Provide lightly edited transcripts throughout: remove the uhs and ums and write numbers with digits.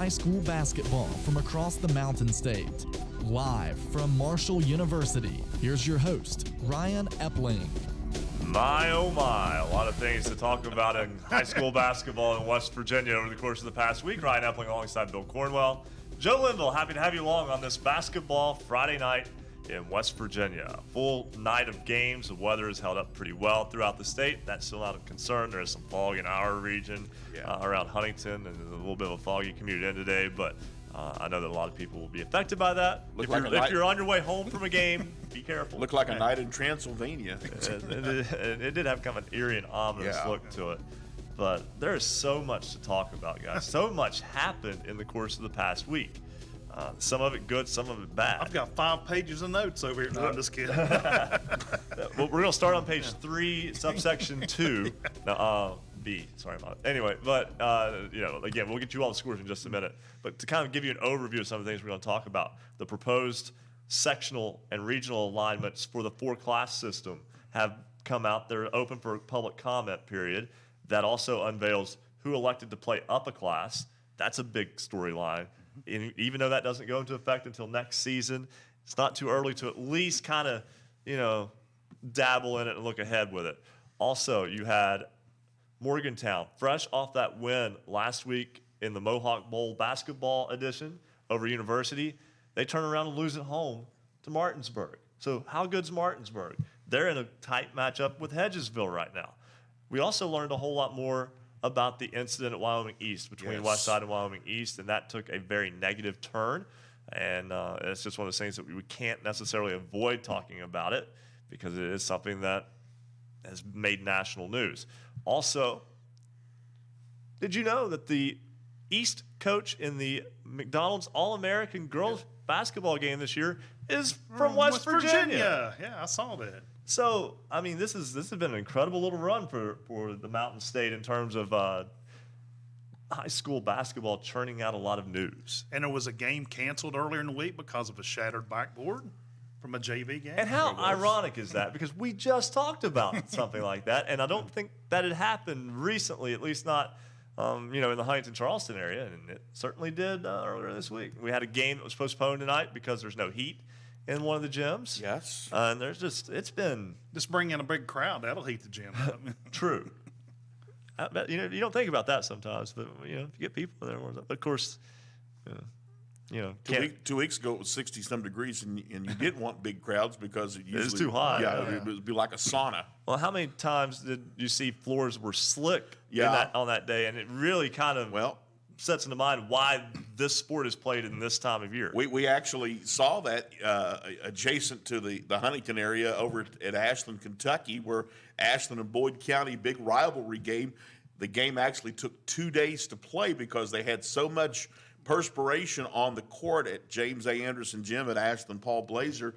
High school basketball from across the Mountain State. Live from Marshall University, here's your host, Ryan Epling. My, oh my, a lot of things to talk about in high school basketball in West Virginia over the course of the past week. Ryan Epling alongside Bill Cornwell. Joe Linville, happy to have you along on this basketball Friday night in West Virginia. Full night of games. The weather has held up pretty well throughout the state. That's still not a concern. There is some fog in our region around Huntington, and a little bit of a foggy commute in today, but I know that a lot of people will be affected by that. If you're on your way home from a game, be careful. Looked like a night in Transylvania. It did have kind of an eerie and ominous look to it. But there is so much to talk about, guys. So much happened in the course of the past week. Some of it good, some of it bad. I've got 5 pages of notes over here. No, I'm just kidding. Well, we're going to start on page 3, subsection 2. B. Sorry about it. Anyway, but, again, we'll get you all the scores in just a minute. But to kind of give you an overview of some of the things we're going to talk about, the proposed sectional and regional alignments for the 4-class system have come out. They're open for a public comment period. That also unveils who elected to play up a class. That's a big storyline. Even though that doesn't go into effect until next season, it's not too early to at least kind of, dabble in it and look ahead with it. Also, you had Morgantown, fresh off that win last week in the Mohawk Bowl basketball edition over University. They turn around and lose at home to Martinsburg. So how good's Martinsburg? They're in a tight matchup with Hedgesville right now. We also learned a whole lot more about the incident at Wyoming East between Westside and Wyoming East, and that took a very negative turn. And it's just one of those things that we can't necessarily avoid talking about it because it is something that has made national news. Also, did you know that the East coach in the McDonald's All-American girls basketball game this year is from West Virginia? Yeah, I saw that. So, I mean, this has been an incredible little run for the Mountain State in terms of high school basketball churning out a lot of news. And there was a game canceled earlier in the week because of a shattered backboard from a JV game. And how ironic is that? Because we just talked about something like that, and I don't think that had happened recently, at least not in the Huntington-Charleston area, and it certainly did earlier this week. We had a game that was postponed tonight because there's no heat in one of the gyms. Yes. And it's been... Just bring in a big crowd. That'll heat the gym up. True. I bet, you don't think about that sometimes, but, if you get people there, of course, 2 weeks ago it was 60-some degrees, and you didn't want big crowds because it usually... It's too hot. Yeah, it would be like a sauna. Well, how many times did you see floors were slick on that day, and it really kind of... sets into mind why this sport is played in this time of year. We actually saw that adjacent to the Huntington area over at Ashland, Kentucky, where Ashland and Boyd County, big rivalry game. The game actually took 2 days to play because they had so much perspiration on the court at James A. Anderson Gym at Ashland Paul Blazer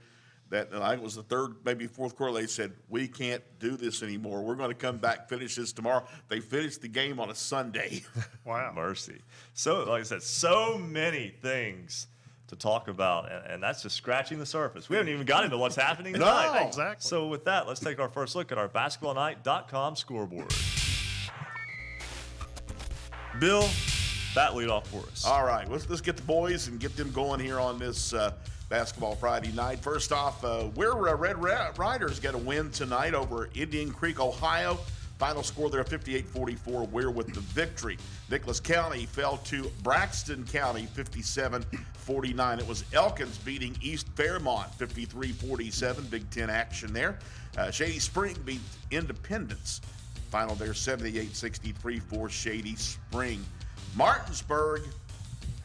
that I think it was the third, maybe fourth quarter, they said, we can't do this anymore. We're going to come back, finish this tomorrow. They finished the game on a Sunday. Wow. Mercy. So, like I said, so many things to talk about, and that's just scratching the surface. We haven't even got into what's happening tonight. No, exactly. So with that, let's take our first look at our basketballnight.com scoreboard. Bill, that lead off for us. All right, let's get the boys and get them going here on this Basketball Friday night. First off, we're Red Riders got a win tonight over Indian Creek, Ohio. Final score there, 58-44. We're with the victory. Nicholas County fell to Braxton County, 57-49. It was Elkins beating East Fairmont, 53-47. Big Ten action there. Shady Spring beat Independence. Final there, 78-63 for Shady Spring. Martinsburg,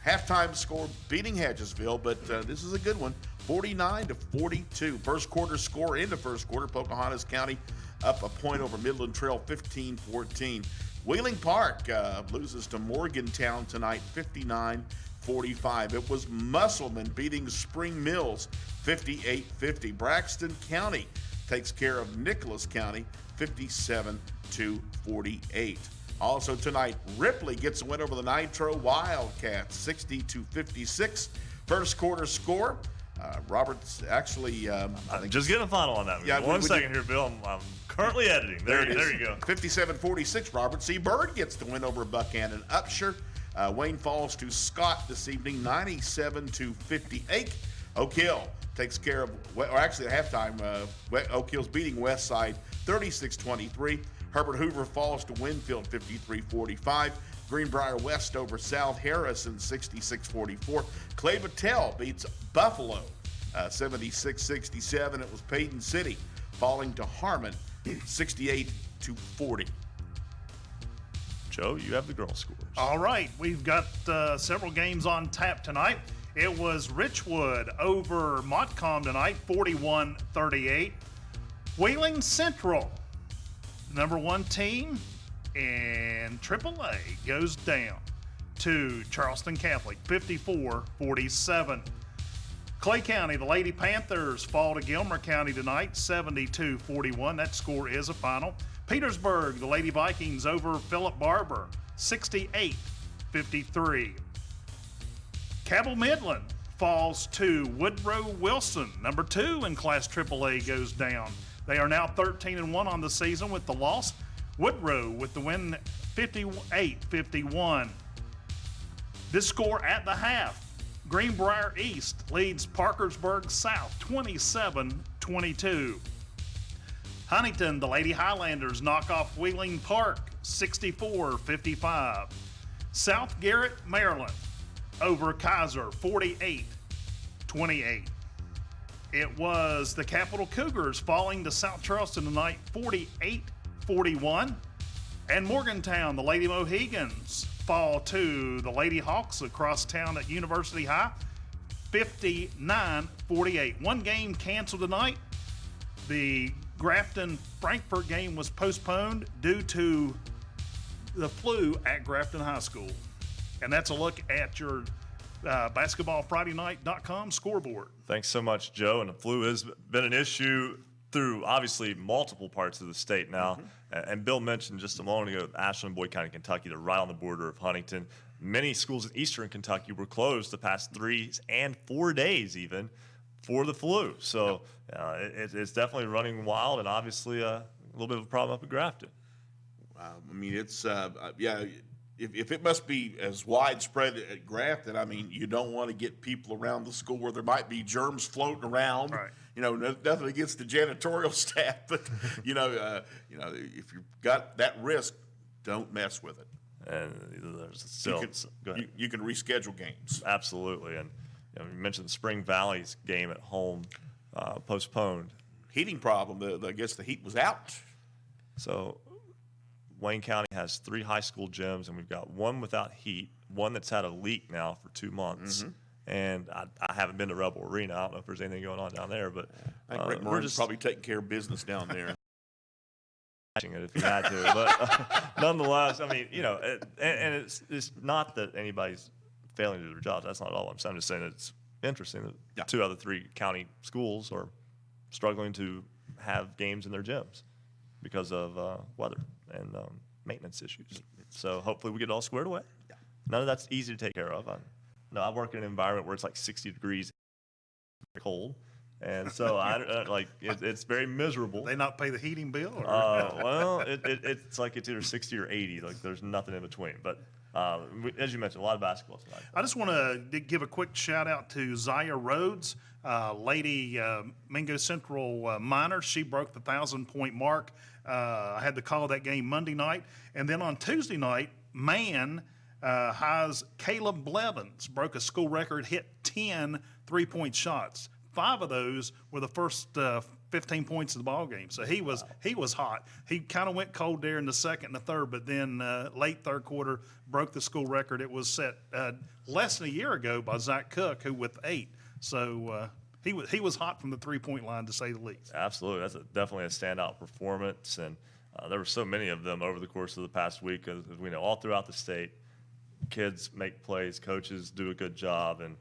halftime score beating Hedgesville, but this is a good one, 49-42. First quarter score in the first quarter, Pocahontas County up a point over Midland Trail, 15-14. Wheeling Park loses to Morgantown tonight, 59-45. It was Musselman beating Spring Mills, 58-50. Braxton County takes care of Nicholas County, 57-48. Also tonight, Ripley gets a win over the Nitro Wildcats, 60-56. First quarter score. Roberts actually... I'm just getting a final on that. Yeah, One second here, Bill. I'm currently editing. There you go. 57-46. Robert C. Byrd gets the win over Buchanan Upshur. Wayne falls to Scott this evening, 97-58. Oak Hill takes care of, or actually at halftime, Oak Hill's beating West Side 36-23. Herbert Hoover falls to Winfield 53-45. Greenbrier West over South Harrison 66-44. Clay Battelle beats Buffalo 76-67. It was Payton City falling to Harmon 68-40. Joe, you have the girls' scores. All right, we've got several games on tap tonight. It was Richwood over Montcalm tonight, 41-38. Wheeling Central, the #1 team in AAA, goes down to Charleston Catholic, 54-47. Clay County, the Lady Panthers fall to Gilmer County tonight, 72-41. That score is a final. Petersburg, the Lady Vikings over Philip Barber, 68-53. Cabell Midland falls to Woodrow Wilson. #2 in Class AAA goes down. They are now 13-1 on the season with the loss. Woodrow with the win, 58-51. This score at the half. Greenbrier East leads Parkersburg South, 27-22. Huntington, the Lady Highlanders knock off Wheeling Park, 64-55. South Garrett, Maryland over Kaiser, 48-28. It was the Capital Cougars falling to South Charleston tonight, 48-41. And Morgantown, the Lady Mohegans fall to the Lady Hawks across town at University High, 59-48. One game canceled tonight. The Grafton-Frankfort game was postponed due to the flu at Grafton High School. And that's a look at your basketballfridaynight.com scoreboard. Thanks so much, Joe. And the flu has been an issue through obviously multiple parts of the state now. And Bill mentioned just a moment ago, Ashland, Boyd County, Kentucky, they're right on the border of Huntington. Many schools in eastern Kentucky were closed the past 3 and 4 days even for the flu. So it's definitely running wild and obviously a little bit of a problem up at Grafton. I mean, it's, if it must be as widespread at Grafton, I mean, you don't want to get people around the school where there might be germs floating around. Right. You know, nothing against the janitorial staff, but if you've got that risk, don't mess with it. And there's still you can reschedule games. Absolutely. And you mentioned the Spring Valley's game at home postponed. Heating problem. I guess the heat was out. So Wayne County has 3 high school gyms, and we've got one without heat, one that's had a leak now for 2 months. And I haven't been to Rebel Arena. I don't know if there's anything going on down there, but I think Rick Moran's probably taking care of business down there. It if you had to, but nonetheless, I mean, and it's not that anybody's failing to do their jobs. That's not all I'm saying. I'm just saying it's interesting that 2 out of 3 county schools are struggling to have games in their gyms because of weather and maintenance issues. So hopefully we get it all squared away. None of that's easy to take care of. I work in an environment where it's like 60 degrees cold. And so it's very miserable. They not pay the heating bill? Or? Well, it's like it's either 60 or 80. Like there's nothing in between. But as you mentioned, a lot of basketball tonight. I just want to give a quick shout out to Zaya Rhodes, Lady Mingo Central minor. She broke the 1,000-point mark. I had the call of that game Monday night. And then on Tuesday night, High's Caleb Blevins broke a school record, hit 10 3-point shots. 5 of those were the first 15 points of the ball game. So he was hot. He kind of went cold there in the second and the third, but then late third quarter broke the school record. It was set less than a year ago by Zach Cook, who with 8. So he was hot from the 3-point line, to say the least. Absolutely, that's definitely a standout performance, and there were so many of them over the course of the past week. As we know, all throughout the state, kids make plays, coaches do a good job, and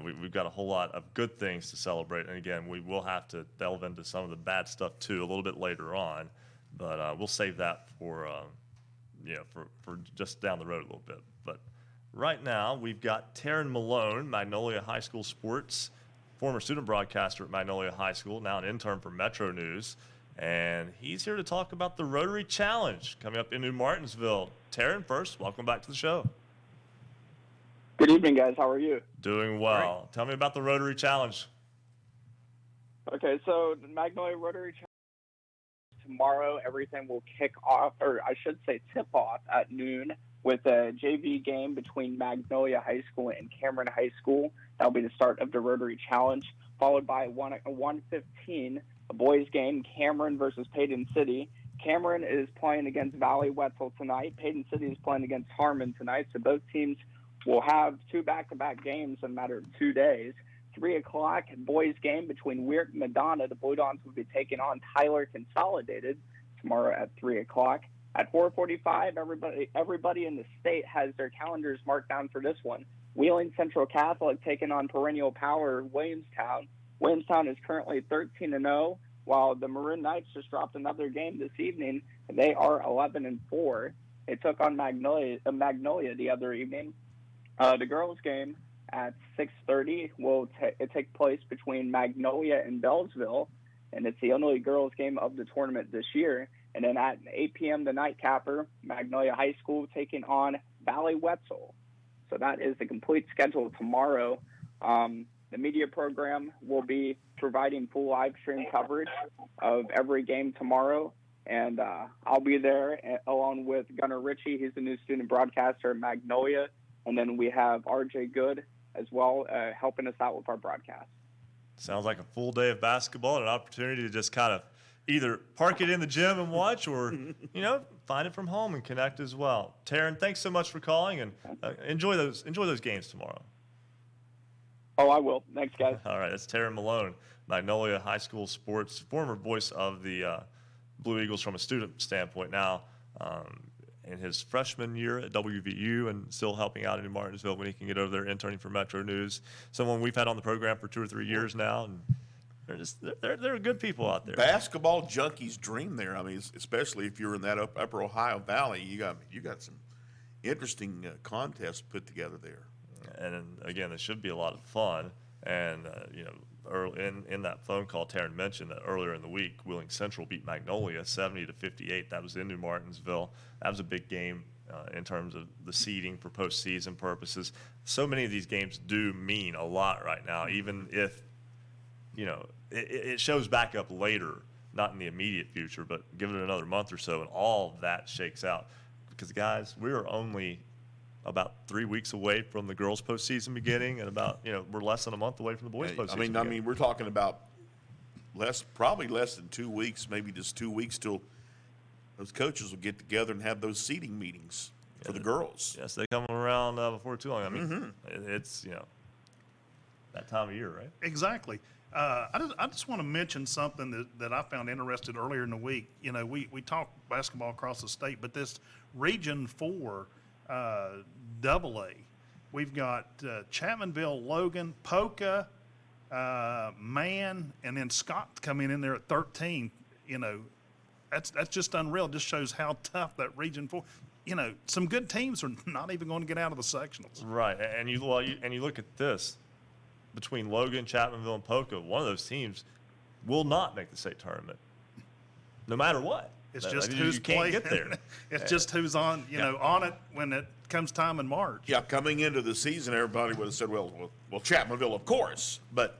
we've got a whole lot of good things to celebrate. And again, we will have to delve into some of the bad stuff too a little bit later on, but we'll save that for just down the road a little bit. But right now, we've got Taryn Malone, Magnolia High School Sports, former student broadcaster at Magnolia High School, now an intern for Metro News, and he's here to talk about the Rotary Challenge coming up in New Martinsville. Taryn, first, welcome back to the show. Good evening, guys. How are you? Doing well. Tell me about the Rotary Challenge. Okay, so the Magnolia Rotary Challenge tomorrow, everything will kick off, or I should say tip off at noon with a JV game between Magnolia High School and Cameron High School. That'll be the start of the Rotary Challenge, followed by 1:15, a boys game, Cameron versus Payton City. Cameron is playing against Valley Wetzel tonight. Payton City is playing against Harmon tonight. So both teams will have two back-to-back games in a matter of 2 days. 3 o'clock boys game between Weirk and Madonna. The Blue Dons will be taking on Tyler Consolidated tomorrow at 3 o'clock. At 4:45, everybody in the state has their calendars marked down for this one. Wheeling Central Catholic taking on Perennial Power Williamstown. Williamstown is currently 13-0, while the Maroon Knights just dropped another game this evening. They are 11-4. They took on Magnolia the other evening. The girls' game at 6:30 will take place between Magnolia and Bellsville, and it's the only girls' game of the tournament this year. And then at 8 p.m., the nightcapper, Magnolia High School taking on Valley Wetzel. So that is the complete schedule tomorrow. The media program will be providing full live stream coverage of every game tomorrow. And I'll be there along with Gunnar Ritchie. He's the new student broadcaster at Magnolia. And then we have RJ Good as well helping us out with our broadcast. Sounds like a full day of basketball and an opportunity to just kind of either park it in the gym and watch or, find it from home and connect as well. Taryn, thanks so much for calling, and enjoy those games tomorrow. Oh, I will. Thanks, guys. All right, that's Taryn Malone, Magnolia High School sports, former voice of the Blue Eagles from a student standpoint now. In his freshman year at WVU and still helping out in New Martinsville when he can get over there interning for Metro News. Someone we've had on the program for 2 or 3 years now, and they're good people out there. Basketball junkies dream there. I mean, especially if you're in that upper Ohio Valley, you got some interesting contests put together there. And again, it should be a lot of fun. And early in that phone call, Taryn mentioned that earlier in the week, Wheeling Central beat Magnolia 70-58. That was in New Martinsville. That was a big game in terms of the seeding for postseason purposes. So many of these games do mean a lot right now, even if it shows back up later, not in the immediate future, but give it another month or so, and all of that shakes out. Because guys, we are only about 3 weeks away from the girls' postseason beginning, and we're less than a month away from the boys' postseason. I mean, we're talking about probably less than 2 weeks, maybe just 2 weeks till those coaches will get together and have those seating meetings for the girls. Yes, they come around before too long. I mean, it's that time of year, right? Exactly. I just want to mention something that I found interesting earlier in the week. We talk basketball across the state, but this Region 4 AA, we've got Chapmanville, Logan, Polka, Man, and then Scott coming in there at 13. That's just unreal. It just shows how tough that Region 4. Some good teams are not even going to get out of the sectionals. Right, and you look at this. Between Logan, Chapmanville, and Polka, one of those teams will not make the state tournament, no matter what. It's just who's can't get there. It's just who's on, on it when it comes time in March. Yeah, coming into the season, everybody would have said, well, Chapmanville, of course, but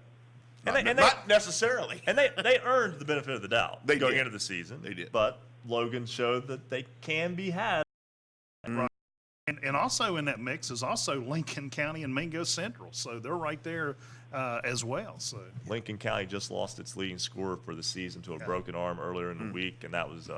not necessarily. And they earned the benefit of the doubt going into the season. They did. But Logan showed that they can be had. Right. And also in that mix is also Lincoln County and Mingo Central. So they're right there as well. So Lincoln County just lost its leading scorer for the season to a broken arm earlier in the week, and that was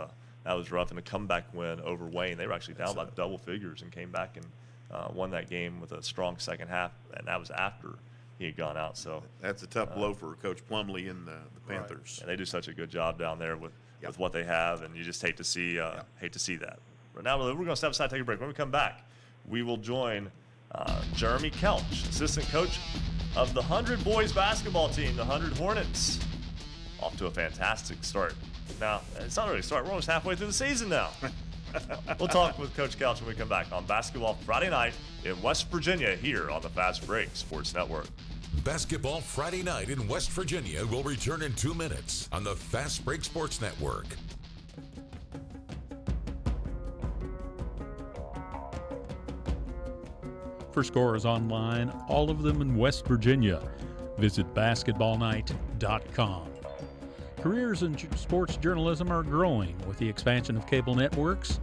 rough. And a comeback win over Wayne. They were actually down by double figures and came back and won that game with a strong second half, and that was after he had gone out. So that's a tough blow for Coach Plumley and the Panthers. And they do such a good job down there with what they have, and you just hate to see that. But now we're going to step aside, take a break. When we come back, we will join Jeremy Kelch, assistant coach of the 100 boys basketball team, the 100 Hornets. Off to a fantastic start. Now, it's not really a start. We're almost halfway through the season now. We'll talk with Coach Kelch when we come back on Basketball Friday Night in West Virginia here on the Fast Break Sports Network. Basketball Friday Night in West Virginia will return in 2 minutes on the Fast Break Sports Network. for scores online, all of them in West Virginia. Visit basketballnight.com. Careers in sports journalism are growing with the expansion of cable networks,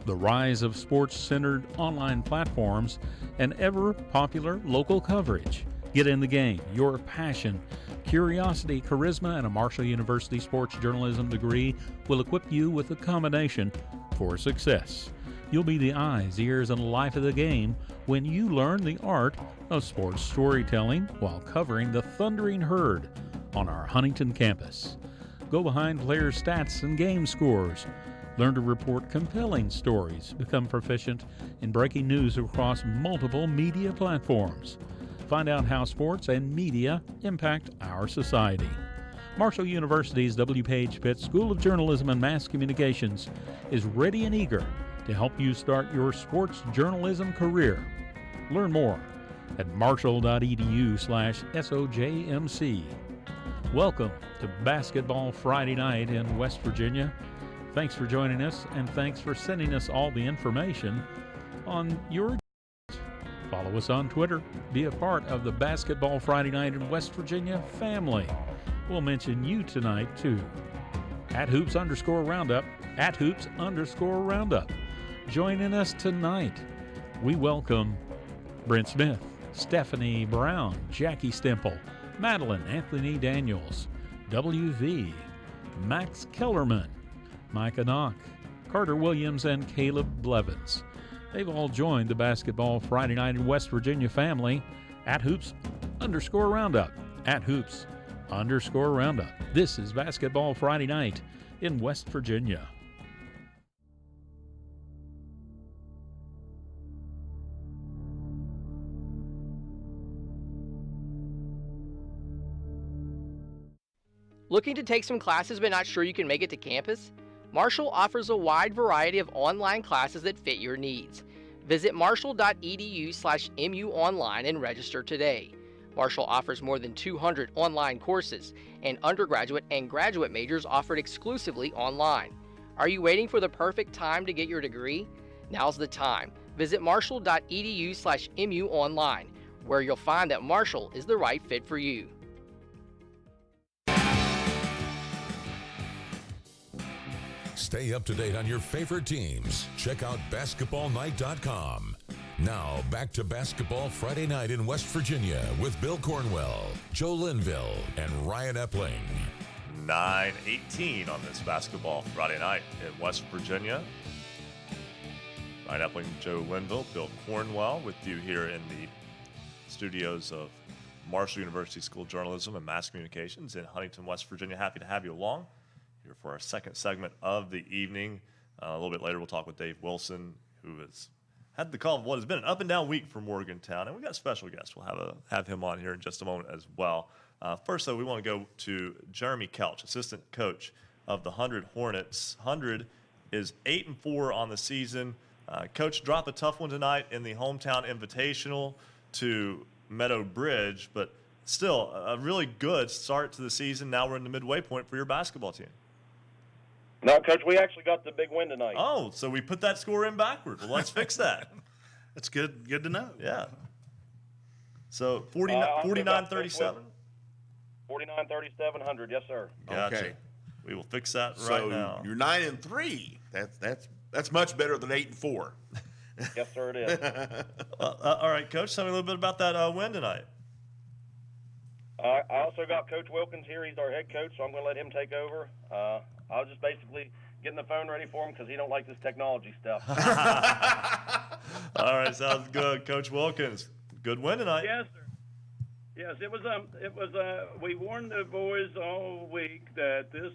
the rise of sports-centered online platforms, and ever-popular local coverage. Get in the game. Your passion, curiosity, charisma, and a Marshall University sports journalism degree will equip you with a combination for success. You'll be the eyes, ears, and life of the game when you learn the art of sports storytelling while covering the Thundering Herd on our Huntington campus. Go behind players' stats and game scores. Learn to report compelling stories. Become proficient in breaking news across multiple media platforms. Find out how sports and media impact our society. Marshall University's W. Page Pitt School of Journalism and Mass Communications is ready and eager to help you start your sports journalism career. Learn more at marshall.edu/SOJMC. Welcome to Basketball Friday Night in West Virginia. Thanks for joining us, and thanks for sending us all the information on your. Follow us on Twitter. Be a part of the Basketball Friday Night in West Virginia family. We'll mention you tonight, too. At @Hoops_Roundup, at @Hoops_Roundup. Joining us tonight, we welcome Brent Smith, Stephanie Brown, Jackie Stemple, Madeline Anthony Daniels, WV, Max Kellerman, Micah Knock, Carter Williams, and Caleb Blevins. They've all joined the Basketball Friday Night in West Virginia family at @Hoops_Roundup, at @Hoops_Roundup. This is Basketball Friday Night in West Virginia. Looking to take some classes but not sure you can make it to campus? Marshall offers a wide variety of online classes that fit your needs. Visit marshall.edu/MU online and register today. Marshall offers more than 200 online courses, and undergraduate and graduate majors offered exclusively online. Are you waiting for the perfect time to get your degree? Now's the time. Visit marshall.edu/MU online, where you'll find that Marshall is the right fit for you. Stay up to date on your favorite teams. Check out basketballnight.com. Now, back to Basketball Friday Night in West Virginia with Bill Cornwell, Joe Linville, and Ryan Epling. 9:18 on this Basketball Friday Night in West Virginia. Ryan Epling, Joe Linville, Bill Cornwell with you here in the studios of Marshall University School of Journalism and Mass Communications in Huntington, West Virginia. Happy to have you along here for our second segment of the evening. A little bit later, we'll talk with Dave Wilson, who has had the call of what has been an up and down week for Morgantown, and we got a special guest. We'll have him on here in just a moment as well. First, though, we want to go to Jeremy Kelch, assistant coach of the 100 Hornets. 100 is 8-4 on the season. Coach dropped a tough one tonight in the hometown invitational to Meadow Bridge, but still a really good start to the season. Now we're in the midway point for your basketball team. No, Coach, we actually got the big win tonight. Oh, so we put that score in backward. Well, let's fix that. That's good to know. Yeah. So 49-37? 49-37, yes, sir. Gotcha. Okay. We will fix that right So now. you're 9-3. That's much better than 8-4. Yes, sir, it is. All right, Coach, tell me a little bit about that win tonight. I also got Coach Wilkins here. He's our head coach, so I'm going to let him take over. I was just basically getting the phone ready for him because he don't like this technology stuff. All right, sounds good. Coach Wilkins, good win tonight. Yes, sir. Yes, it was. We warned the boys all week that this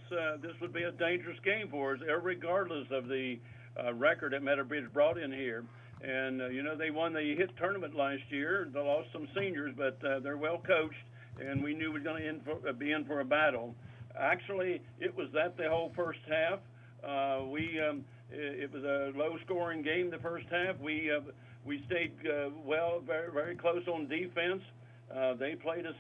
would be a dangerous game for us, regardless of the record that Meadowbridge brought in here. And they won the hit tournament last year. They lost some seniors, but they're well coached, and we knew we were going to be in for a battle. Actually, it was that the whole first half. It was a low-scoring game the first half. We stayed very, very close on defense. They played us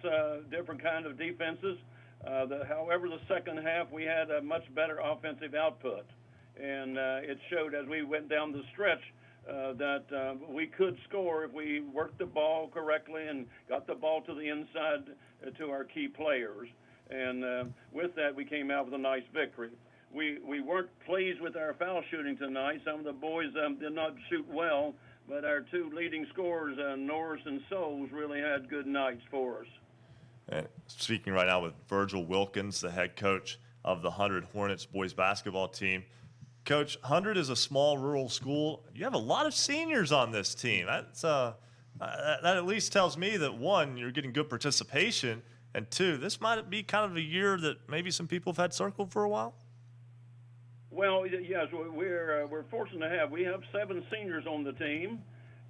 different kind of defenses. However, the second half we had a much better offensive output, and it showed as we went down the stretch. that we could score if we worked the ball correctly and got the ball to the inside to our key players. And with that, we came out with a nice victory. We weren't pleased with our foul shooting tonight. Some of the boys did not shoot well, but our two leading scorers, Norris and Souls, really had good nights for us. And speaking right now with Virgil Wilkins, the head coach of the 100 Hornets boys basketball team. Coach, 100 is a small rural school. You have a lot of seniors on this team. That at least tells me that, one, you're getting good participation, and two, this might be kind of a year that maybe some people have had circled for a while. Well, yes, we're fortunate to have. We have 7 seniors on the team,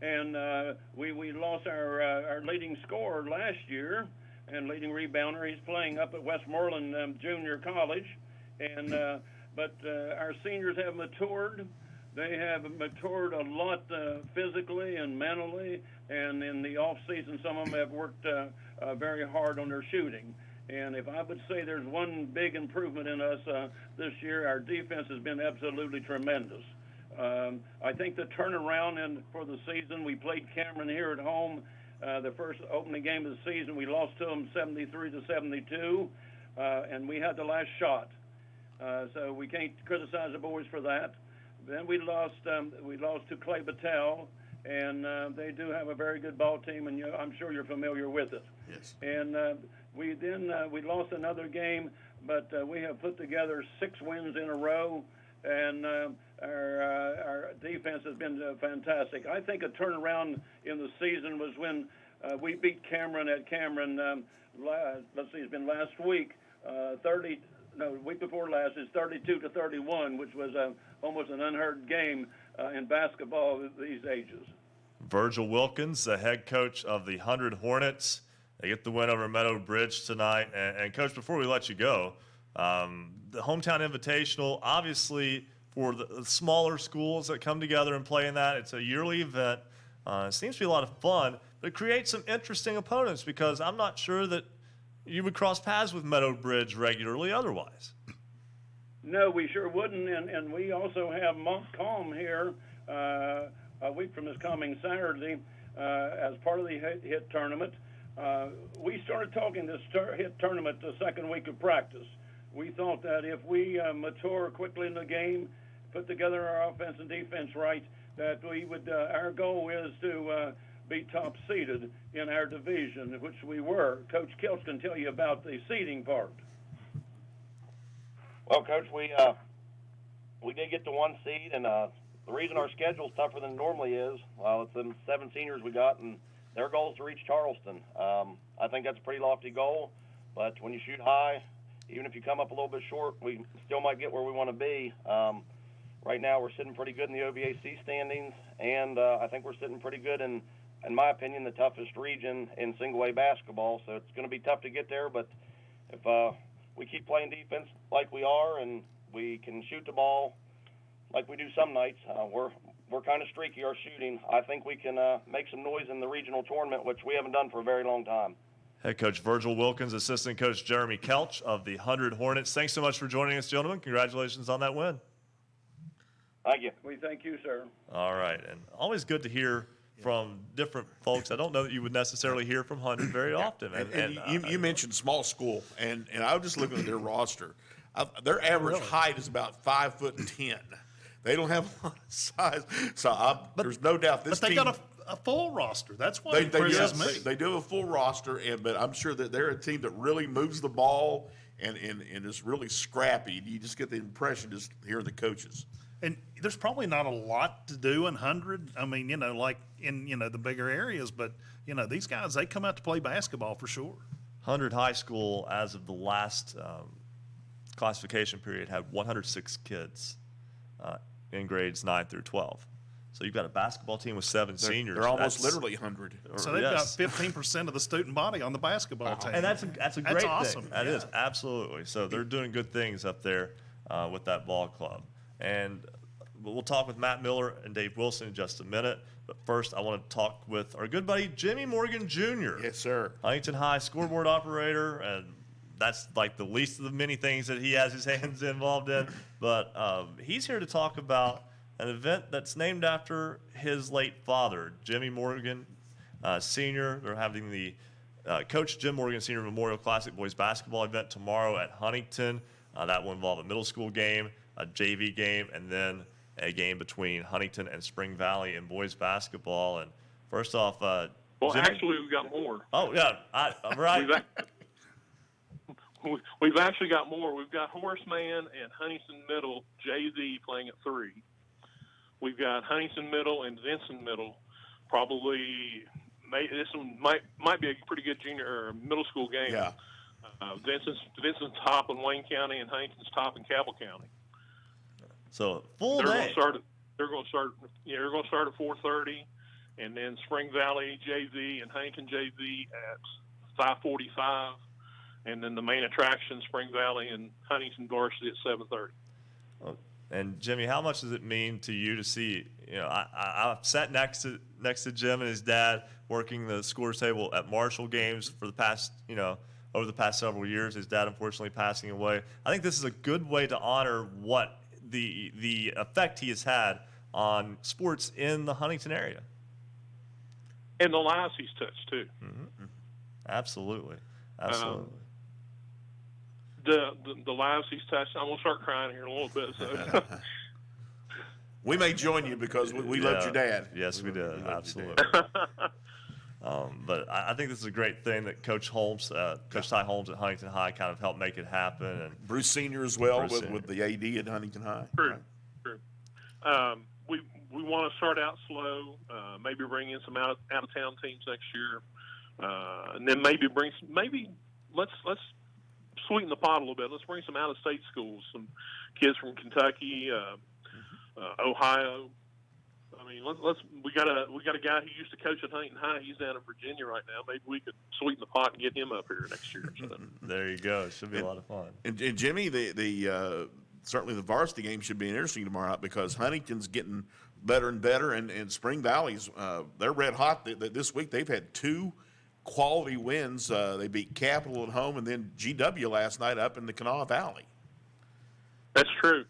and we lost our leading scorer last year and leading rebounder. He's playing up at Westmoreland Junior College, and but our seniors have matured. They have matured a lot physically and mentally, and in the off season, some of them have worked very hard on their shooting. And if I would say there's one big improvement in us this year, our defense has been absolutely tremendous. I think the turnaround for the season, we played Cameron here at home. The first opening game of the season, we lost to them 73-72, and we had the last shot. So we can't criticize the boys for that. Then we lost to Clay Battelle, and they do have a very good ball team, and I'm sure you're familiar with it. Yes. And we lost another game, but we have put together 6 wins in a row, and our defense has been fantastic. I think a turnaround in the season was when we beat Cameron at Cameron. It's been last week. Week before last is 32-31, which was almost an unheard game in basketball at these ages. Virgil Wilkins, the head coach of the 100 Hornets. They get the win over Meadow Bridge tonight. And Coach, before we let you go, the Hometown Invitational, obviously for the smaller schools that come together and play in that, it's a yearly event. It seems to be a lot of fun, but it creates some interesting opponents because I'm not sure that you would cross paths with Meadow Bridge regularly otherwise. No, we sure wouldn't. And we also have Montcalm here a week from this coming Saturday as part of the HIT tournament. We started talking this HIT tournament the second week of practice. We thought that if we mature quickly in the game, put together our offense and defense right, that we would. Our goal is to be top seeded in our division, which we were. Coach Kelch can tell you about the seeding part. Well, Coach, we did get to 1 seed, and the reason our schedule's tougher than it normally is, well, it's them 7 seniors we got, and their goal is to reach Charleston. I think that's a pretty lofty goal, but when you shoot high, even if you come up a little bit short, we still might get where we want to be. Right now, we're sitting pretty good in the OVAC standings, and I think we're sitting pretty good in my opinion, the toughest region in single-A basketball. So it's going to be tough to get there, but if we keep playing defense like we are and we can shoot the ball like we do some nights, we're kind of streaky, our shooting. I think we can make some noise in the regional tournament, which we haven't done for a very long time. Head coach Virgil Wilkins, assistant coach Jeremy Kelch of the 100 Hornets. Thanks so much for joining us, gentlemen. Congratulations on that win. Thank you. We thank you, sir. All right, and always good to hear from different folks. I don't know that you would necessarily hear from 100 very often. And you mentioned small school, and I was just looking at their roster. Their average height is about 5'10". They don't have a lot of size, so there's no doubt this team. But they team, got a full roster. That's what impresses me. They do have a full roster, but I'm sure that they're a team that really moves the ball and is really scrappy. You just get the impression just hearing the coaches. And there's probably not a lot to do in 100. I mean, like in, the bigger areas, but, these guys, they come out to play basketball for sure. 100 High School, as of the last classification period, had 106 kids in grades 9 through 12. So you've got a basketball team with 7 seniors. They're almost literally 100. So they've got 15% of the student body on the basketball team. And that's a great awesome. thing. That is, absolutely. So they're doing good things up there with that ball club. And we'll talk with Matt Miller and Dave Wilson in just a minute. But first, I want to talk with our good buddy, Jimmy Morgan Jr. Yes, sir. Huntington High scoreboard operator, and that's like the least of the many things that he has his hands involved in. But he's here to talk about an event that's named after his late father, Jimmy Morgan Sr. They're having the Coach Jim Morgan Sr. Memorial Classic boys basketball event tomorrow at Huntington. That will involve a middle school game, a JV game, and then a game between Huntington and Spring Valley in boys basketball. And first off, well, Jimmy? actually, we've got more. Oh, yeah, I'm right. We've actually got more. We've got Horace Mann and Huntington Middle JV playing at 3. We've got Huntington Middle and Vinson Middle. Probably, this one might be a pretty good junior or middle school game. Yeah. Vincent's top in Wayne County and Huntington's top in Cabell County. So full They're day. They're going to start at 4:30, and then Spring Valley JV and Huntington JV at 5:45. And then the main attraction, Spring Valley and Huntington Varsity at 7:30. And Jimmy, how much does it mean to you to see? You know, I've sat next to Jim and his dad working the scores table at Marshall games for the past, over the past several years. His dad unfortunately passing away. I think this is a good way to honor what the effect he has had on sports in the Huntington area. And the lives he's touched too. Mm-hmm. Absolutely. The lives he's touched. I'm gonna start crying here in a little bit. So. We may join you because we loved your dad. Yes, we did. Absolutely. But I think this is a great thing that Coach Ty Holmes at Huntington High kind of helped make it happen. And Bruce Sr. as well with the AD at Huntington High. True. We want to start out slow. Maybe bring in some out of town teams next year, and then let's sweeten the pot a little bit. Let's bring some out of state schools, some kids from Kentucky, Ohio. I mean, we got a guy who used to coach at Huntington High. He's down in Virginia right now. Maybe we could sweeten the pot and get him up here next year. So. There you go. It should be a lot of fun. And Jimmy, certainly the varsity game should be interesting tomorrow night because Huntington's getting better and better, and Spring Valley's they're red hot. This week they've had 2 quality wins. They beat Capital at home, and then GW last night up in the Kanawha Valley. That's true.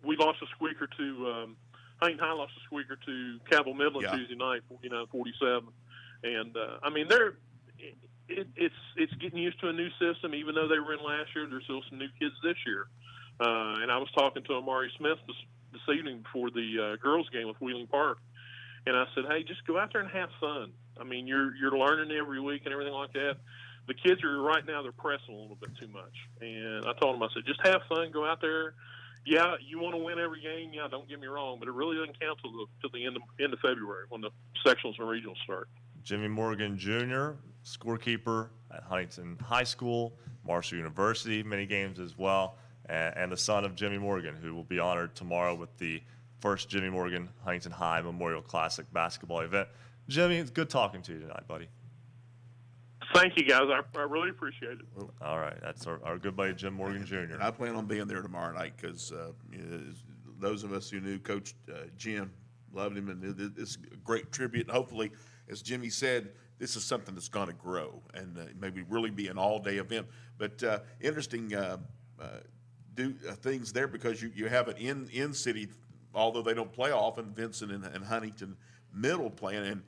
We lost a squeaker to Huntington High lost a squeaker to Cabell Midland Tuesday night, 49-47. And I mean, it's getting used to a new system. Even though they were in last year, there's still some new kids this year. And I was talking to Amari Smith this evening before the girls' game with Wheeling Park, and I said, "Hey, just go out there and have fun. I mean, you're learning every week and everything like that. The kids are right now they're pressing a little bit too much." And I told them, I said, "Just have fun. Go out there. Yeah, you want to win every game. Yeah, don't get me wrong, but it really doesn't count till the end of February when the sectionals and regionals start." Jimmy Morgan Jr., scorekeeper at Huntington High School, Marshall University, many games as well, and the son of Jimmy Morgan, who will be honored tomorrow with the first Jimmy Morgan Huntington High Memorial Classic basketball event. Jimmy, it's good talking to you tonight, buddy. Thank you, guys. I really appreciate it. All right. That's our good buddy, Jim Morgan Jr. And I plan on being there tomorrow night because those of us who knew Coach Jim loved him, and it's a great tribute. And hopefully, as Jimmy said, this is something that's going to grow and maybe really be an all-day event. But interesting things there because you have it in city, although they don't play often, Vincent and Huntington Middle playing. And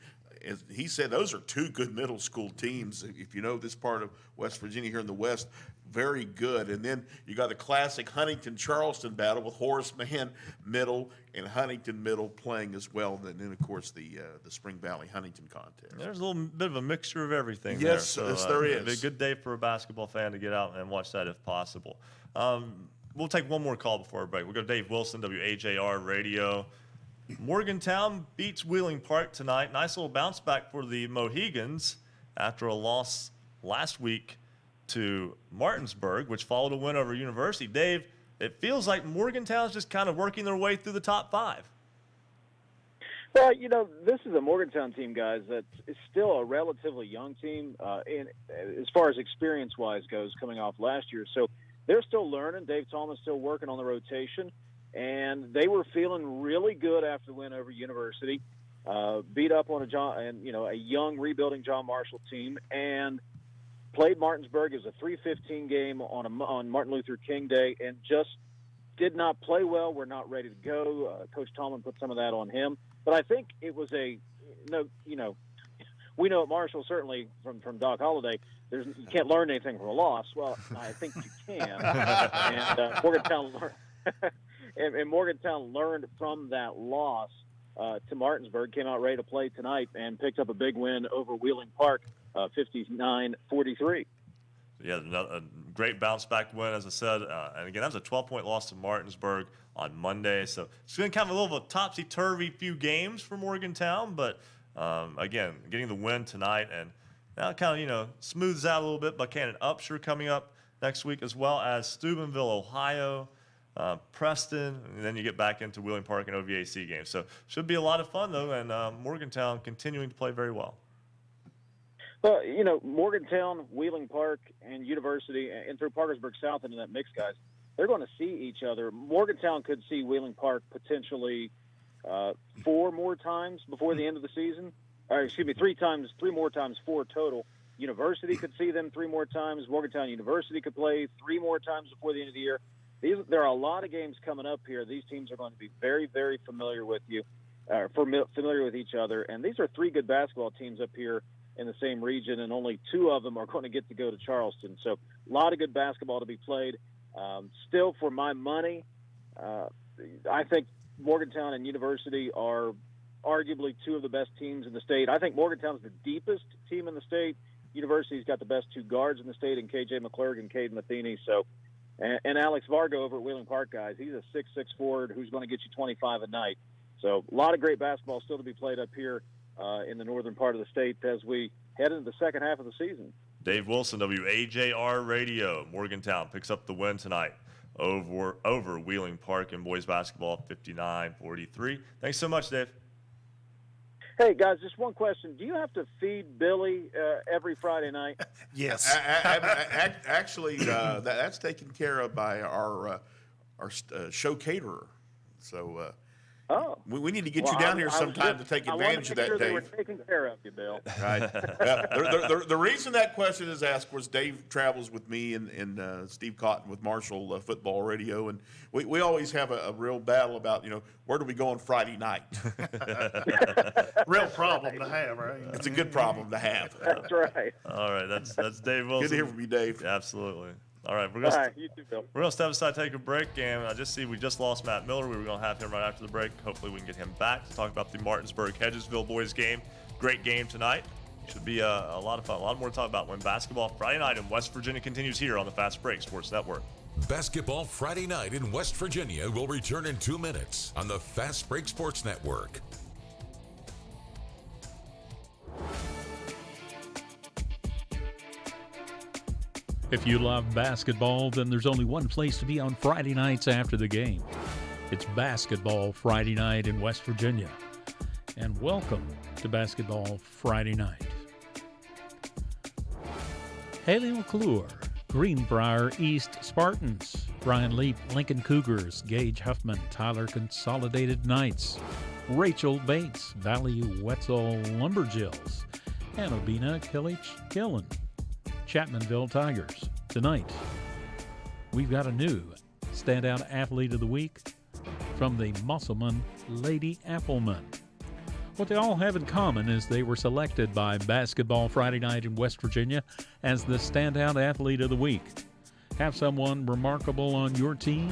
as he said, those are 2 good middle school teams. If you know this part of West Virginia here in the West, very good. And then you got a classic Huntington-Charleston battle with Horace Mann Middle and Huntington Middle playing as well. And then, of course, the Spring Valley Huntington contest. There's a little bit of a mixture of everything there. Yes, there is. It'd be a good day for a basketball fan to get out and watch that if possible. We'll take one more call before our break. We'll go to Dave Wilson, WAJR Radio. Morgantown beats Wheeling Park tonight. Nice little bounce back for the Mohegans after a loss last week to Martinsburg, which followed a win over University. Dave, it feels like Morgantown's just kind of working their way through the top 5. Well, this is a Morgantown team, guys, that is still a relatively young team as far as experience-wise goes coming off last year. So they're still learning. Dave Tallman's still working on the rotation. And they were feeling really good after the win over University, beat up on a young rebuilding John Marshall team, and played Martinsburg. It was a 3:15 game on Martin Luther King Day, and just did not play well, were not ready to go. Coach Tallman put some of that on him. But I think it was we know at Marshall, certainly from Doc Holliday, you can't learn anything from a loss. Well, I think you can. And Morgantown learned from that loss to Martinsburg, came out ready to play tonight, and picked up a big win over Wheeling Park, 59-43. Yeah, a great bounce back win, as I said. And again, that was a 12-point loss to Martinsburg on Monday. So it's been kind of a little of a topsy-turvy few games for Morgantown. But again, getting the win tonight, and now it kind of, smooths out a little bit. Buchanan Upshur coming up next week, as well as Steubenville, Ohio, Preston, and then you get back into Wheeling Park and OVAC games. So should be a lot of fun, though, and Morgantown continuing to play very well. Well, Morgantown, Wheeling Park, and University, and through Parkersburg South into that mix, guys, they're going to see each other. Morgantown could see Wheeling Park potentially 4 more times before the end of the season. Or, 3 more times, 4 total. University could see them 3 more times. Morgantown University could play 3 more times before the end of the year. There are a lot of games coming up here. These teams are going to be very, very familiar with familiar with each other. And these are 3 good basketball teams up here in the same region, and only 2 of them are going to get to go to Charleston. So a lot of good basketball to be played. Still, for my money, I think Morgantown and University are arguably 2 of the best teams in the state. I think Morgantown's the deepest team in the state. University's got the best 2 guards in the state, in KJ McClurg and Cade Matheny. So, and Alex Vargo over at Wheeling Park, guys. He's a 6'6" forward who's going to get you 25 a night. So a lot of great basketball still to be played up here in the northern part of the state as we head into the second half of the season. Dave Wilson, WAJR Radio. Morgantown picks up the win tonight over Wheeling Park in boys basketball, 59-43. Thanks so much, Dave. Hey, guys, just one question. Do you have to feed Billy every Friday night? Yes. Actually, that's taken care of by our show caterer. So we need to get you down here sometime to take advantage of that, Dave. They were taking care of you, Bill. Right. The reason that question is asked was Dave travels with me and Steve Cotton with Marshall Football Radio, and we always have a real battle about, where do we go on Friday night? Real problem to have, right? It's a good problem to have. That's right. All right, that's Dave Wilson. Good to hear from you, Dave. Absolutely. All right, you too, Bill. We're going to step aside, take a break, and I just see we just lost Matt Miller. We were going to have him right after the break. Hopefully we can get him back to talk about the Martinsburg-Hedgesville boys game. Great game tonight. Should be a lot of fun. A lot more to talk about when basketball Friday night in West Virginia continues here on the Fast Break Sports Network. Basketball Friday night in West Virginia will return in 2 minutes on the Fast Break Sports Network. If you love basketball, then there's only one place to be on Friday nights after the game. It's Basketball Friday night in West Virginia. And welcome to Basketball Friday night. Haley McClure, Greenbrier East Spartans, Brian Leap, Lincoln Cougars, Gage Huffman, Tyler Consolidated Knights, Rachel Bates, Valley Wetzel Lumberjills, and Obina Killen, Chapmanville Tigers. Tonight, we've got a new Standout Athlete of the Week from the Musselman Lady Applemen. What they all have in common is they were selected by Basketball Friday night in West Virginia as the Standout Athlete of the Week. Have someone remarkable on your team?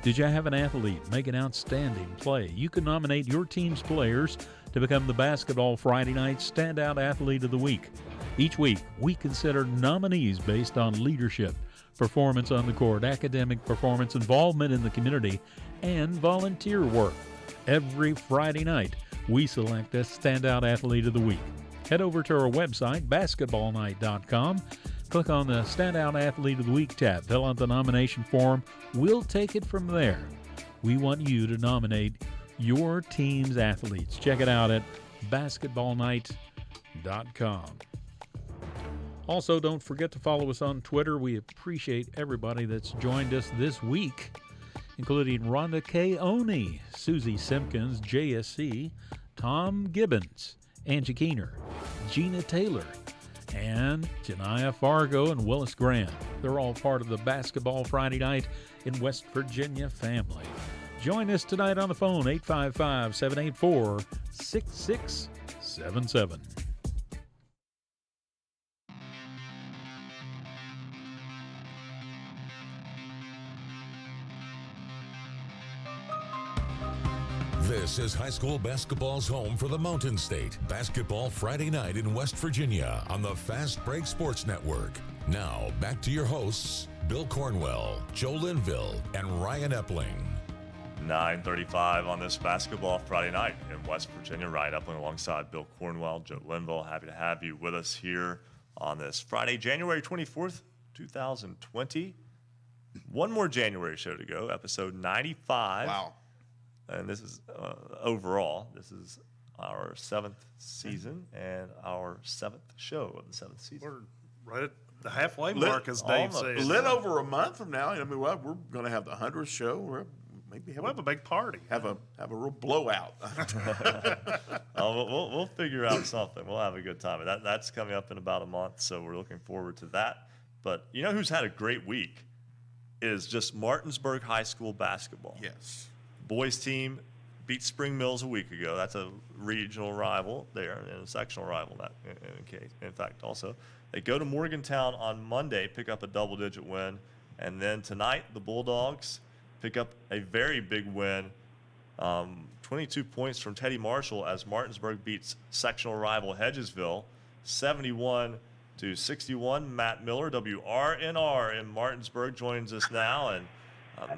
Did you have an athlete make an outstanding play? You can nominate your team's players to become the Basketball Friday night Standout Athlete of the Week. Each week, we consider nominees based on leadership, performance on the court, academic performance, involvement in the community, and volunteer work. Every Friday night, we select a Standout Athlete of the Week. Head over to our website, basketballnight.com. Click on the Standout Athlete of the Week tab. Fill out the nomination form. We'll take it from there. We want you to nominate your team's athletes. Check it out at basketballnight.com. Also, don't forget to follow us on Twitter. We appreciate everybody that's joined us this week, including Rhonda K. Oney, Susie Simpkins, JSC, Tom Gibbons, Angie Keener, Gina Taylor, and Janaya Fargo and Willis Graham. They're all part of the Basketball Friday Night in West Virginia family. Join us tonight on the phone, 855-784-6677. This is high school basketball's home for the Mountain State. Basketball Friday Night in West Virginia on the Fast Break Sports Network. Now, back to your hosts, Bill Cornwell, Joe Linville, and Ryan Epling. 9:35 on this Basketball Friday Night in West Virginia. Ryan Epling alongside Bill Cornwell, Joe Linville. Happy to have you with us here on this Friday, January 24th, 2020. One more January show to go, episode 95. Wow. And this is overall, this is our 7th season and our 7th show of the 7th season. We're right at the halfway mark, as Dave said. A little over a month from now, I mean, we're going to have the 100th show. We'll have a big party. Have a real blowout. We'll figure out something. We'll have a good time. That's coming up in about a month, so we're looking forward to that. But you know who's had a great week is just Martinsburg High School basketball. Yes. Boys team beat Spring Mills a week ago. That's a regional rival there and a sectional rival in fact also. They go to Morgantown on Monday, pick up a double-digit win, and then tonight the Bulldogs pick up a very big win, 22 points from Teddy Marshall as Martinsburg beats sectional rival Hedgesville, 71-61. Matt Miller, WRNR in Martinsburg, joins us now, and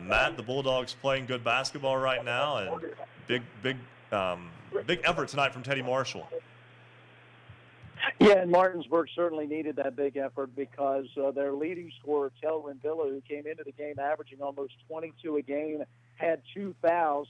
Matt, the Bulldogs playing good basketball right now, and big effort tonight from Teddy Marshall. Yeah, and Martinsburg certainly needed that big effort because their leading scorer, Telrin Villa, who came into the game averaging almost 22 a game, had 2 fouls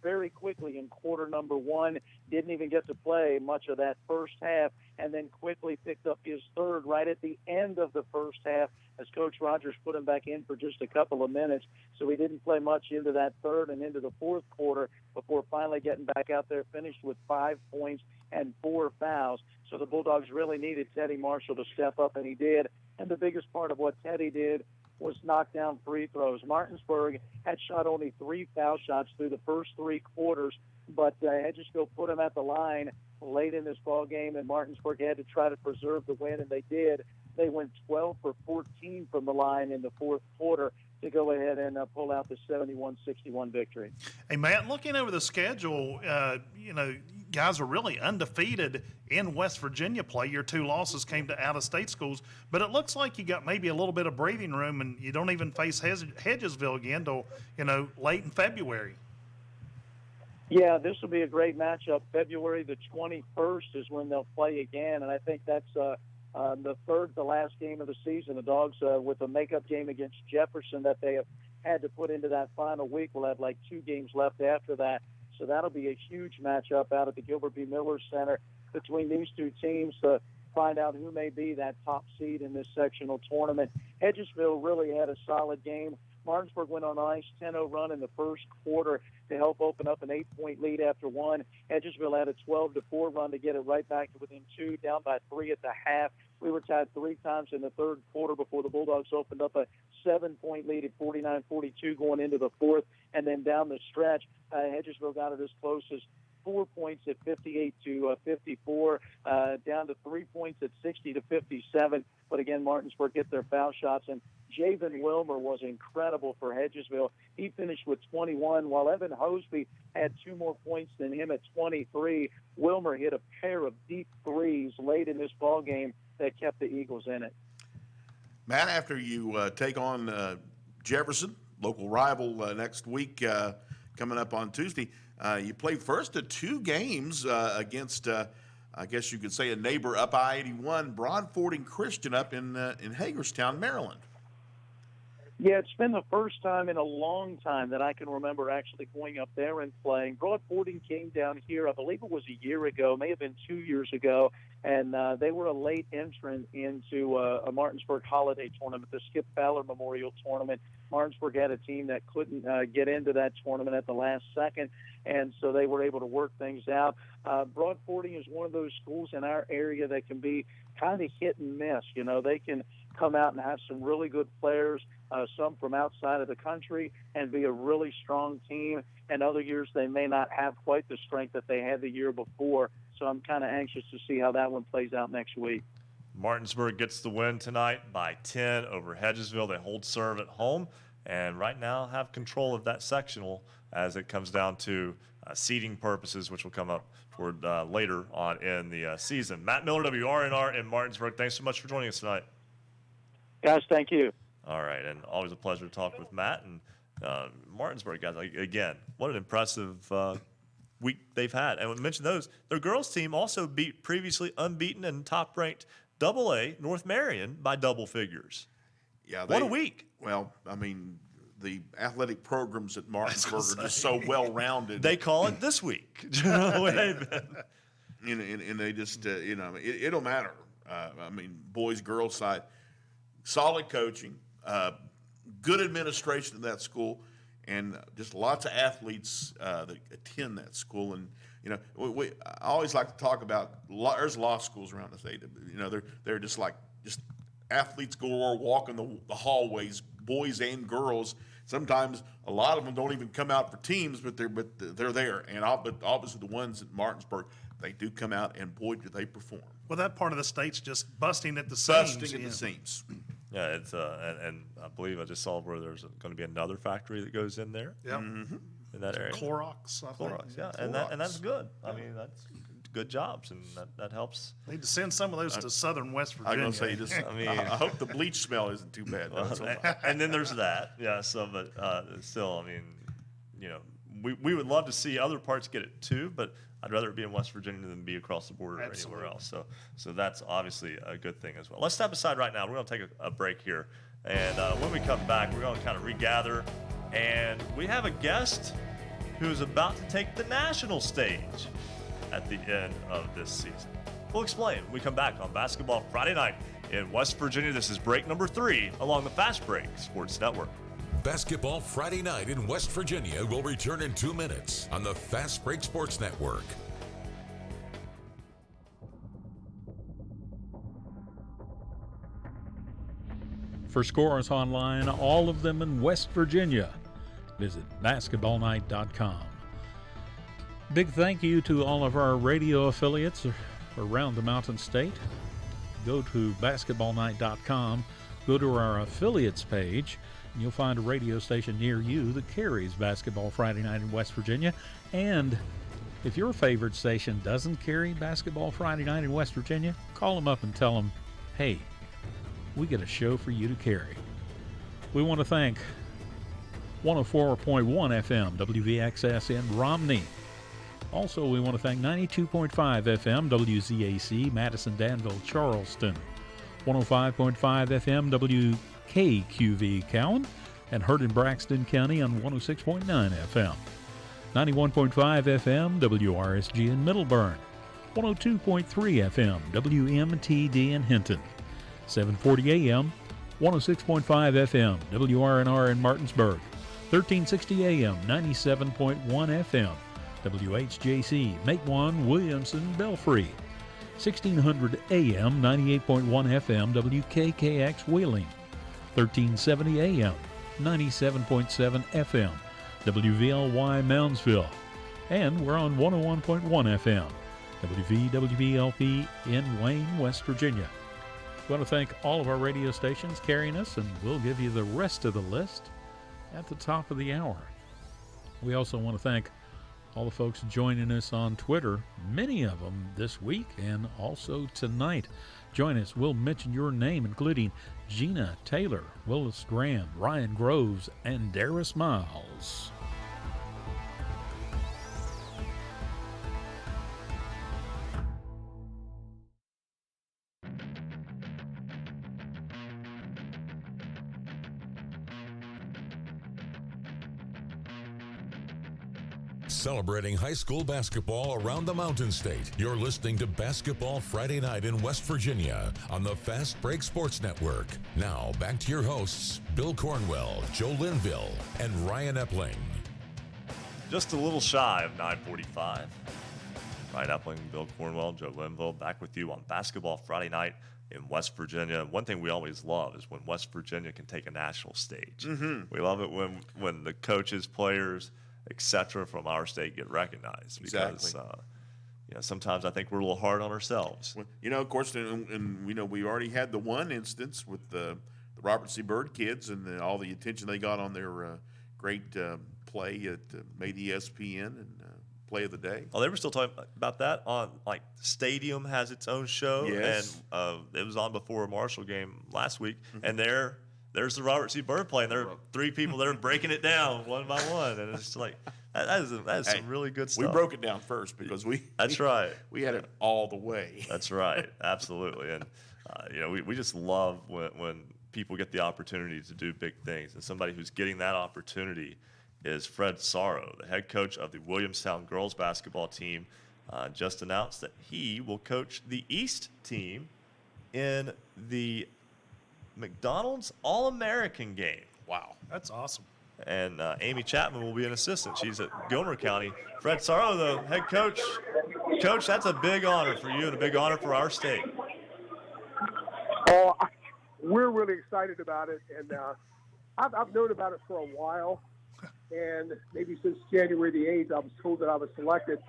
very quickly in quarter number 1. Didn't even get to play much of that first half, and then quickly picked up his third right at the end of the first half as Coach Rogers put him back in for just a couple of minutes. So he didn't play much into that third and into the fourth quarter before finally getting back out there, finished with 5 points and 4 fouls. So the Bulldogs really needed Teddy Marshall to step up, and he did. And the biggest part of what Teddy did was knock down free throws. Martinsburg had shot only 3 foul shots through the first 3 quarters, but Hedgesville put him at the line late in this ball game, and Martinsburg had to try to preserve the win, and they did. They went 12 for 14 from the line in the fourth quarter to go ahead and pull out the 71-61 victory. Hey, Matt, looking over the schedule, guys are really undefeated in West Virginia play. Your 2 losses came to out-of-state schools, but it looks like you got maybe a little bit of breathing room, and you don't even face Hedgesville again till, late in February. Yeah, this will be a great matchup. February the 21st is when they'll play again, and I think that's the third to last game of the season. The Dogs, with a makeup game against Jefferson that they have had to put into that final week, will have like 2 games left after that. So that'll be a huge matchup out at the Gilbert B. Miller Center between these 2 teams to find out who may be that top seed in this sectional tournament. Hedgesville really had a solid game. Martinsburg went on a nice 10-0 run in the first quarter to help open up an 8-point lead after 1. Hedgesville had a 12-4 run to get it right back to within 2, down by 3 at the half. We were tied 3 times in the third quarter before the Bulldogs opened up a 7-point lead at 49-42 going into the fourth. And then down the stretch, Hedgesville got it as close as 4 points at 58-54, down to 3 points at 60-57. But again, Martinsburg hit their foul shots, and Javen Wilmer was incredible for Hedgesville. He finished with 21, while Evan Hosby had 2 more points than him at 23. Wilmer hit a pair of deep threes late in this ball game that kept the Eagles in it. Matt, after you take on Jefferson, local rival, next week coming up on Tuesday, you play first of 2 games against, I guess you could say, a neighbor up I-81, Broadford Christian up in Hagerstown, Maryland. Yeah, it's been the first time in a long time that I can remember actually going up there and playing. Broadford came down here, I believe it was a year ago, may have been 2 years ago, and they were a late entrant into a Martinsburg holiday tournament, the Skip Fowler Memorial Tournament. Martinsburg had a team that couldn't get into that tournament at the last second, and so they were able to work things out. Broad Fording is one of those schools in our area that can be kind of hit and miss. You know, they can come out and have some really good players, some from outside of the country, and be a really strong team. And other years they may not have quite the strength that they had the year before. So I'm kind of anxious to see how that one plays out next week. Martinsburg gets the win tonight by 10 over Hedgesville. They hold serve at home and right now have control of that sectional as it comes down to seeding purposes, which will come up toward later on in the season. Matt Miller, WRNR in Martinsburg. Thanks so much for joining us tonight. Guys, thank you. All right, and always a pleasure to talk with Matt. And Martinsburg, guys, again, what an impressive week they've had. And we mentioned those. Their girls team also beat previously unbeaten and top-ranked AA North Marion by double figures. Yeah, what a week. Well, I mean, the athletic programs at Martinsburg are just so well-rounded. They call it this week. And they just, it don't matter. I mean, boys, girls side, solid coaching, good administration in that school, and just lots of athletes that attend that school. And I always like to talk about there's law schools around the state. They're just athletes go walking the hallways, boys and girls. Sometimes a lot of them don't even come out for teams, but they're there. And obviously the ones at Martinsburg, they do come out, and boy, do they perform. Well, that part of the state's just busting at the seams. Busting at the seams. Yeah, it's and I believe I just saw where there's going to be another factory that goes in there. Yeah, in that area. Clorox, I think. Clorox, yeah, and that's good. I mean, that's good jobs, and that helps. Need to send some of those to southern West Virginia. I was going to say, I hope the bleach smell isn't too bad. And then there's that, yeah. So, but still, I mean, we would love to see other parts get it too, but I'd rather it be in West Virginia than be across the border or anywhere else. So that's obviously a good thing as well. Let's step aside right now. We're going to take a break here. And when we come back, we're going to kind of regather. And we have a guest who's about to take the national stage at the end of this season. We'll explain when we come back on Basketball Friday Night in West Virginia. This is break number 3 along the Fast Break Sports Network. Basketball Friday Night in West Virginia will return in 2 minutes on the Fast Break Sports Network. For scores online, all of them in West Virginia, visit basketballnight.com. Big thank you to all of our radio affiliates around the Mountain State. Go to basketballnight.com, go to our affiliates page, and you'll find a radio station near you that carries Basketball Friday Night in West Virginia. And if your favorite station doesn't carry Basketball Friday Night in West Virginia, call them up and tell them, hey, we got a show for you to carry. We want to thank 104.1 FM WVXS in Romney. Also, we want to thank 92.5 FM WZAC Madison, Danville, Charleston, 105.5 FM WKQV Cowan, and heard in Braxton County on 106.9 FM, 91.5 FM WRSG in Middleburn, 102.3 FM WMTD in Hinton, 740 AM, 106.5 FM WRNR in Martinsburg, 1360 AM, 97.1 FM WHJC, Matewan, Williamson, Belfry, 1600 AM, 98.1 FM WKKX Wheeling, 1370 AM, 97.7 FM WVLY Moundsville, and we're on 101.1 FM WVWVLP in Wayne, West Virginia. We want to thank all of our radio stations carrying us, and we'll give you the rest of the list at the top of the hour. We also want to thank all the folks joining us on Twitter, many of them this week and also tonight. Join us. We'll mention your name, including Gina Taylor, Willis Graham, Ryan Groves, and Darius Miles. Celebrating high school basketball around the Mountain State. You're listening to Basketball Friday Night in West Virginia on the Fast Break Sports Network. Now, back to your hosts, Bill Cornwell, Joe Linville, and Ryan Epling. Just a little shy of 9:45. Ryan Epling, Bill Cornwell, Joe Linville, back with you on Basketball Friday Night in West Virginia. One thing we always love is when West Virginia can take a national stage. Mm-hmm. We love it when the coaches, players, etc. from our state get recognized. Because, Exactly. Sometimes I think we're a little hard on ourselves. Well, of course, and we already had the one instance with the Robert C. Byrd kids and all the attention they got on their great play at made ESPN and play of the day. Oh, they were still talking about that on, like, Stadium has its own show. Yes. And it was on before a Marshall game last week. Mm-hmm. And there's the Robert C. Byrd play, and there are three people that are breaking it down one by one. And it's like, that is some really good stuff. We broke it down first because That's right. We had it all the way. That's right. Absolutely. And, we just love when people get the opportunity to do big things. And somebody who's getting that opportunity is Fred Sorrow, the head coach of the Williamstown girls basketball team. Just announced that he will coach the East team in the McDonald's All-American game. Wow. That's awesome. And Amy Chapman will be an assistant. She's at Gilmer County. Fred Sorrow, the head coach. Coach, that's a big honor for you and a big honor for our state. Oh, we're really excited about it, and I've known about it for a while. And maybe since January the 8th, I was told that I was selected.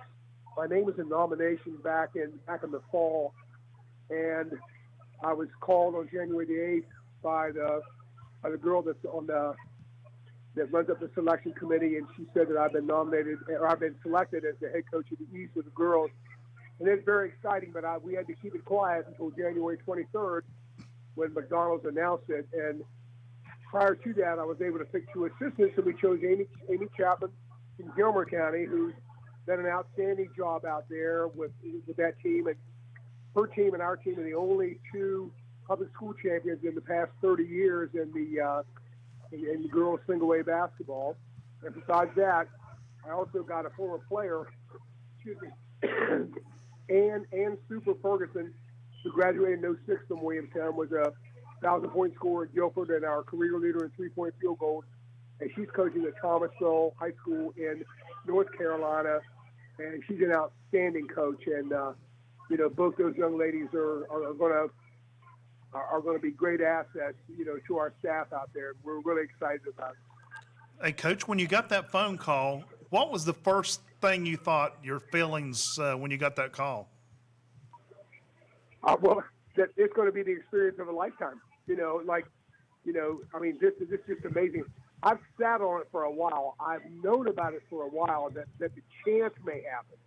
My name was in nomination back in the fall, and I was called on January the 8th by the girl that runs up the selection committee, and she said that I've been selected as the head coach of the East with the girls. And it's very exciting, but we had to keep it quiet until January 23rd when McDonald's announced it. And prior to that, I was able to pick two assistants, and we chose Amy Chapman from Gilmer County, who's done an outstanding job out there with that team. And her team and our team are the only two public school champions in the past 30 years in the girls single-A basketball. And besides that, I also got a former player, Ann Super Ferguson, who graduated in 06 from Williamstown, was a 1,000-point scorer at Guilford and our career leader in three-point field goals. And she's coaching at Thomasville High School in North Carolina, and she's an outstanding coach. And both those young ladies are going to be great assets, to our staff out there. We're really excited about it. Hey, Coach, when you got that phone call, what was the first thing you thought, your feelings when you got that call? That it's going to be the experience of a lifetime. This is just amazing. I've sat on it for a while. I've known about it for a while that the chance may happen.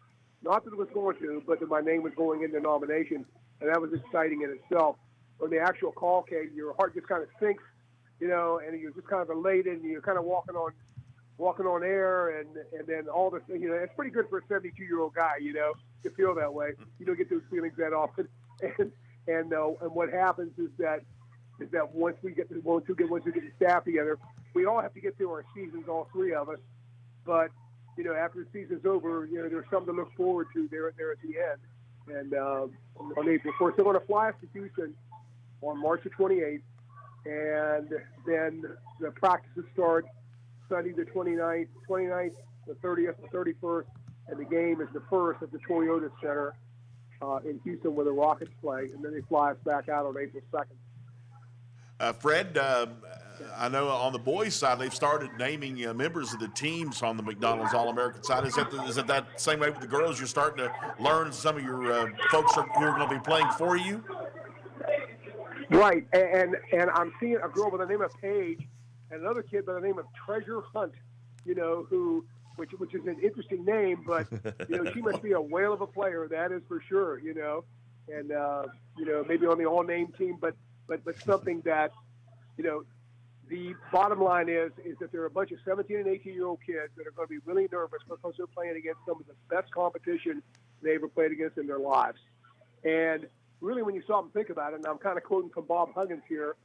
Not that it was going to, but that my name was going in the nomination, and that was exciting in itself. When the actual call came, your heart just kind of sinks, and you're just kind of elated, and you're kind of walking on air, and then all this, it's pretty good for a 72-year-old guy, to feel that way. You don't get those feelings that often, and what happens is that once we get the staff together, we all have to get through our seasons, all three of us. But after the season's over, there's something to look forward to there at the end. And on April 1st, they're going to fly us to Houston on March the 28th, and then the practices start Sunday the 29th, the 30th, the 31st, and the game is the 1st at the Toyota Center in Houston where the Rockets play, and then they fly us back out on April 2nd. Fred, I know on the boys' side they've started naming members of the teams on the McDonald's All-American side. Is it that same way with the girls? You're starting to learn some of your folks who are going to be playing for you? Right, and I'm seeing a girl by the name of Paige and another kid by the name of Treasure Hunt, which is an interesting name, but she must be a whale of a player, that is for sure, and maybe on the all-name team, but something that, the bottom line is that there are a bunch of 17 and 18-year-old kids that are going to be really nervous because they're playing against some of the best competition they ever played against in their lives. And really, when you stop and think about it, and I'm kind of quoting from Bob Huggins here,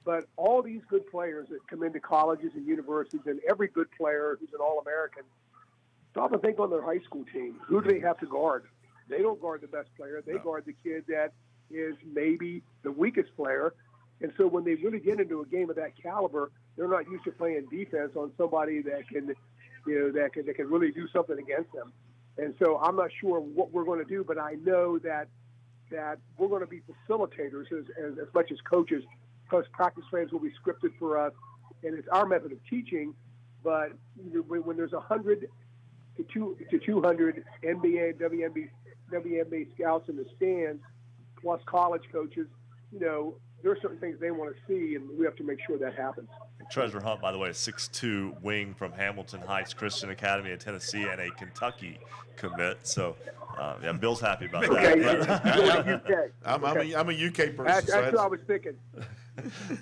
but all these good players that come into colleges and universities, and every good player who's an All-American stop and think on their high school team. Who do they have to guard? They don't guard the best player. They guard the kid that is maybe the weakest player. And so when they really get into a game of that caliber, they're not used to playing defense on somebody that can, that can really do something against them. And so I'm not sure what we're going to do, but I know that we're going to be facilitators as much as coaches, because practice plans will be scripted for us, and it's our method of teaching. But when there's 100 to 200 NBA, WNBA scouts in the stands, plus college coaches, there are certain things they want to see, and we have to make sure that happens. Treasure Hunt, by the way, a 6'2" wing from Hamilton Heights Christian Academy in Tennessee and a Kentucky commit. So, Bill's happy about that. UK. I'm a UK person. That's what I was thinking.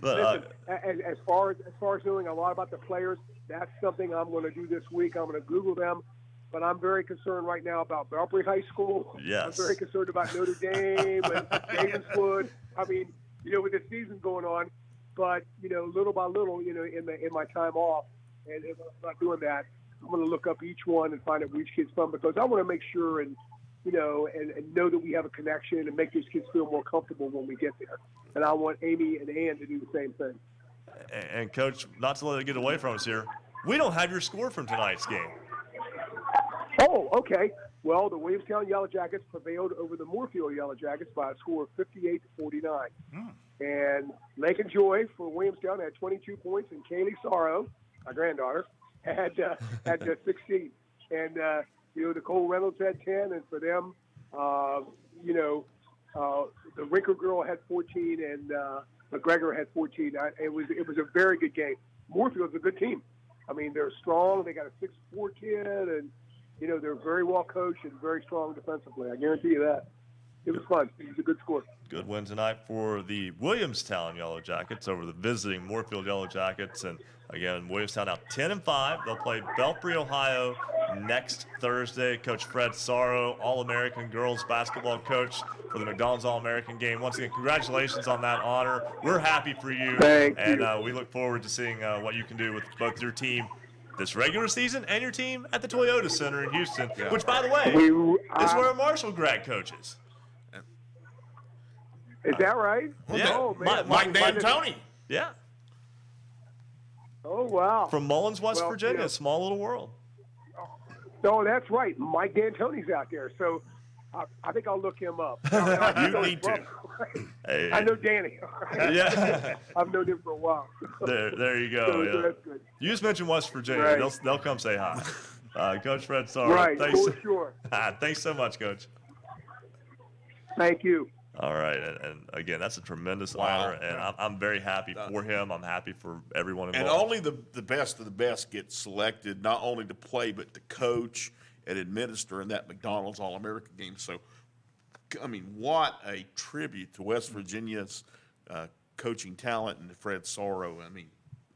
But, Listen, as far as knowing a lot about the players, that's something I'm going to do this week. I'm going to Google them. But I'm very concerned right now about Belpre High School. Yes. I'm very concerned about Notre Dame and Ravenswood. I mean, with the season going on, but little by little, in my time off, and if I'm not doing that, I'm going to look up each one and find out where each kid's from, because I want to make sure and know that we have a connection and make these kids feel more comfortable when we get there. And I want Amy and Ann to do the same thing. And Coach, not to let it get away from us here, we don't have your score from tonight's game. Oh, okay. Well, the Williamstown Yellow Jackets prevailed over the Moorfield Yellow Jackets by a score of 58-49. And Lakin Joy for Williamstown had 22 points, and Kaylee Sorrow, my granddaughter, had 16. And Nicole Reynolds had 10, and for them, the Rinker girl had 14, and McGregor had 14. It was a very good game. Moorfield's a good team. I mean, they're strong. They got a 6'4" kid, and they're very well coached and very strong defensively. I guarantee you that. It was fun. It was a good score. Good win tonight for the Williamstown Yellow Jackets over the visiting Moorfield Yellow Jackets. And again, Williamstown now 10-5. They'll play Belpre, Ohio next Thursday. Coach Fred Sorrow, All-American girls basketball coach for the McDonald's All-American game. Once again, congratulations on that honor. We're happy for you. Thank you. And we look forward to seeing what you can do with both your team this regular season and your team at the Toyota Center in Houston, which, by the way, is where Marshall grad coaches. Is that right? Yeah. Oh, man. Mike D'Antoni. Yeah. Oh, wow. From Mullins, West Virginia, small little world. No, that's right. Mike D'Antoni's out there. So I think I'll look him up. You need to. Hey. I know Danny. Yeah. I've known him for a while. There you go. So that's good. You just mentioned West Virginia. Right. They'll come say hi. Coach Fred Sorrow. Right, Thanks. for sure. Thanks so much, Coach. Thank you. All right, and again, that's a tremendous honor, and I'm very happy for him. I'm happy for everyone involved. And only the best of the best get selected, not only to play, but to coach and administer in that McDonald's All-American game. So, I mean, what a tribute to West Virginia's coaching talent and to Fred Sorrow. I mean,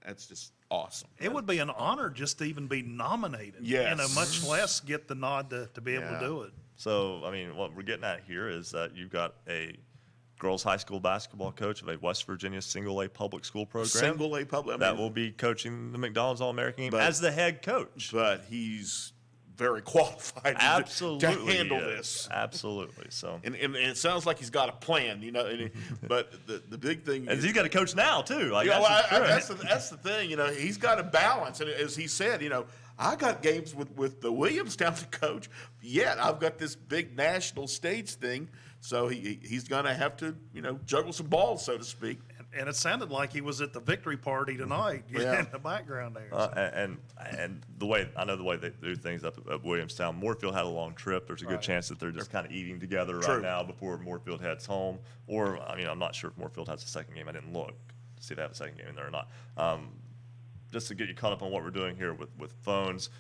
that's just awesome. It would be an honor just to even be nominated. Yes. Much less get the nod to be able to do it. So, I mean, what we're getting at here is that you've got a girls high school basketball coach of a West Virginia single-A public school program. Single-A public. That will be coaching the McDonald's All-American game as the head coach. But he's very qualified to handle this. Absolutely. So, and it sounds like he's got a plan, but the big thing is he's got a coach now too. Like that's the thing, he's got a balance, and as he said, I got games with the Williamstown coach, yet I've got this big national stage thing, so he's going to have to juggle some balls, so to speak. And it sounded like he was at the victory party tonight in the background there. And the way they do things up at Williamstown, Moorfield had a long trip. There's a good chance that they're just kind of eating together right now before Moorfield heads home. Or, I'm not sure if Moorfield has a second game. I didn't look to see if they have a second game in there or not. Just to get you caught up on what we're doing here with phones,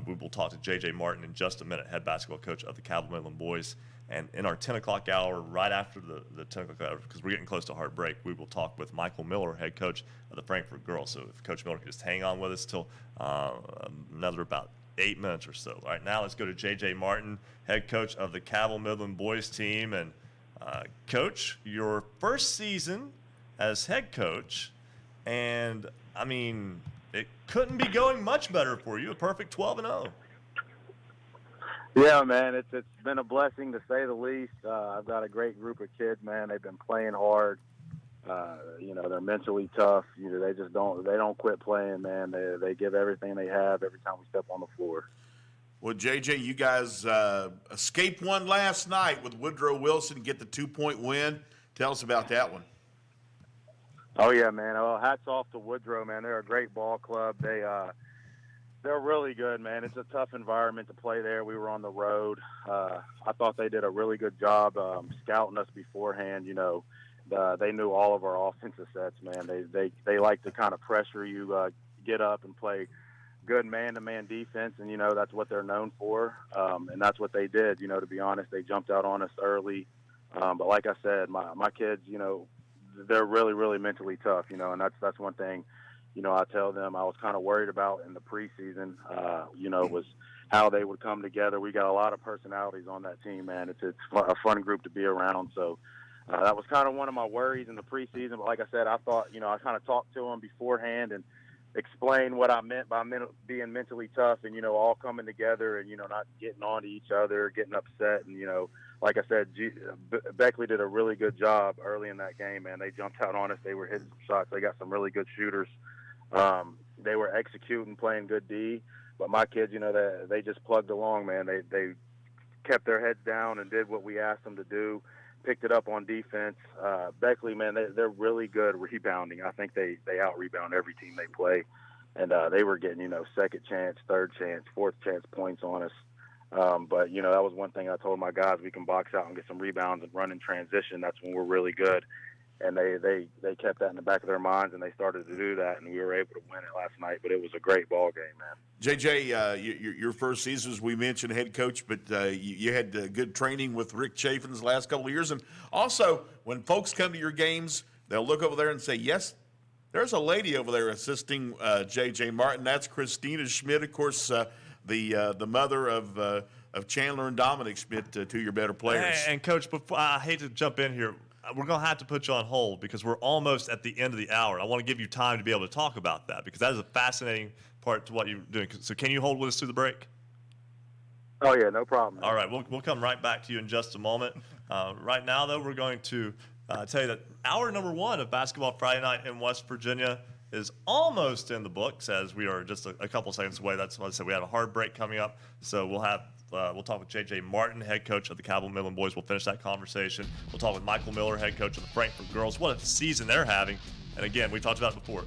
we will talk to J.J. Martin in just a minute, head basketball coach of the Cabell Midland boys. And in our 10 o'clock hour, right after the 10 o'clock hour, because we're getting close to hard break, we will talk with Michael Miller, head coach of the Frankfort girls. So if Coach Miller could just hang on with us till another about 8 minutes or so. All right, now let's go to J.J. Martin, head coach of the Cabell Midland boys team. And Coach, your first season as head coach, and it couldn't be going much better for you, a perfect 12-0. Yeah, man, it's been a blessing to say the least. I've got a great group of kids, man. They've been playing hard. They're mentally tough. They just don't quit playing, man. They give everything they have every time we step on the floor. Well, JJ, you guys escaped one last night with Woodrow Wilson, get the 2-point win. Tell us about that one. Oh yeah, man. Well, hats off to Woodrow, man. They're a great ball club. They're really good, man. It's a tough environment to play there. We were on the road. I thought they did a really good job scouting us beforehand. They knew all of our offensive sets, man. They like to kind of pressure you, get up and play good man-to-man defense, and that's what they're known for. And that's what they did. To be honest, they jumped out on us early. But like I said, my kids, they're really, really mentally tough. And that's one thing. I tell them I was kind of worried about in the preseason, was how they would come together. We got a lot of personalities on that team, man. It's a fun group to be around. So that was kind of one of my worries in the preseason. But like I said, I thought, I kind of talked to them beforehand and explained what I meant by being mentally tough and, all coming together and, not getting on to each other, getting upset. And, like I said, Beckley did a really good job early in that game, man. They jumped out on us. They were hitting some shots. They got some really good shooters. They were executing, playing good D, but my kids, they just plugged along, man. They kept their heads down and did what we asked them to do, picked it up on defense. Beckley, man, they're really good rebounding. I think they out-rebound every team they play, and they were getting, second chance, third chance, fourth chance points on us. But, that was one thing I told my guys. We can box out and get some rebounds and run in transition. That's when we're really good. And they kept that in the back of their minds, and they started to do that, and we were able to win it last night. But it was a great ball game, man. JJ, your first season, as we mentioned, head coach, but you had good training with Rick Chafin's the last couple of years. And also, when folks come to your games, they'll look over there and say, yes, there's a lady over there assisting J.J. Martin. That's Christina Schmidt, of course, the mother of Chandler and Dominic Schmidt, two of your better players. And Coach, I hate to jump in here. We're going to have to put you on hold because we're almost at the end of the hour. I want to give you time to be able to talk about that because that is a fascinating part to what you're doing. So can you hold with us through the break? Oh, yeah, no problem. All right, we'll come right back to you in just a moment. Right now, though, we're going to tell you that hour number 1 of Basketball Friday Night in West Virginia is almost in the books as we are just a couple seconds away. That's what I said. We have a hard break coming up, so we'll talk with J.J. Martin, head coach of the Cabell Midland boys. We'll finish that conversation. We'll talk with Michael Miller, head coach of the Frankfort girls. What a season they're having. And again, we talked about it before.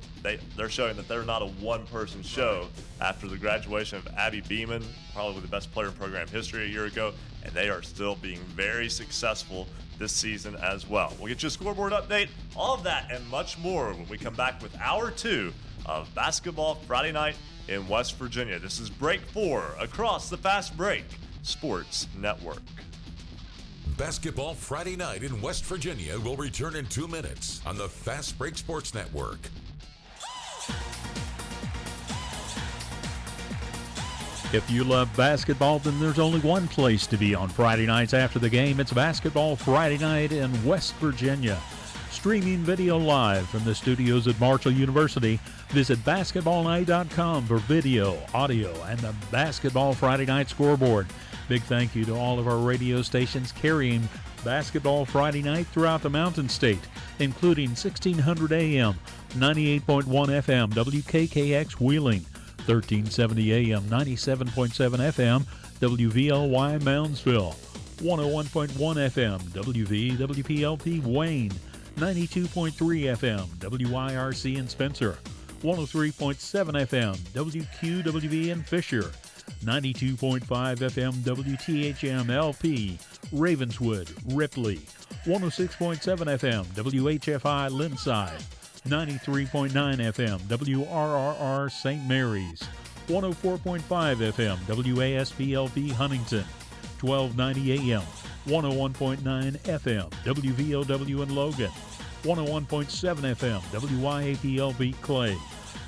They're showing that they're not a one-person show after the graduation of Abby Beeman, probably the best player in program history a year ago, and they are still being very successful this season as well. We'll get you a scoreboard update, all of that and much more when we come back with hour 2 of Basketball Friday Night in West Virginia. This is Break 4 across the Fast Break Sports Network. Basketball Friday Night in West Virginia will return in 2 minutes on the Fast Break Sports Network. If you love basketball, then there's only one place to be on Friday nights after the game. It's Basketball Friday Night in West Virginia. Streaming video live from the studios at Marshall University. Visit basketballnight.com for video, audio, and the Basketball Friday Night scoreboard. Big thank you to all of our radio stations carrying Basketball Friday Night throughout the Mountain State, including 1600 AM, 98.1 FM, WKKX Wheeling, 1370 AM, 97.7 FM, WVLY Moundsville, 101.1 FM, WVWPLP Wayne, 92.3 FM, WIRC in Spencer, 103.7 FM, WQWV in Fisher, 92.5 FM, WTHM LP, Ravenswood, Ripley, 106.7 FM, WHFI Linside, 93.9 FM, WRRR St. Mary's, 104.5 FM, WASPLP Huntington, 1290 AM, 101.9 FM, WVOW in Logan, 101.7 FM, WYAPLP Clay,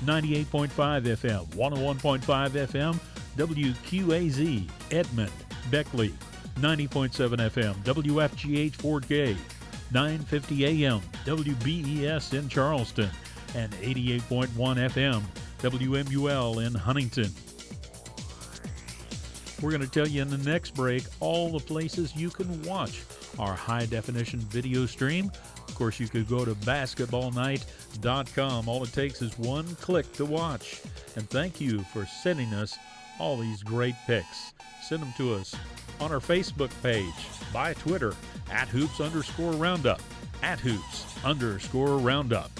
98.5 FM, 101.5 FM, WQAZ Edmond, Beckley, 90.7 FM, WFGH Fort Gay, 950 AM, WBES in Charleston, and 88.1 FM, WMUL in Huntington. We're going to tell you in the next break all the places you can watch our high-definition video stream. Of course, you could go to basketballnight.com. All it takes is one click to watch. And thank you for sending us all these great pics. Send them to us on our Facebook page, by Twitter, @hoops_roundup, @hoops_roundup.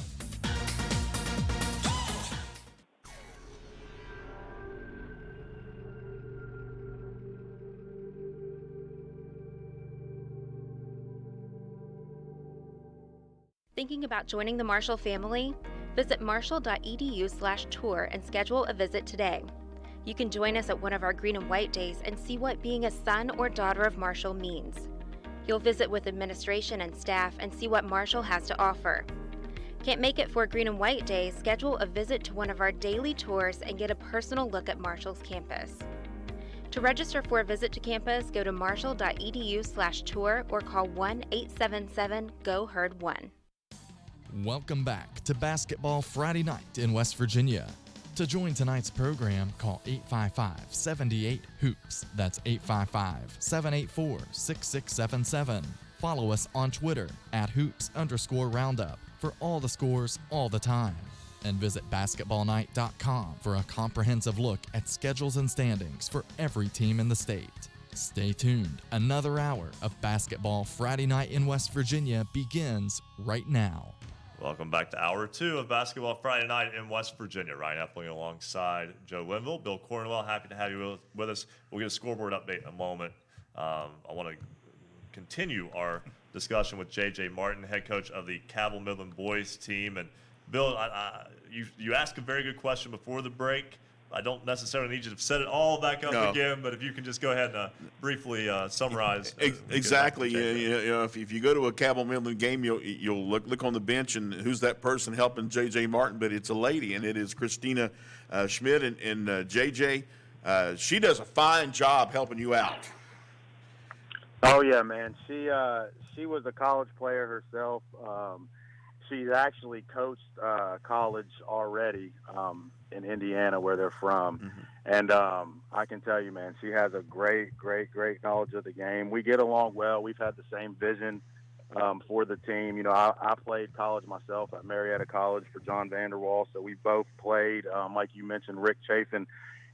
Thinking about joining the Marshall family? Visit marshall.edu/tour and schedule a visit today. You can join us at one of our green and white days and see what being a son or daughter of Marshall means. You'll visit with administration and staff and see what Marshall has to offer. Can't make it for a green and white day? Schedule a visit to one of our daily tours and get a personal look at Marshall's campus. To register for a visit to campus, go to marshall.edu/tour or call 1-877-GO-HERD1. Welcome back to Basketball Friday Night in West Virginia. To join tonight's program, call 855-78-HOOPS. That's 855-784-6677. Follow us on Twitter @hoops_roundup for all the scores all the time. And visit basketballnight.com for a comprehensive look at schedules and standings for every team in the state. Stay tuned. Another hour of Basketball Friday Night in West Virginia begins right now. Welcome back to Hour 2 of Basketball Friday Night in West Virginia. Ryan Epling alongside Joe Linville. Bill Cornwell, happy to have you with us. We'll get a scoreboard update in a moment. I want to continue our discussion with J.J. Martin, head coach of the Cabell Midland boys team. And Bill, you asked a very good question before the break. I don't necessarily need you to set it all back up again, but if you can just go ahead and briefly summarize. Exactly. If you go to a Cabell Midland game, you'll look on the bench and who's that person helping J.J. Martin, but it's a lady, and it is Christina Schmidt. And J.J., she does a fine job helping you out. Oh, yeah, man. She was a college player herself. She's actually coached college already in Indiana, where they're from. Mm-hmm. And I can tell you, man, she has a great knowledge of the game. We get along well. We've had the same vision for the team. You know, I played college myself at Marietta College for John Vanderwall, so we both played. Like you mentioned, Rick Chafin,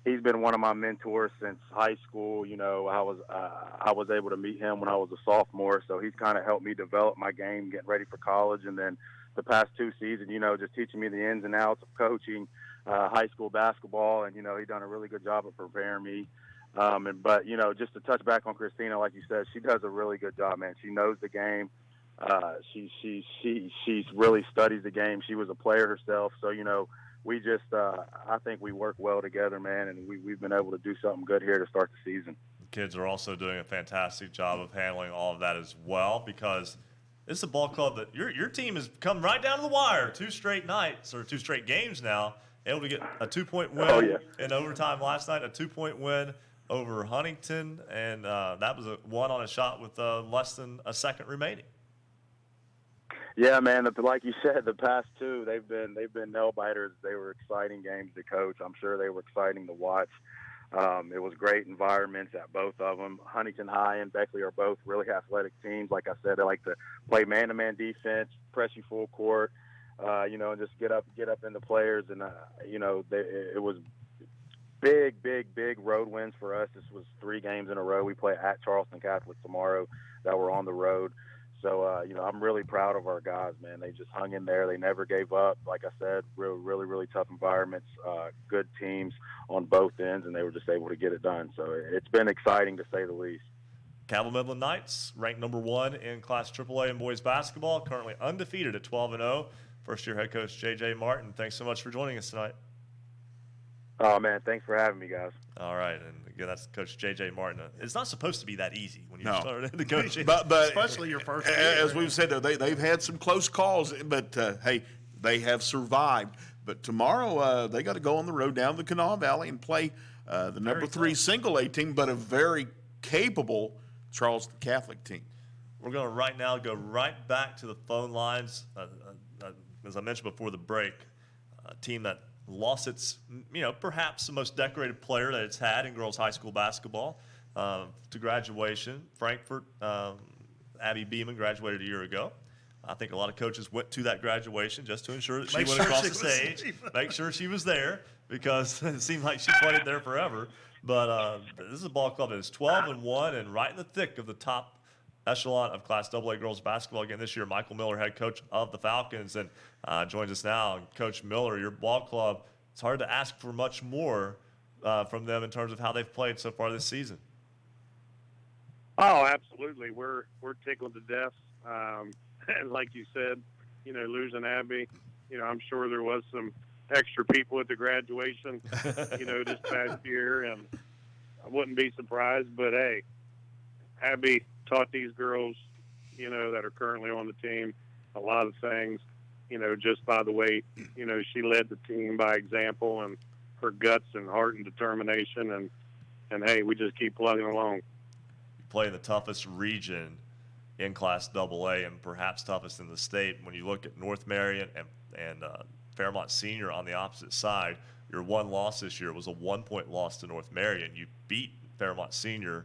he's been one of my mentors since high school. You know, I was able to meet him when I was a sophomore, so he's kind of helped me develop my game, getting ready for college. And then the past 2 seasons, you know, just teaching me the ins and outs of coaching high school basketball, and, you know, he's done a really good job of preparing me. But, you know, just to touch back on Christina, like you said, she does a really good job, man. She knows the game. She's really studies the game. She was a player herself. So, you know, we just, I think we work well together, man, and we've been able to do something good here to start the season. The kids are also doing a fantastic job of handling all of that as well, because this is a ball club that your team has come right down to the wire 2 straight nights or 2 straight games now, able to get a 2-point win in overtime last night, a 2-point win over Huntington, and that was one on a shot with less than a second remaining. Yeah, man. Like you said, the past 2 they've been nail biters. They were exciting games to coach. I'm sure they were exciting to watch. It was great environments at both of them. Huntington High and Beckley are both really athletic teams. Like I said, they like to play man-to-man defense, press you full court, you know, and just get up in the players. And you know, it was big road wins for us. This was 3 games in a row. We play at Charleston Catholic tomorrow that we're on the road. So, you know, I'm really proud of our guys, man. They just hung in there. They never gave up. Like I said, really tough environments, good teams on both ends, and they were just able to get it done. So it's been exciting, to say the least. Cabell Midland Knights, ranked number 1 in Class AAA in boys basketball, currently undefeated at 12-0. First-year head coach J.J. Martin, thanks so much for joining us tonight. Oh, man, thanks for having me, guys. All right, and again, that's Coach J.J. Martin. It's not supposed to be that easy when you start into coaching. But especially your first year. As we've said, they've had some close calls, but, hey, they have survived. But tomorrow they got to go on the road down to the Kanawha Valley and play the number 3 single A team, but a very capable Charleston Catholic team. We're going to right now go right back to the phone lines. As I mentioned before the break, a team that lost its, perhaps the most decorated player that it's had in girls high school basketball to graduation. Frankfort, Abby Beeman graduated a year ago. I think a lot of coaches went to that graduation just to ensure that she went across the stage, make sure she was there, because it seemed like she played there forever. But this is a ball club that is 12-1 and right in the thick of the top echelon of Class AA girls basketball again this year. Michael Miller, head coach of the Falcons, and joins us now. And Coach Miller, your ball club, it's hard to ask for much more from them in terms of how they've played so far this season. Oh, absolutely. We're tickled to death. And like you said, losing Abby, I'm sure there was some extra people at the graduation, this past year, and I wouldn't be surprised. But hey, Abby taught these girls, that are currently on the team a lot of things, just by the way, she led the team by example and her guts and heart and determination. And hey, we just keep plugging along. You play in the toughest region in Class AA and perhaps toughest in the state. When you look at North Marion and Fairmont Senior on the opposite side, your one loss this year was a 1-point loss to North Marion. You beat Fairmont Senior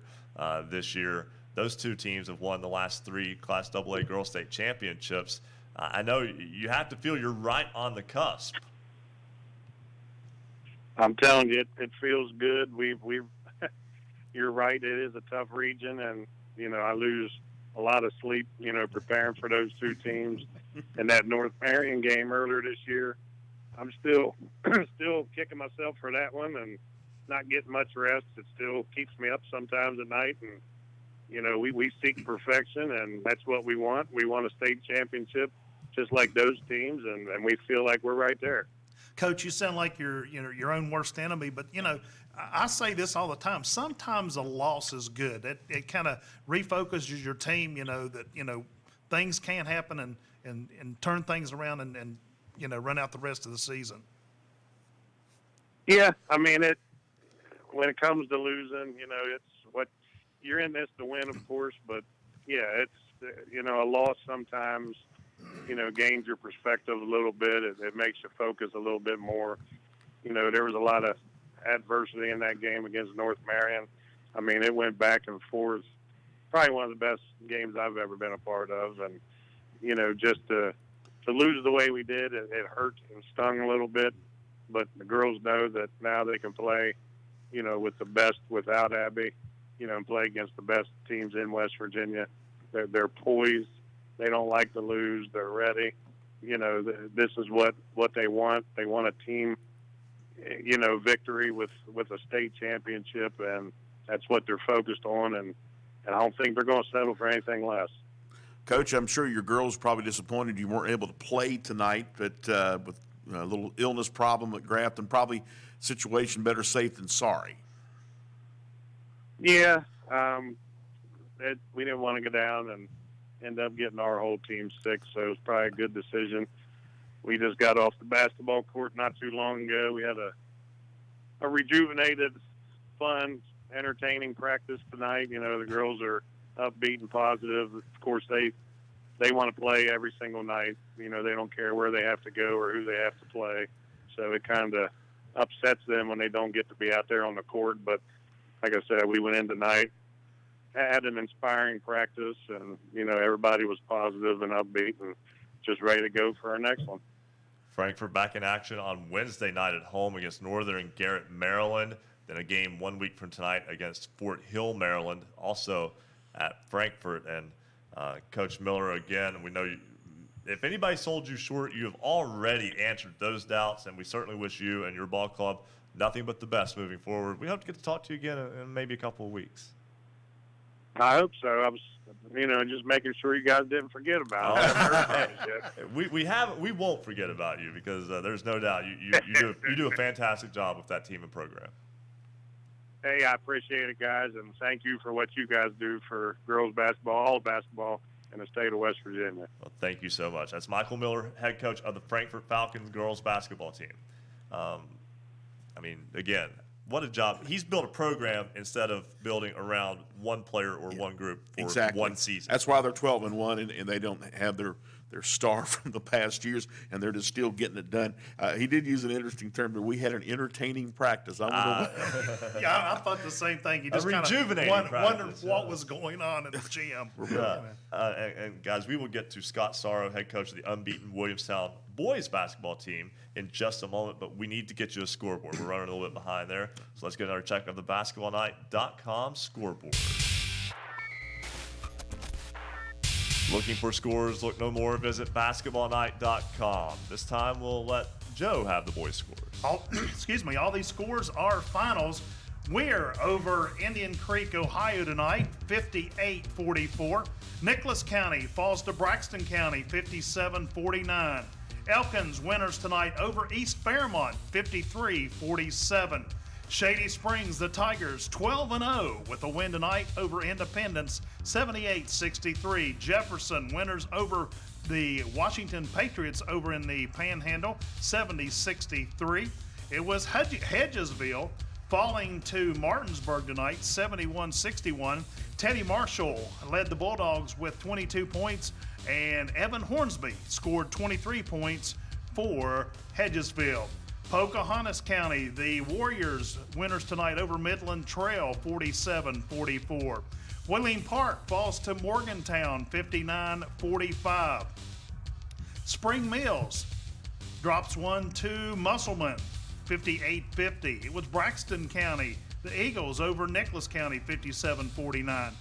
this year. Those two teams have won the last 3 Class AA Girls State Championships. I know you have to feel you're right on the cusp. I'm telling you, it feels good. We've you're right. It is a tough region, and I lose a lot of sleep, preparing for those two teams. And that North Marion game earlier this year, I'm still kicking myself for that one and not getting much rest. It still keeps me up sometimes at night. And we seek perfection, and that's what we want. We want a state championship, just like those teams, and we feel like we're right there. Coach, you sound like you're your own worst enemy, but I say this all the time. Sometimes a loss is good. It kind of refocuses your team. That things can happen and turn things around and run out the rest of the season. Yeah, I mean it. When it comes to losing, it's what you're in this to win, of course. But yeah, it's a loss sometimes. Gains your perspective a little bit. It makes you focus a little bit more. There was a lot of adversity in that game against North Marion. I mean, it went back and forth. Probably one of the best games I've ever been a part of. And, just to lose the way we did, it hurt and stung a little bit. But the girls know that now they can play, with the best without Abby, and play against the best teams in West Virginia. They're poised. They don't like to lose. They're ready. This is what they want. They want a team, victory with a state championship, and that's what they're focused on. And I don't think they're going to settle for anything less. Coach, I'm sure your girls probably disappointed you weren't able to play tonight, but with a little illness problem at Grafton, probably situation better safe than sorry. Yeah, we didn't want to go down and end up getting our whole team sick, so it was probably a good decision. We just got off the basketball court not too long ago. We had a rejuvenated, fun, entertaining practice tonight. The girls are upbeat and positive. Of course, they want to play every single night. They don't care where they have to go or who they have to play. So it kind of upsets them when they don't get to be out there on the court. But like I said, we went in tonight, had an inspiring practice, and everybody was positive and upbeat and just ready to go for our next one. Frankfort back in action on Wednesday night at home against Northern Garrett, Maryland. Then a game 1 week from tonight against Fort Hill, Maryland, also at Frankfort. And Coach Miller, again, we know if anybody sold you short, you have already answered those doubts, and we certainly wish you and your ball club nothing but the best moving forward. We hope to get to talk to you again in maybe a couple of weeks. I hope so. I was, just making sure you guys didn't forget about it. We won't forget about you because there's no doubt you do a fantastic job with that team and program. Hey, I appreciate it, guys, and thank you for what you guys do for girls basketball, all basketball in the state of West Virginia. Well, thank you so much. That's Michael Miller, head coach of the Frankfort Falcons girls basketball team. Again, what a job. He's built a program instead of building around one player or one group for one season. That's why they're 12-1, and they don't have their star from the past years, and they're just still getting it done. He did use an interesting term, but we had an entertaining practice. Yeah, I thought the same thing. You just kind of wondered what was going on in the gym. And guys, we will get to Scott Sorrow, head coach of the unbeaten Williamstown boys basketball team, in just a moment, but we need to get you a scoreboard. We're running a little bit behind there, so let's get another check of the basketballnight.com scoreboard. Looking for scores? Look no more. Visit basketballnight.com. This time we'll let Joe have the boys' scores. All these scores are finals. We're over Indian Creek, Ohio tonight, 58-44. Nicholas County falls to Braxton County, 57-49. Elkins winners tonight over East Fairmont, 53-47. Shady Springs, the Tigers, 12-0 with a win tonight over Independence, 78-63. Jefferson winners over the Washington Patriots over in the Panhandle, 70-63. It was Hedgesville falling to Martinsburg tonight, 71-61. Teddy Marshall led the Bulldogs with 22 points, and Evan Hornsby scored 23 points for Hedgesville. Pocahontas County, the Warriors winners tonight over Midland Trail, 47-44. Wheeling Park falls to Morgantown, 59-45. Spring Mills drops one to Musselman, 58-50. It was Braxton County, the Eagles over Nicholas County, 57-49.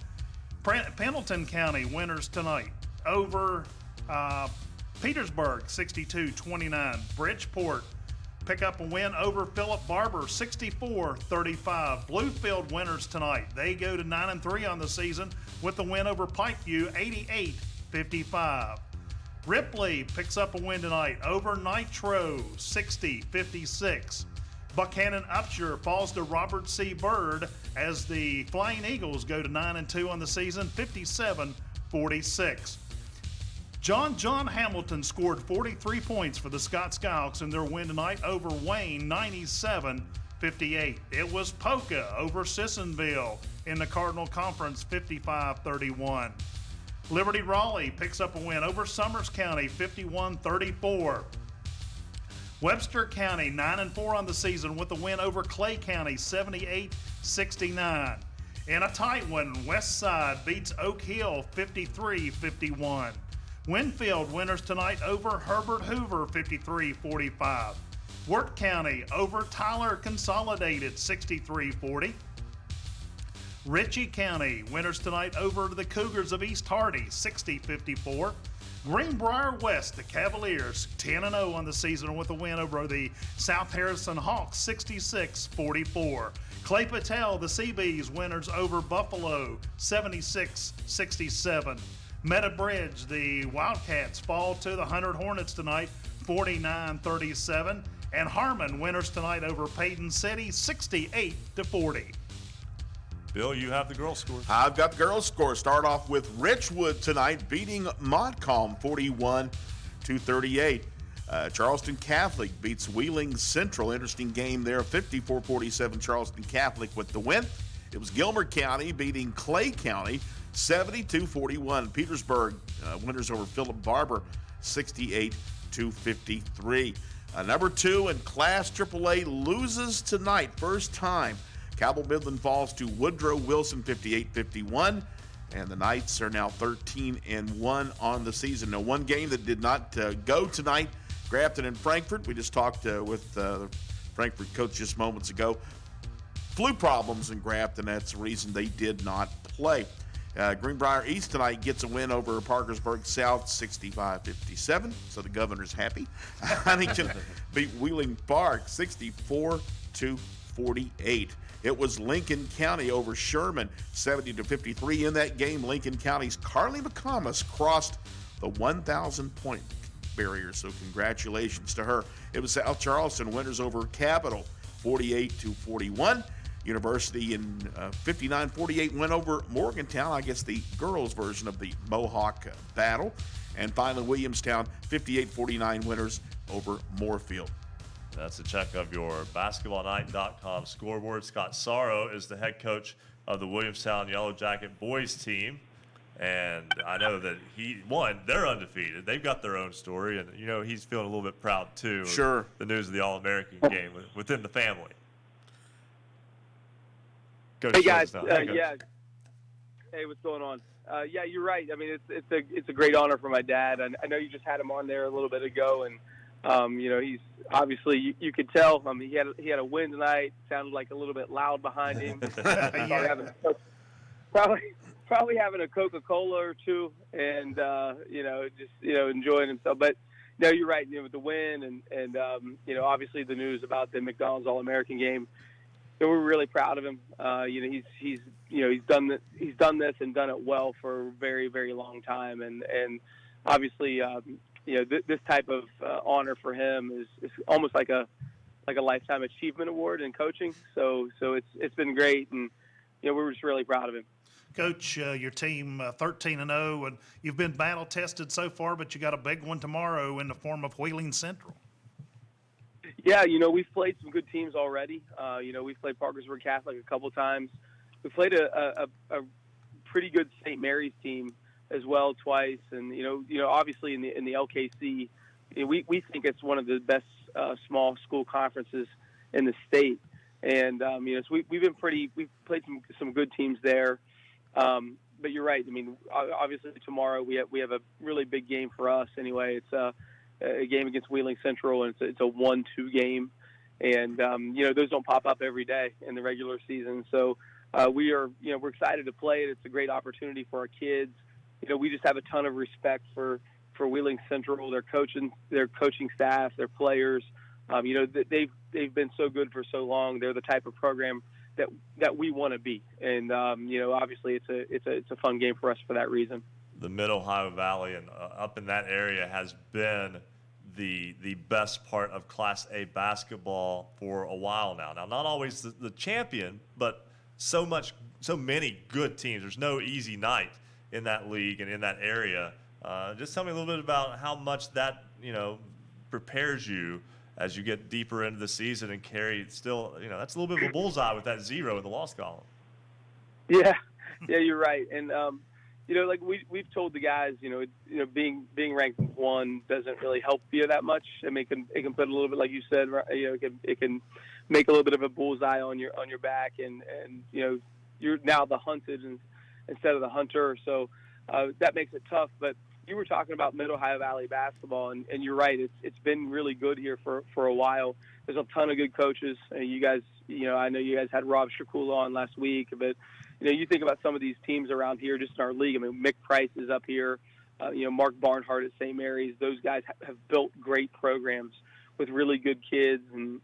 Pendleton County winners tonight over Petersburg, 62-29. Bridgeport pick up a win over Philip Barber, 64-35. Bluefield winners tonight. They go to 9-3 on the season with the win over Pikeview, 88-55. Ripley picks up a win tonight over Nitro, 60-56. Buchanan Upshur falls to Robert C. Byrd as the Flying Eagles go to 9-2 on the season, 57-46. John Hamilton scored 43 points for the Scott Skyhawks in their win tonight over Wayne, 97-58. It was Polka over Sissonville in the Cardinal Conference, 55-31. Liberty Raleigh picks up a win over Summers County, 51-34. Webster County, 9-4 on the season with a win over Clay County, 78-69. In a tight one, Westside beats Oak Hill, 53-51. Winfield winners tonight over Herbert Hoover, 53-45. Wirt County over Tyler Consolidated, 63-40. Ritchie County winners tonight over the Cougars of East Hardy, 60-54. Greenbrier West, the Cavaliers, 10-0 on the season with a win over the South Harrison Hawks, 66-44. Clay Patel, the Seabees, winners over Buffalo, 76-67. Meadowbridge, the Wildcats, fall to the Hunter Hornets tonight, 49-37. And Harmon winners tonight over Payton City, 68-40. Bill, you have the girls' scores. I've got the girls' scores. Start off with Richwood tonight beating Montcalm 41-38. Charleston Catholic beats Wheeling Central. Interesting game there, 54-47 Charleston Catholic with the win. It was Gilmer County beating Clay County 72-41. Petersburg winners over Philip Barber 68-53. Number 2 in Class AAA loses tonight, first time. Cabell Midland falls to Woodrow Wilson 58-51, and the Knights are now 13-1 on the season. Now, one game that did not go tonight, Grafton and Frankfort. We just talked with the Frankfort coach just moments ago. Flu problems in Grafton, that's the reason they did not play. Greenbrier East tonight gets a win over Parkersburg South 65-57, so the governor's happy. Huntington beat Wheeling Park 64-48. It was Lincoln County over Sherman 70-53. In that game, Lincoln County's Carly McComas crossed the 1,000-point barrier, so congratulations to her. It was South Charleston winners over Capital 48-41. University in 59-48 win over Morgantown, I guess the girls' version of the Mohawk battle. And finally, Williamstown 58-49 winners over Moorfield. That's a check of your basketballnight.com scoreboard. Scott Sorrow is the head coach of the Williamstown Yellow Jacket boys team. And I know that they're undefeated. They've got their own story. And, he's feeling a little bit proud, too. Sure. Of the news of the All-American game within the family. Hey, guys. Yeah. Hey, what's going on? Yeah, you're right. I mean, it's a great honor for my dad. I know you just had him on there a little bit ago, and he's obviously you could tell. He had a win tonight. Sounded like a little bit loud behind him. Probably having a Coca-Cola or two, and enjoying himself. But no, you're right. With the win and obviously the news about the McDonald's All-American game. We're really proud of him. He's done this and done it well for a very, very long time, and obviously this type of honor for him is almost like a lifetime achievement award in coaching. So it's been great, and we're just really proud of him. Coach, your team 13-0, and you've been battle tested so far, but you got a big one tomorrow in the form of Wheeling Central. Yeah, we've played some good teams already. We've played Parkersburg Catholic a couple times. We played a pretty good St. Mary's team as well twice, and obviously in the LKC, we think it's one of the best small school conferences in the state. And so we've played some good teams there. But you're right. I mean, obviously tomorrow we have a really big game for us. Anyway, it's a game against Wheeling Central, and it's a 1-2 game, and those don't pop up every day in the regular season. So we're excited to play it. It's a great opportunity for our kids. We just have a ton of respect for Wheeling Central, their coaching staff, their players. They've been so good for so long. They're the type of program that we want to be, and obviously it's a fun game for us for that reason. The Mid-Ohio Valley and up in that area has been the best part of Class A basketball for a while now. Now, not always the champion, but so many good teams. There's no easy night in that league and in that area. Just tell me a little bit about how much that prepares you as you get deeper into the season and carry still. That's a little bit of a bullseye with that 0 in the loss column. Yeah, you're right, and. Like we've told the guys, being ranked 1 doesn't really help you that much. I mean, it can put a little bit, like you said, it can make a little bit of a bullseye on your back, and you're now the hunted instead of the hunter. So that makes it tough. But you were talking about Mid-Ohio Valley basketball, and you're right. It's been really good here for a while. There's a ton of good coaches. You guys, I know you guys had Rob Shakula on last week, but you think about some of these teams around here, just in our league. I mean, Mick Price is up here. Mark Barnhart at St. Mary's. Those guys have built great programs with really good kids and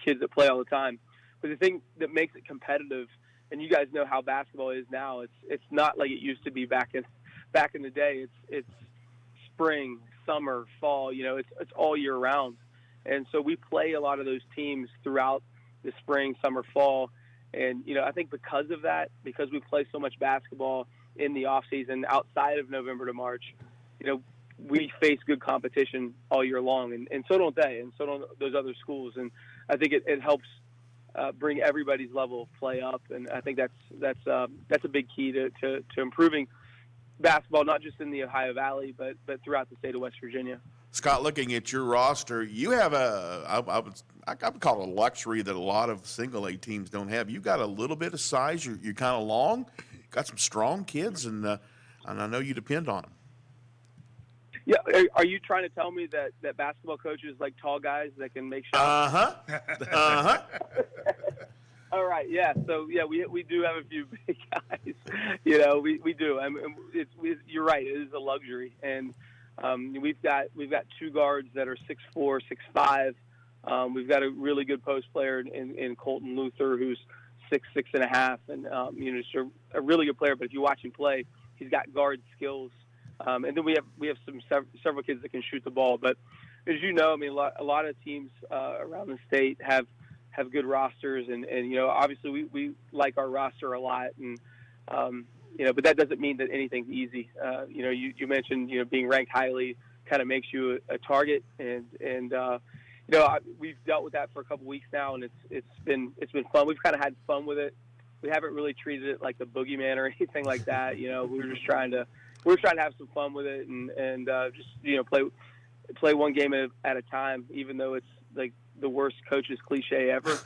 kids that play all the time. But the thing that makes it competitive, and you guys know how basketball is now, it's not like it used to be back in the day. It's spring, summer, fall. It's all year round, and so we play a lot of those teams throughout the spring, summer, fall. And, I think because of that, because we play so much basketball in the off season outside of November to March, we face good competition all year long, and so don't they, and so don't those other schools. And I think it helps bring everybody's level of play up. And I think that's a big key to improving basketball, not just in the Ohio Valley, but throughout the state of West Virginia. Scott, looking at your roster, you have I would call it a luxury that a lot of single A teams don't have. You got a little bit of size. You're kind of long. Got some strong kids, and I know you depend on them. Yeah, are you trying to tell me that basketball coaches like tall guys that can make shots? All right, yeah. So yeah, we do have a few big guys. We do. I mean, you're right. It is a luxury, and we've got 2 guards that are 6'4", 6'5". We've got a really good post player in Colton Luther, who's 6'6.5", and just a really good player. But if you watch him play, he's got guard skills. And then we have several kids that can shoot the ball. But as you know, I mean, a lot of teams around the state have good rosters, and obviously we like our roster a lot, and but that doesn't mean that anything's easy. You mentioned being ranked highly kind of makes you a target, and we've dealt with that for a couple weeks now, and it's been fun. We've kind of had fun with it. We haven't really treated it like the boogeyman or anything like that. We're just trying to have some fun with it and just play one game at a time, even though it's like the worst coach's cliche ever.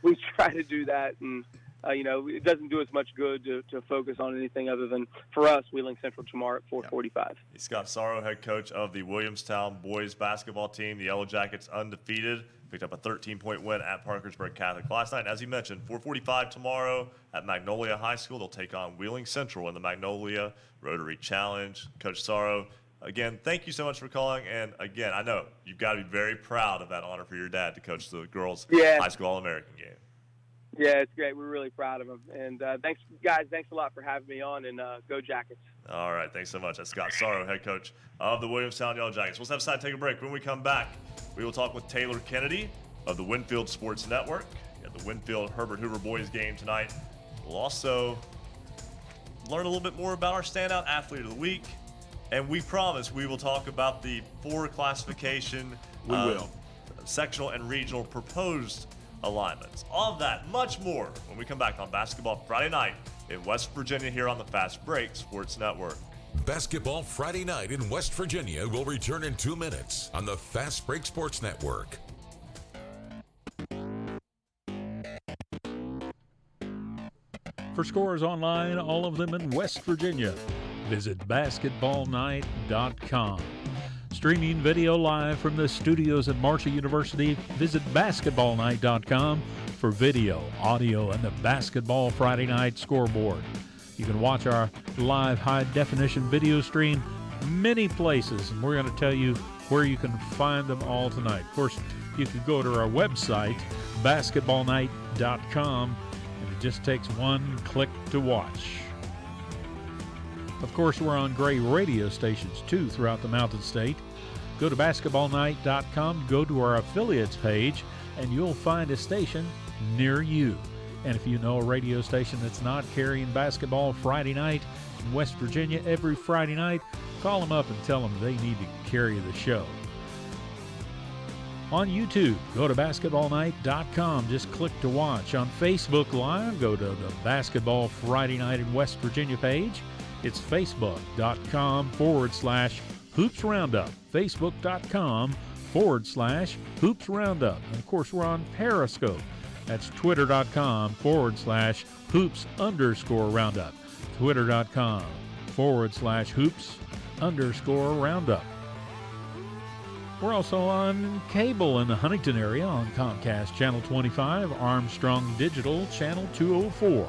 We try to do that, and it doesn't do us much good to focus on anything other than, for us, Wheeling Central tomorrow at 4:45. Scott Sorrow, head coach of the Williamstown boys basketball team. The Yellow Jackets undefeated. Picked up a 13-point win at Parkersburg Catholic last night. As you mentioned, 4:45 tomorrow at Magnolia High School. They'll take on Wheeling Central in the Magnolia Rotary Challenge. Coach Sorrow, again, thank you so much for calling. And again, I know you've got to be very proud of that honor for your dad to coach the girls' high school All-American game. Yeah, it's great. We're really proud of him. And thanks, guys. Thanks a lot for having me on, and go Jackets. All right, thanks so much. That's Scott Sorrow, head coach of the Williamstown Yellow Jackets. We'll have to take a break. When we come back, we will talk with Taylor Kennedy of the Winfield Sports Network at the Winfield Herbert Hoover boys game tonight. We'll also learn a little bit more about our standout athlete of the week, and we promise we will talk about the 4 classification sectional and regional proposed alignments. All of that, much more, when we come back on Basketball Friday Night in West Virginia here on the Fast Break Sports Network. Basketball Friday Night in West Virginia will return in 2 minutes on the Fast Break Sports Network. For scores online, all of them in West Virginia, visit basketballnight.com. Streaming video live from the studios at Marshall University, visit basketballnight.com for video, audio, and the Basketball Friday Night scoreboard. You can watch our live high-definition video stream many places, and we're going to tell you where you can find them all tonight. Of course, you can go to our website, basketballnight.com, and it just takes one click to watch. Of course, we're on great radio stations, too, throughout the Mountain State. Go to basketballnight.com, go to our affiliates page, and you'll find a station near you. And if you know a radio station that's not carrying Basketball Friday Night in West Virginia every Friday night, call them up and tell them they need to carry the show. On YouTube, go to basketballnight.com. Just click to watch. On Facebook Live, go to the Basketball Friday Night in West Virginia page. It's facebook.com/Hoops Roundup. Facebook.com/Hoops Roundup. And of course, we're on Periscope. That's Twitter.com/Hoops_Roundup. Twitter.com/Hoops_Roundup. We're also on cable in the Huntington area on Comcast Channel 25, Armstrong Digital Channel 204.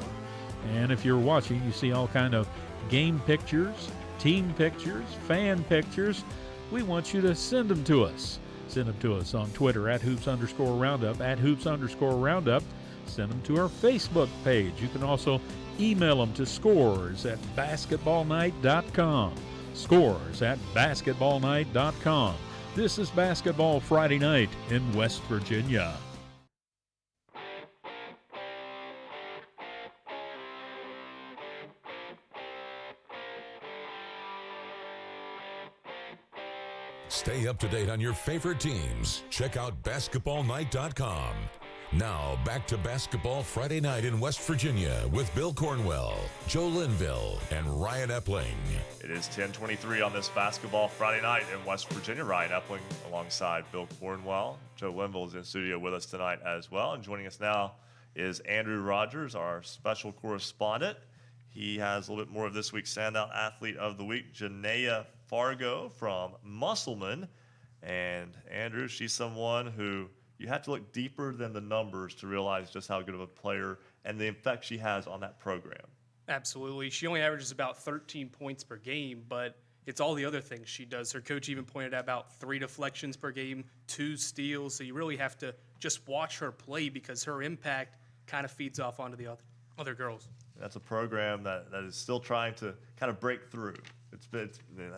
And if you're watching, you see all kind of game pictures, team pictures, fan pictures. We want you to send them to us. Send them to us on Twitter at @Hoops_Roundup, @Hoops_Roundup. Send them to our Facebook page. You can also email them to scores@basketballnight.com. Scores@basketballnight.com. This is Basketball Friday Night in West Virginia. Stay up to date on your favorite teams. Check out basketballnight.com. Now, back to Basketball Friday Night in West Virginia with Bill Cornwell, Joe Linville, and Ryan Epling. It is 10:23 on this Basketball Friday Night in West Virginia. Ryan Epling alongside Bill Cornwell. Joe Linville is in studio with us tonight as well. And joining us now is Andrew Rogers, our special correspondent. He has a little bit more of this week's standout athlete of the week, Janaea Fargo from Musselman. And Andrew, she's someone who you have to look deeper than the numbers to realize just how good of a player and the effect she has on that program. Absolutely. She only averages about 13 points per game, but it's all the other things she does. Her coach even pointed out about 3 deflections per game, 2 steals. So you really have to just watch her play because her impact kind of feeds off onto the other girls. That's a program that is still trying to kind of break through. They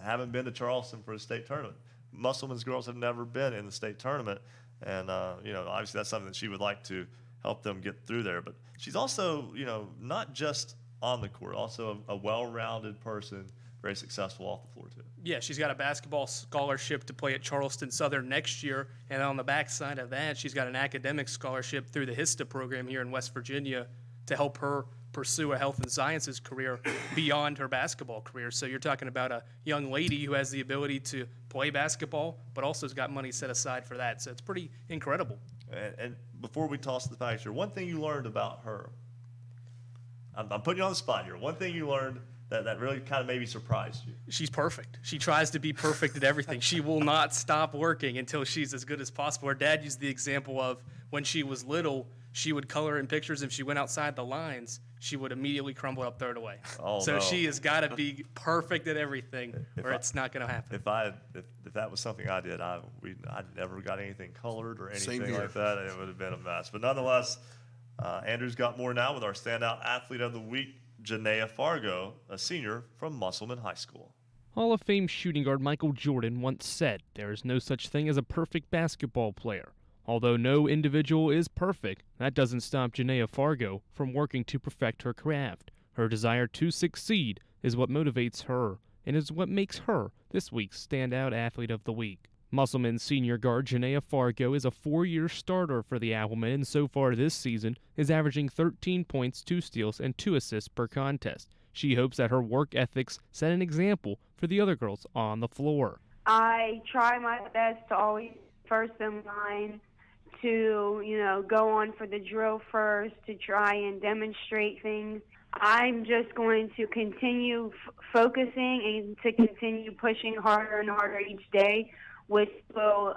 haven't been to Charleston for a state tournament. Musselman's girls have never been in the state tournament. And, obviously that's something that she would like to help them get through there. But she's also, not just on the court, also a well-rounded person, very successful off the floor too. Yeah, she's got a basketball scholarship to play at Charleston Southern next year, and on the backside of that, she's got an academic scholarship through the HISTA program here in West Virginia to help her pursue a health and sciences career beyond her basketball career. So you're talking about a young lady who has the ability to play basketball, but also has got money set aside for that. So it's pretty incredible. And before we toss the facts here, one thing you learned about her, I'm putting you on the spot here. One thing you learned that really kind of maybe surprised you. She's perfect. She tries to be perfect at everything. She will not stop working until she's as good as possible. Her dad used the example of when she was little, she would color in pictures. If she went outside the lines, she would immediately crumble up, throw it away. Oh, so no. she has got to be perfect at everything, or it's not going to happen. If that was something I did, I never got anything colored or anything like that. It would have been a mess. But nonetheless, Andrew's got more now with our standout athlete of the week, Janaea Fargo, a senior from Musselman High School. Hall of Fame shooting guard Michael Jordan once said, "There is no such thing as a perfect basketball player. Although no individual is perfect, that doesn't stop Janaea Fargo from working to perfect her craft. Her desire to succeed is what motivates her and is what makes her this week's Standout Athlete of the Week." Musselman senior guard Janaea Fargo is a 4-year starter for the Owlmen, and so far this season is averaging 13 points, 2 steals, and 2 assists per contest. She hopes that her work ethics set an example for the other girls on the floor. I try my best to always first in line, to, go on for the drill first, to try and demonstrate things. I'm just going to continue focusing and to continue pushing harder and harder each day, which will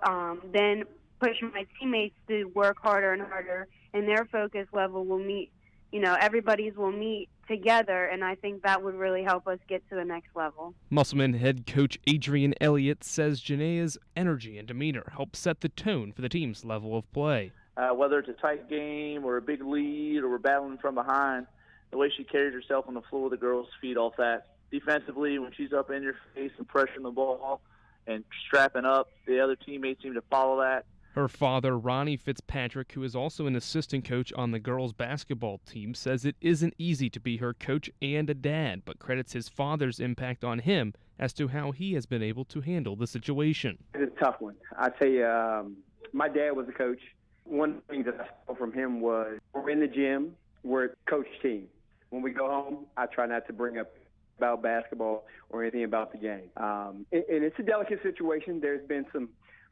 then push my teammates to work harder and harder, and their focus level will meet, everybody's will meet together, and I think that would really help us get to the next level. Musselman head coach Adrian Elliott says Janaea's energy and demeanor help set the tone for the team's level of play. Whether it's a tight game or a big lead or we're battling from behind, the way she carries herself on the floor, the girls feed off that. Defensively, when she's up in your face and pressuring the ball and strapping up, the other teammates seem to follow that. Her father, Ronnie Fitzpatrick, who is also an assistant coach on the girls' basketball team, says it isn't easy to be her coach and a dad, but credits his father's impact on him as to how he has been able to handle the situation. It's a tough one. I tell you, my dad was a coach. One thing that I saw from him was we're in the gym, we're a coach team. When we go home, I try not to bring up about basketball or anything about the game. And it's a delicate situation. There's been some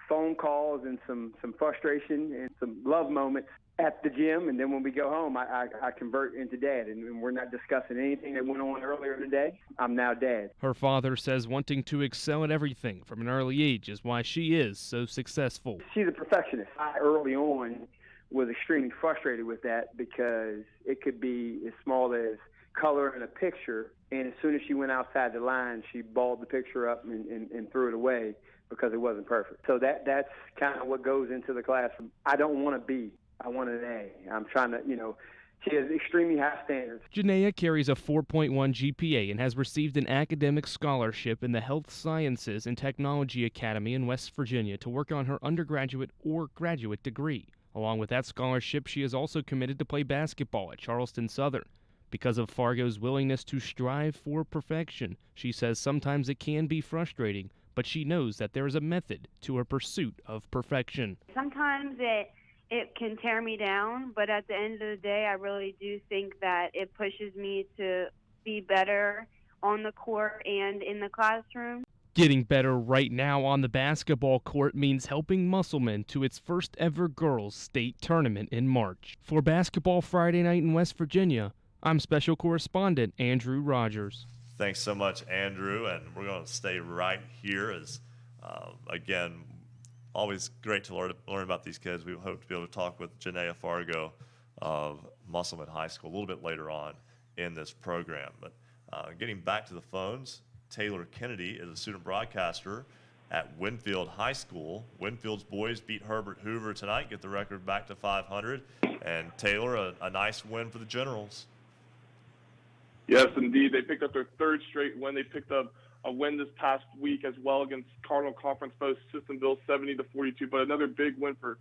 phone calls and some frustration and some love moments at the gym, and then when we go home, I convert into dad, and we're not discussing anything that went on earlier today. I'm now dad. Her father says wanting to excel at everything from an early age is why she is so successful. She's a perfectionist. I early on was extremely frustrated with that because it could be as small as color in a picture, and as soon as she went outside the line, she balled the picture up and threw it away because it wasn't perfect. So that's kind of what goes into the classroom. I don't want a B. I want an A. I'm trying to, she has extremely high standards. Janaea carries a 4.1 GPA and has received an academic scholarship in the Health Sciences and Technology Academy in West Virginia to work on her undergraduate or graduate degree. Along with that scholarship, she is also committed to play basketball at Charleston Southern. Because of Fargo's willingness to strive for perfection, she says sometimes it can be frustrating, but she knows that there is a method to her pursuit of perfection. Sometimes it can tear me down, but at the end of the day, I really do think that it pushes me to be better on the court and in the classroom. Getting better right now on the basketball court means helping Musselman to its first ever girls state tournament in March. For Basketball Friday Night in West Virginia, I'm Special Correspondent Andrew Rogers. Thanks so much, Andrew, and we're going to stay right here as, again, always great to learn about these kids. We hope to be able to talk with Janaea Fargo of Musselman High School a little bit later on in this program. But getting back to the phones, Taylor Kennedy is a student broadcaster at Winfield High School. Winfield's boys beat Herbert Hoover tonight, get the record back to 500. And Taylor, a nice win for the Generals. Yes, indeed. They picked up their third straight win. They picked up a win this past week as well against Cardinal Conference foe Sissonville 70-42. But another big win for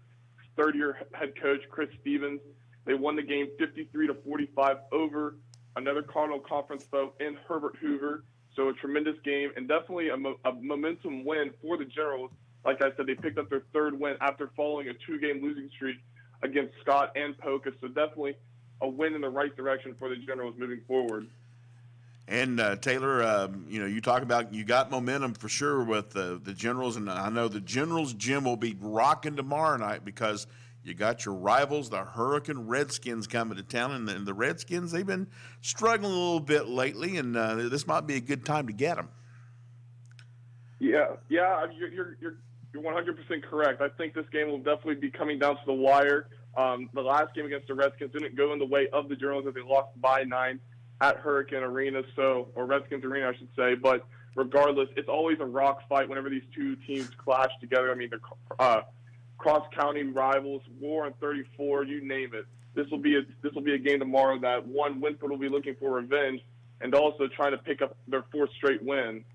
third-year head coach Chris Stevens. They won the game 53-45 over another Cardinal Conference foe in Herbert Hoover. So a tremendous game and definitely a momentum win for the Generals. Like I said, they picked up their third win after following a 2-game losing streak against Scott and Pocus. So definitely a win in the right direction for the Generals moving forward. And Taylor, you talk about you got momentum for sure with the Generals, and I know the Generals gym will be rocking tomorrow night because you got your rivals, the Hurricane Redskins, coming to town, and the Redskins, they've been struggling a little bit lately, and this might be a good time to get them. Yeah, you're 100% correct. I think this game will definitely be coming down to the wire. The last game against the Redskins didn't go in the way of the Generals as they lost by 9 at Hurricane Arena, or Redskins Arena, I should say. But regardless, it's always a rock fight whenever these two teams clash together. I mean, they're cross-county rivals, war on 34, you name it. This will be a game tomorrow that Winford will be looking for revenge and also trying to pick up their 4th straight win.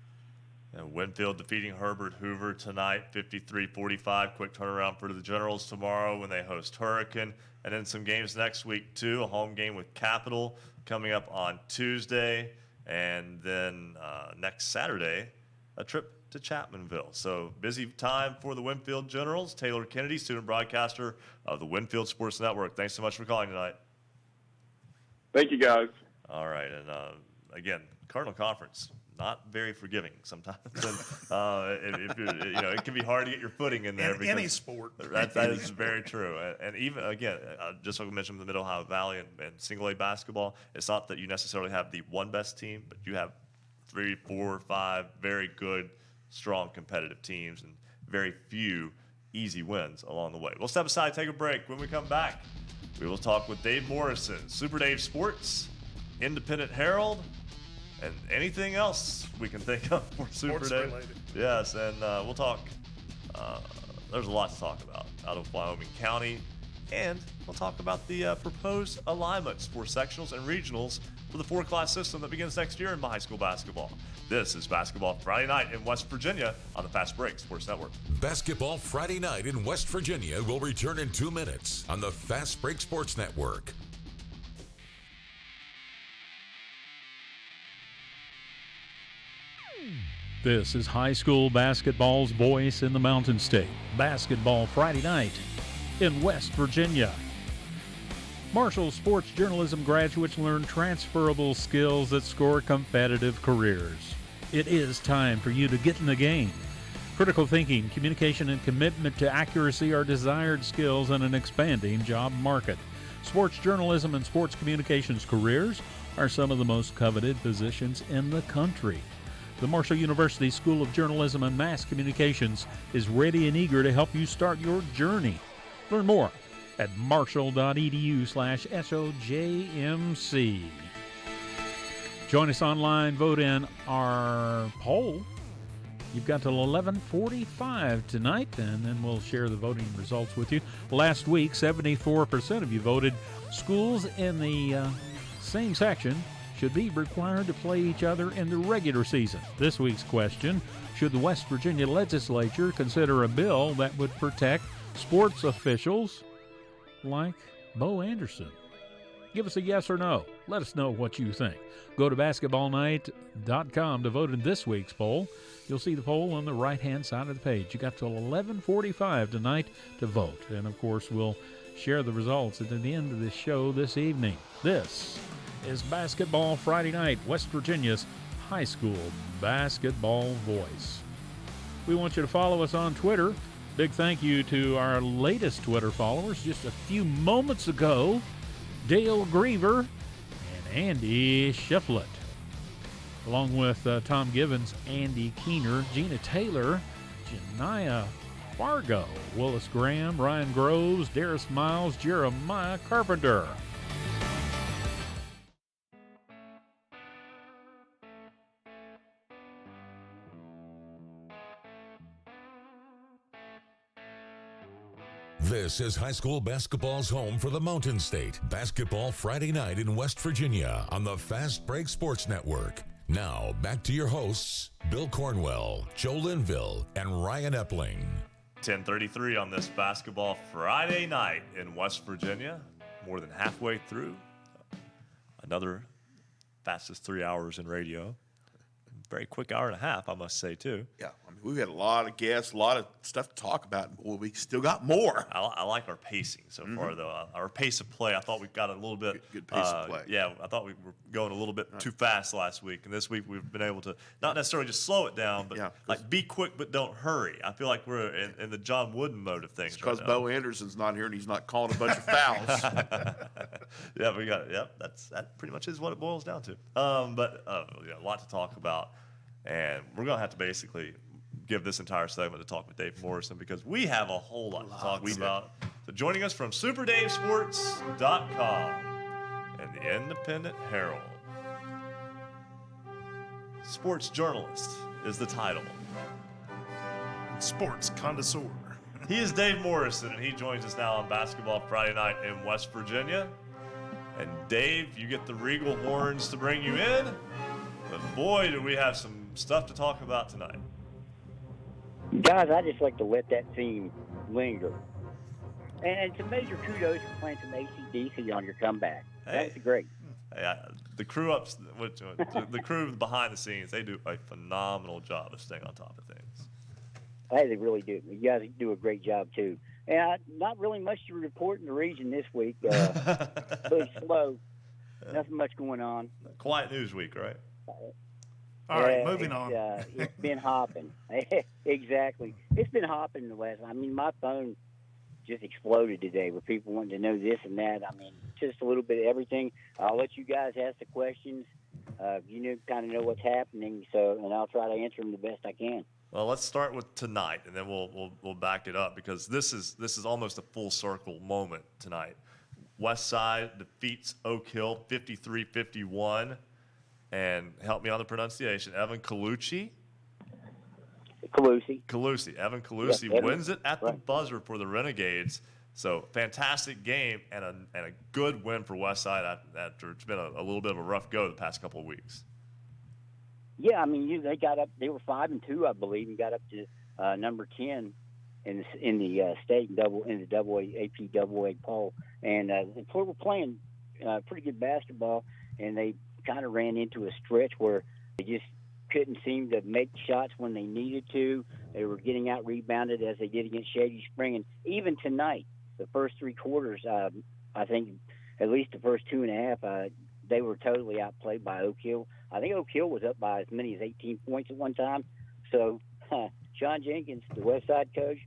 And Winfield defeating Herbert Hoover tonight, 53-45. Quick turnaround for the Generals tomorrow when they host Hurricane. And then some games next week, too. A home game with Capital coming up on Tuesday. And then next Saturday, a trip to Chapmanville. So busy time for the Winfield Generals. Taylor Kennedy, student broadcaster of the Winfield Sports Network. Thanks so much for calling tonight. Thank you, guys. All right. And again, Cardinal Conference, not very forgiving sometimes. And, if it can be hard to get your footing in there. In any sport. That is very true. And even, again, just like we mentioned with the Mid-Ohio Valley and single-A basketball, it's not that you necessarily have the one best team, but you have 3, 4, 5 very good, strong competitive teams and very few easy wins along the way. We'll step aside, take a break. When we come back, we will talk with Dave Morrison, Super Dave Sports, Independent Herald, and anything else we can think of for Super Dave. Related. Yes, and we'll talk. There's a lot to talk about out of Wyoming County, and we'll talk about the proposed alignments for sectionals and regionals for the 4-class system that begins next year in high school basketball. This is Basketball Friday Night in West Virginia on the Fast Break Sports Network. Basketball Friday Night in West Virginia will return in 2 minutes on the Fast Break Sports Network. This is high school basketball's voice in the Mountain State. Basketball Friday Night in West Virginia. Marshall sports journalism graduates learn transferable skills that score competitive careers. It is time for you to get in the game. Critical thinking, communication, and commitment to accuracy are desired skills in an expanding job market. Sports journalism and sports communications careers are some of the most coveted positions in the country. The Marshall University School of Journalism and Mass Communications is ready and eager to help you start your journey. Learn more at marshall.edu/SOJMC. Join us online, vote in our poll. You've got till 11:45 tonight, and then we'll share the voting results with you. Last week, 74% of you voted schools in the same section should be required to play each other in the regular season. This week's question, should the West Virginia legislature consider a bill that would protect sports officials like Bo Anderson? Give us a yes or no. Let us know what you think. Go to basketballnight.com to vote in this week's poll. You'll see the poll on the right-hand side of the page. You got till 11:45 tonight to vote. And, of course, we'll share the results at the end of the show this evening. This is Basketball Friday Night, West Virginia's high school basketball voice. We want you to follow us on Twitter. Big thank you to our latest Twitter followers just a few moments ago, Dale Griever and Andy Shiflett, along with Tom Givens, Andy Keener, Gina Taylor, Janiyah Fargo, Willis Graham, Ryan Groves, Darius Miles, Jeremiah Carpenter. This is high school basketball's home for the Mountain State. Basketball Friday Night in West Virginia on the Fast Break Sports Network. Now, back to your hosts, Bill Cornwell, Joe Linville, and Ryan Epling. 10:33 on this Basketball Friday Night in West Virginia. More than halfway through. Another fastest 3 hours in radio. very quick hour and a half, I must say, too. Yeah, I mean, we've had a lot of guests, a lot of stuff to talk about. Well, we still got more. I like our pacing so far, though. Our pace of play, I thought we got a little bit. Good pace of play. Yeah, I thought we were going a little bit too fast last week, and this week we've been able to not necessarily just slow it down, but like be quick but don't hurry. I feel like we're in the John Wooden mode of things. Because right Bo Anderson's not here and he's not calling a bunch of fouls. Yeah, we got it. Yep, that pretty much is what it boils down to. But a lot to talk about, and we're gonna have to basically give this entire segment to talk with Dave Morrison because we have a whole lot to talk about. So joining us from SuperDaveSports.com and the Independent Herald, sports journalist is the title. Sports connoisseur. He is Dave Morrison, and he joins us now on Basketball Friday Night in West Virginia. And Dave, you get the Regal horns to bring you in, but boy, do we have some stuff to talk about tonight. Guys, I just like to let that theme linger. And some major kudos for playing some AC/DC on your comeback. That's great. Hey, the crew the crew behind the scenes, they do a phenomenal job of staying on top of things. Hey, they really do. You guys do a great job, too. And not really much to report in the region this week. Really slow. Nothing much going on. Quiet news week, right? All right, moving on. It's been hopping. Exactly. It's been hopping the last. I mean, my phone just exploded today with people wanting to know this and that. I mean, just a little bit of everything. I'll let you guys ask the questions. You kind of know what's happening, and I'll try to answer them the best I can. Well, let's start with tonight, and then we'll back it up because this is almost a full circle moment tonight. West Side defeats Oak Hill 53-51. And help me on the pronunciation. Evan Colucci. Evan Colucci wins it at the buzzer for the Renegades. So fantastic game and a good win for Westside after it's been a little bit of a rough go the past couple of weeks. Yeah, I mean they got up. They were 5-2, I believe, and got up to number 10 in the state in the AP double A poll. And they were playing pretty good basketball, and they kind of ran into a stretch where they just couldn't seem to make shots when they needed to. They were getting out rebounded as they did against Shady Spring. And even tonight, the first three quarters, I think at least the first 2.5, they were totally outplayed by Oak Hill. I think Oak Hill was up by as many as 18 points at one time. So Sean Jenkins, the West Side coach,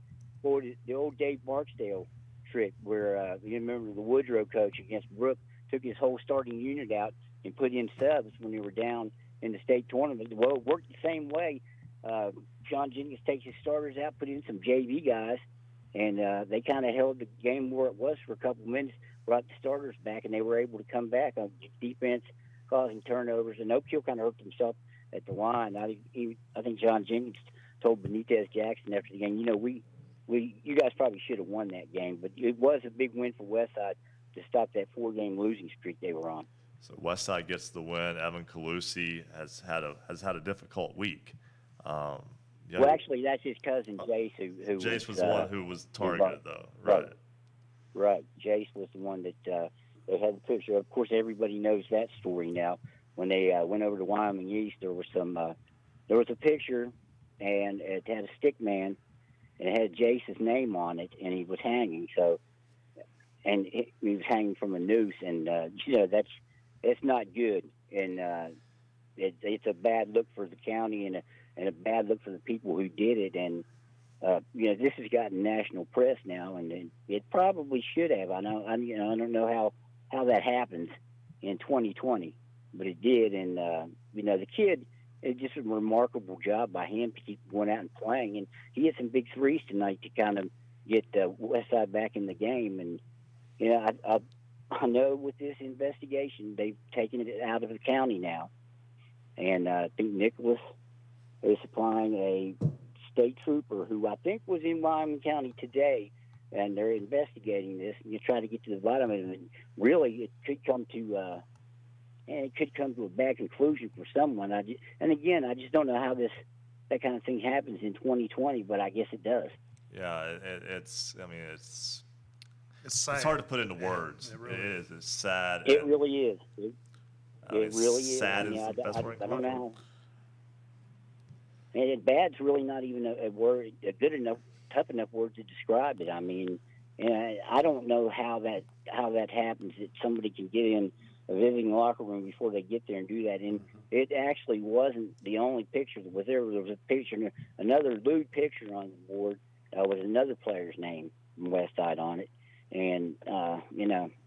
pulled the old Dave Barksdale trick where you remember the Woodrow coach against Brook took his whole starting unit out and put in subs when they were down in the state tournament. Well, it worked the same way. Sean Jenkins takes his starters out, put in some JV guys, and they kind of held the game where it was for a couple of minutes, brought the starters back, and they were able to come back on defense, causing turnovers. And Oak Hill kind of hurt himself at the line. I think Sean Jenkins told Benitez Jackson after the game, you guys probably should have won that game, but it was a big win for Westside to stop that 4-game losing streak they were on. So Westside gets the win. Evan Colucci has had a difficult week. Well, actually, that's his cousin Jace, who Jace was the one who was targeted, though. Right. Right. Jace was the one that they had the picture. Of course, everybody knows that story now. When they went over to Wyoming East, there was a picture, and it had a stick man, and it had Jace's name on it, and he was hanging. And he was hanging from a noose, and it's not good, and it's a bad look for the county and a bad look for the people who did it. And this has gotten national press now, and it probably should have. I don't know how that happens in 2020, but it did. And the kid, it's just a remarkable job by him to keep going out and playing, and he hit some big threes tonight to kind of get Westside back in the game. And I know with this investigation, they've taken it out of the county now. And I think Nicholas is supplying a state trooper who I think was in Wyoming County today, and they're investigating this and trying to get to the bottom of it. And really, it could come to a bad conclusion for someone. I just don't know how that kind of thing happens in 2020, but I guess it does. Yeah, it's sad. It's hard to put into words. It really is. It's sad. It really is. It really is. Sad I is the best word. I don't know. And bad's really not even a word, a good enough, tough enough word to describe it. I mean, and I don't know how that happens, that somebody can get in a visiting locker room before they get there and do that. And it actually wasn't the only picture that was there. There was a picture, another lewd picture on the board with another player's name from West Side on it. And,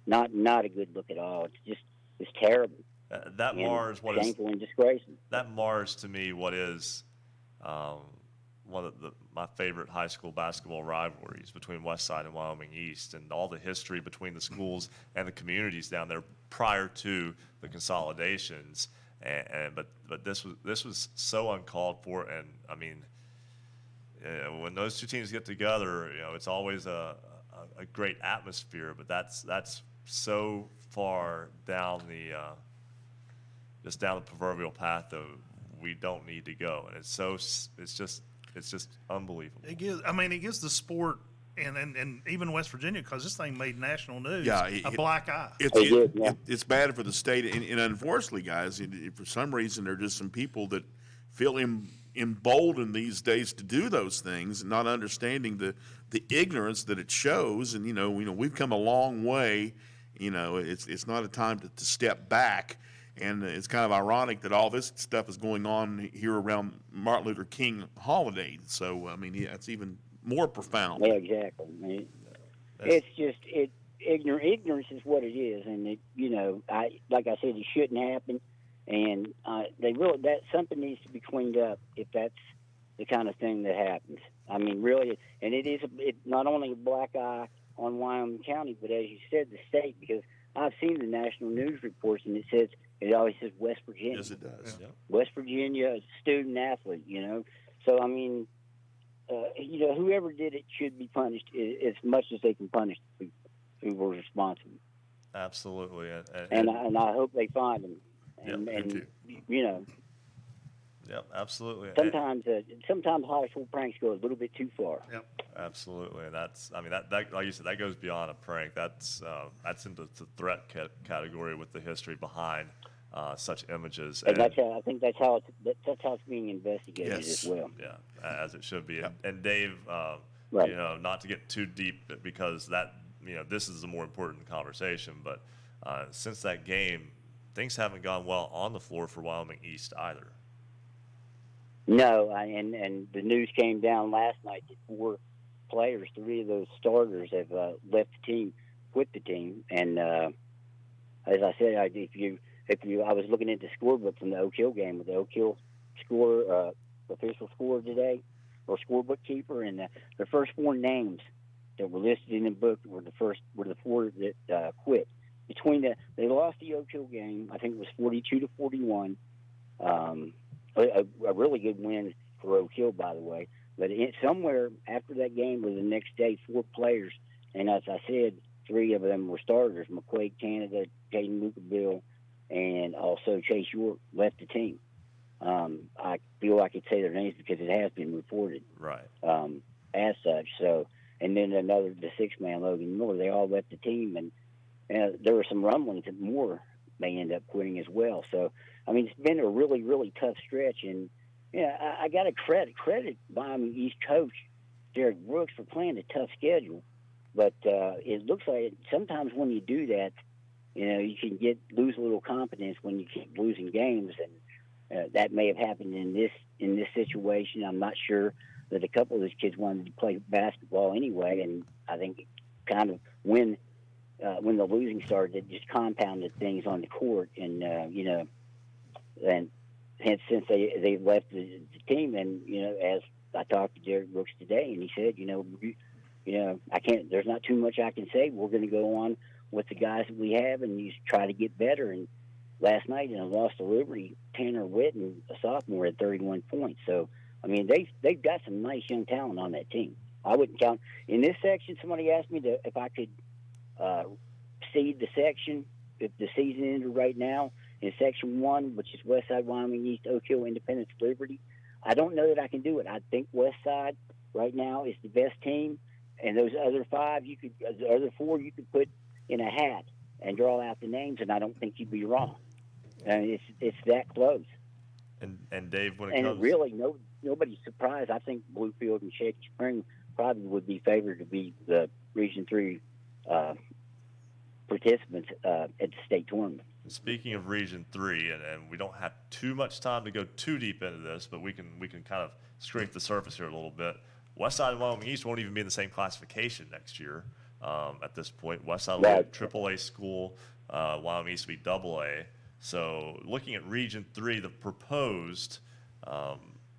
not a good look at all. It's terrible. That mars what is shameful and disgraceful. That mars to me what is one of my favorite high school basketball rivalries between West Side and Wyoming East, and all the history between the schools and the communities down there prior to the consolidations. But this was so uncalled for, and I mean, when those two teams get together, it's always a great atmosphere. But that's so far down the just down the proverbial path that we don't need to go, and it's just unbelievable. It gives the sport and even West Virginia, because this thing made national news. Yeah, a black eye. It's bad for the state, and unfortunately, guys, for some reason, there are just some people that feel emboldened these days to do those things, and not understanding the ignorance that it shows. And we've come a long way. It's not a time to step back. And it's kind of ironic that all this stuff is going on here around Martin Luther King holiday. So, I mean, it's even more profound. Yeah, exactly. I mean, it's just ignorance is what it is, and like I said, it shouldn't happen. And that something needs to be cleaned up if that's the kind of thing that happens. I mean, really, and it's not only a black eye on Wyoming County, but as you said, the state, because I've seen the national news reports, and it always says West Virginia. Yes, it does. Yeah. West Virginia, student athlete, So, I mean, whoever did it should be punished as much as they can punish the people who were responsible. Absolutely. And I hope they find them. And Yep, absolutely. Sometimes high school pranks go a little bit too far. Yep. Absolutely, and that like you said, that goes beyond a prank. That's into the threat category with the history behind such images. And I think that's how it's being investigated as well. Yeah, as it should be. Yep. And Dave, right. Not to get too deep, because this is a more important conversation. But since that game, things haven't gone well on the floor for Wyoming East either. No, and the news came down last night that 4 players, 3 of those starters, have left the team, quit the team. And as I said, I was looking at the scorebook from the Oak Hill game with the Oak Hill official score today, or scorebook keeper, and the first 4 names that were listed in the book were the 4 that quit. They lost the Oak Hill game. I think it was 42-41. A really good win for Oak Hill, by the way. But somewhere after that game or the next day, 4 players, and as I said, 3 of them were starters: McQuaid, Canada, Caden Lucabill, and also Chase York left the team. I feel I could say their names because it has been reported, right? As such. So, and then the 6th man, Logan Miller, they all left the team, and there were some rumblings that more may end up quitting as well. So, I mean, it's been a really, really tough stretch, and I got to credit Wyoming East coach Derek Brooks for playing a tough schedule. But it looks like sometimes when you do that, you can lose a little confidence when you keep losing games, and that may have happened in this situation. I'm not sure that a couple of those kids wanted to play basketball anyway, and I think kind of when the losing started, it just compounded things on the court, and and hence since they left the team, and as I talked to Derek Brooks today, and he said, I can't. There's not too much I can say. We're going to go on with the guys that we have, and you try to get better. And last night, lost to Liberty. Tanner Witten, a sophomore, had 31 points. So I mean, they've got some nice young talent on that team. I wouldn't count in this section. Somebody asked me if I could seed the section if the season ended right now. In Section 1, which is Westside, Wyoming East, Oak Hill, Independence, Liberty, I don't know that I can do it. I think Westside right now is the best team, and those other 4 you could put in a hat and draw out the names, and I don't think you'd be wrong. And it's that close. And Dave, when it and comes, really nobody's surprised. I think Bluefield and Shady Spring probably would be favored to be the Region 3 participants at the state tournament. Speaking of Region 3, and we don't have too much time to go too deep into this, but we can kind of scrape the surface here a little bit. Westside and Wyoming East won't even be in the same classification next year at this point. Westside will be a AAA school, Wyoming East will be AA. So looking at Region 3, the proposed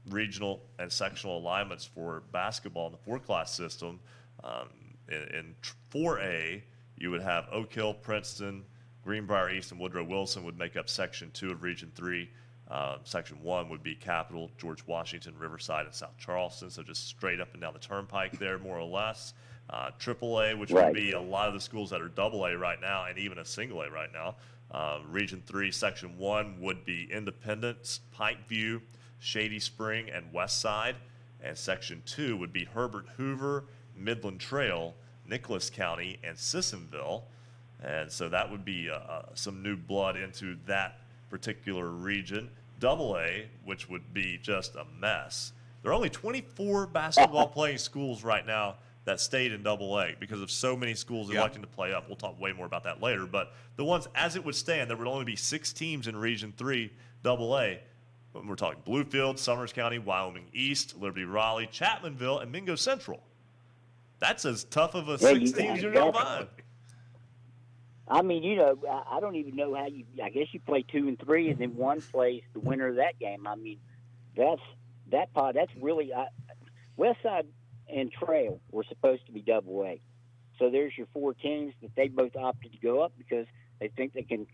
regional and sectional alignments for basketball in the 4-class system, in 4A, you would have Oak Hill, Princeton, Greenbrier East, and Woodrow Wilson would make up Section 2 of Region 3. Section 1 would be Capital, George Washington, Riverside, and South Charleston, so just straight up and down the turnpike there, more or less. AAA, which would be a lot of the schools that are AA right now, and even a single A right now. Region 3, Section 1 would be Independence, Pikeview, Shady Spring, and Westside. And Section 2 would be Herbert Hoover, Midland Trail, Nicholas County, and Sissonville. And so that would be some new blood into that particular region. AA, which would be just a mess. There are only 24 basketball playing schools right now that stayed in AA because of so many schools electing to play up. We'll talk way more about that later. But the ones, as it would stand, there would only be 6 teams in Region 3 AA. We're talking Bluefield, Summers County, Wyoming East, Liberty Raleigh, Chapmanville, and Mingo Central. That's as tough of a 6 teams you're going to find. I mean, you know, I don't even know how you. I guess you play 2 and 3, and then one plays the winner of that game. I mean, that's really Westside and Trail were supposed to be AA. So there's your 4 teams that they both opted to go up because they think they can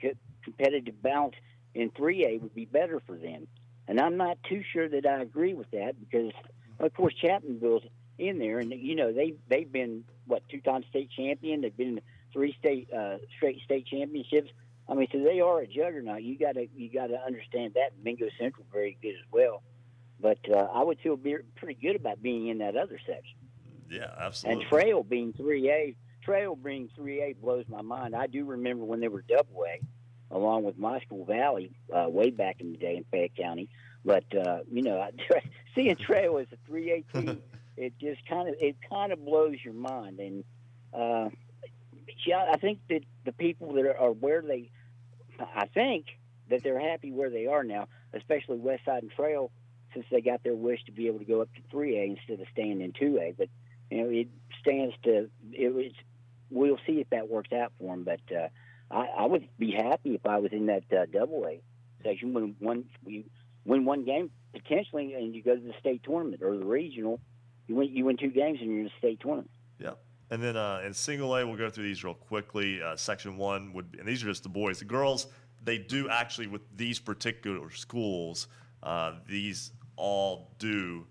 competitive balance in 3A would be better for them. And I'm not too sure that I agree with that because, of course, Chapmanville's in there, and you know they've been 2-time state champion. They've been 3 straight state championships. I mean, so they are a juggernaut. You got to understand that. Mingo Central very good as well. But I would feel pretty good about being in that other section. Yeah, absolutely. And Trail being 3A blows my mind. I do remember when they were AA, along with my school, Valley, way back in the day in Fayette County. But you know, seeing Trail as a 3A team, it just kind of blows your mind. And I think that the people that are where they, I think that they're happy where they are now, especially Westside and Trail, since they got their wish to be able to go up to 3A instead of staying in 2A. But you know, it stands to we'll see if that works out for them. But I would be happy if I was in that AA section when we win one game potentially, and you go to the state tournament or the regional. You win 2 games and you're in the state tournament. Yeah. And then in single A, we'll go through these real quickly. Section 1 would be, and these are just the boys. The girls, they do actually, with these particular schools, these all do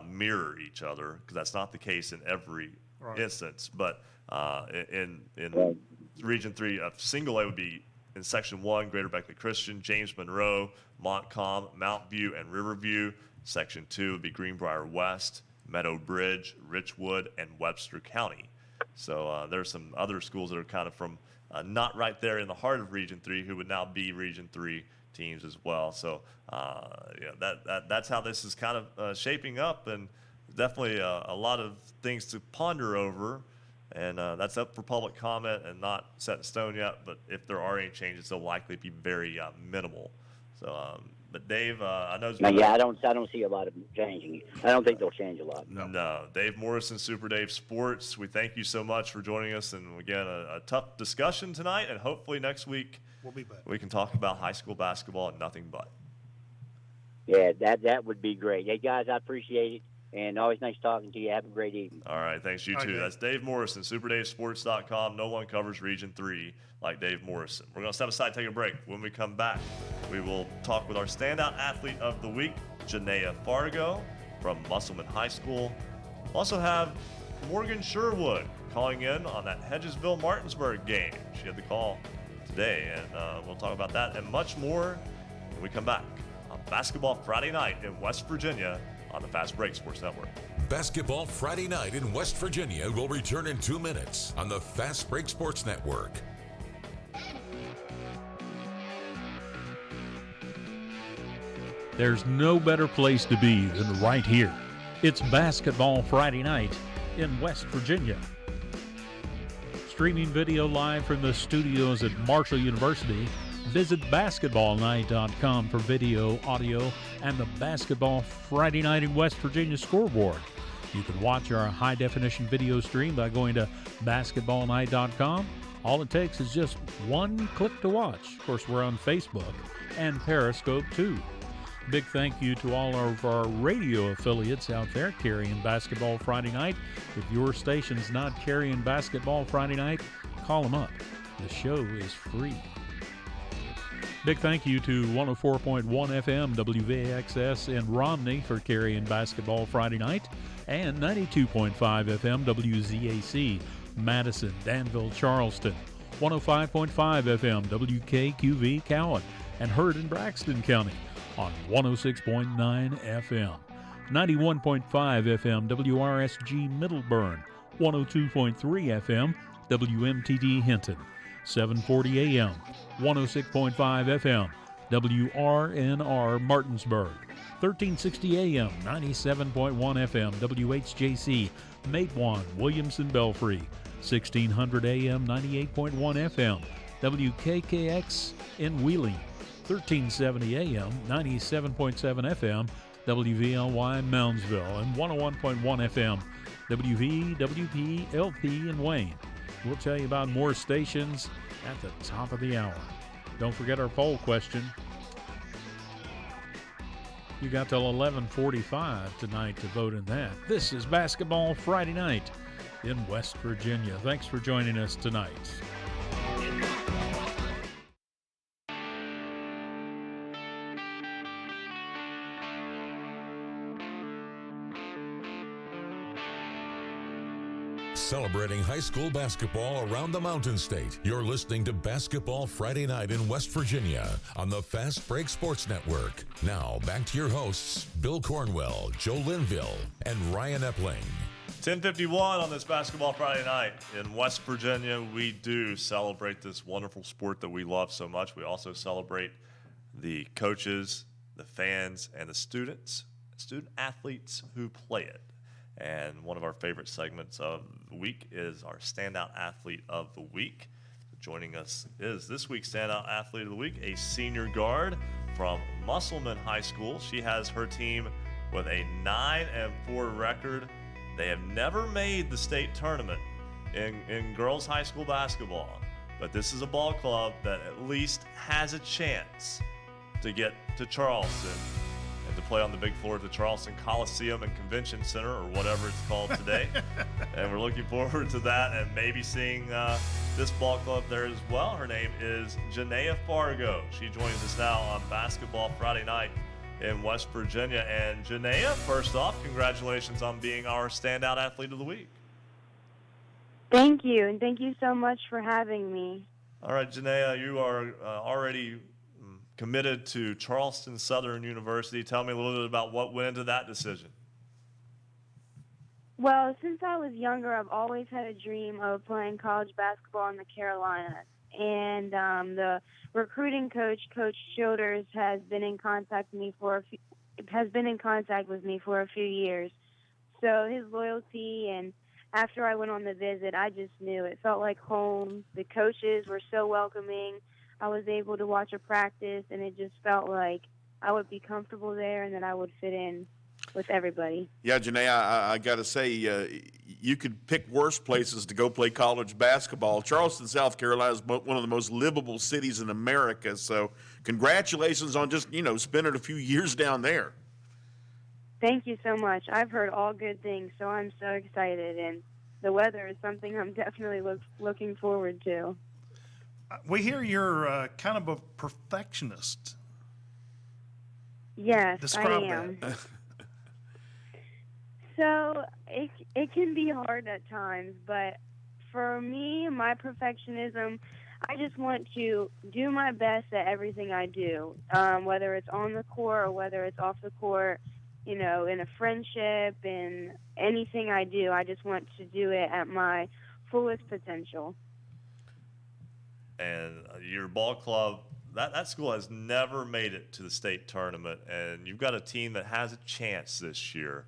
mirror each other because that's not the case in every instance. But in Region 3, single A would be in Section 1, Greater Beckley Christian, James Monroe, Montcalm, Mount View, and Riverview. Section 2 would be Greenbrier West, Meadow Bridge, Richwood, and Webster County. So there's some other schools that are kind of from not right there in the heart of Region 3 who would now be Region 3 teams as well. So that's how this is kind of shaping up, and definitely a lot of things to ponder over. And that's up for public comment and not set in stone yet. But if there are any changes, they'll likely be very minimal. So, but Dave, I know. I don't see a lot of changing. I don't think they'll change a lot. No. Dave Morrison, Super Dave Sports. We thank you so much for joining us, and again, a tough discussion tonight. And hopefully next week we'll be back. We can talk about high school basketball and nothing but. Yeah, that would be great. Hey guys, I appreciate it. And always nice talking to you. Have a great evening. All right. Thanks, you too. That's Dave Morrison, SuperDaveSports.com. No one covers Region 3 like Dave Morrison. We're going to step aside, take a break. When we come back, we will talk with our standout athlete of the week, Janaea Fargo from Musselman High School. We'll also have Morgan Sherwood calling in on that Hedgesville-Martinsburg game. She had the call today, and we'll talk about that and much more when we come back on Basketball Friday Night in West Virginia on the Fast Break Sports Network. Basketball Friday Night in West Virginia will return in 2 minutes on the Fast Break Sports Network. There's no better place to be than right here. It's Basketball Friday Night in West Virginia. Streaming video live from the studios at Marshall University. Visit basketballnight.com for video, audio, and the Basketball Friday Night in West Virginia scoreboard. You can watch our high-definition video stream by going to basketballnight.com. All it takes is just one click to watch. Of course, we're on Facebook and Periscope, too. Big thank you to all of our radio affiliates out there carrying Basketball Friday Night. If your station's not carrying Basketball Friday Night, call them up. The show is free. Big thank you to 104.1 FM WVAXS in Romney for carrying Basketball Friday Night, and 92.5 FM WZAC Madison, Danville, Charleston, 105.5 FM WKQV Cowan, and heard in Braxton County on 106.9 FM, 91.5 FM WRSG Middleburn, 102.3 FM WMTD Hinton, 740 AM, 106.5 FM WRNR Martinsburg, 1360 AM, 97.1 FM WHJC Matewan, Williamson, Belfry, 1600 AM, 98.1 FM WKKX in Wheeling, 1370 AM, 97.7 FM WVLY Moundsville, and 101.1 FM WVWP LP in Wayne. We'll tell you about more stations at the top of the hour. Don't forget our poll question. You got till 11:45 tonight to vote in that. This is Basketball Friday Night in West Virginia. Thanks for joining us tonight. Celebrating high school basketball around the Mountain State. You're listening to Basketball Friday Night in West Virginia on the Fast Break Sports Network. Now, back to your hosts, Bill Cornwell, Joe Linville, and Ryan Epling. 10:51 on this Basketball Friday Night in West Virginia. We do celebrate this wonderful sport that we love so much. We also celebrate the coaches, the fans, and the student athletes who play it. And one of our favorite segments of the week is our Standout Athlete of the Week. Joining us is this week's Standout Athlete of the Week, a senior guard from Musselman High School. She has her team with a 9-4 record. They have never made the state tournament in girls high school basketball, but this is a ball club that at least has a chance to get to Charleston and to play on the big floor at the Charleston Coliseum and Convention Center, or whatever it's called today. And we're looking forward to that and maybe seeing this ball club there as well. Her name is Janea Fargo. She joins us now on Basketball Friday Night in West Virginia. And Janea, first off, congratulations on being our Standout Athlete of the Week. Thank you, and thank you so much for having me. All right, Janea, you are already committed to Charleston Southern University. Tell me a little bit about what went into that decision. Well, since I was younger, I've always had a dream of playing college basketball in the Carolinas. And the recruiting coach, Coach Childers, has been in contact with me for a few years. So his loyalty, and after I went on the visit, I just knew it felt like home. The coaches were so welcoming. I was able to watch a practice, and it just felt like I would be comfortable there and that I would fit in with everybody. Yeah, Janae, I got to say, you could pick worse places to go play college basketball. Charleston, South Carolina is one of the most livable cities in America, so congratulations on just, spending a few years down there. Thank you so much. I've heard all good things, so I'm so excited, and the weather is something I'm definitely looking forward to. We hear you're kind of a perfectionist. Yes, Describe I am. that. So it can be hard at times, but for me, my perfectionism, I just want to do my best at everything I do, whether it's on the court or whether it's off the court, in a friendship, in anything I do. I just want to do it at my fullest potential. And your ball club that school has never made it to the state tournament, and you've got a team that has a chance this year.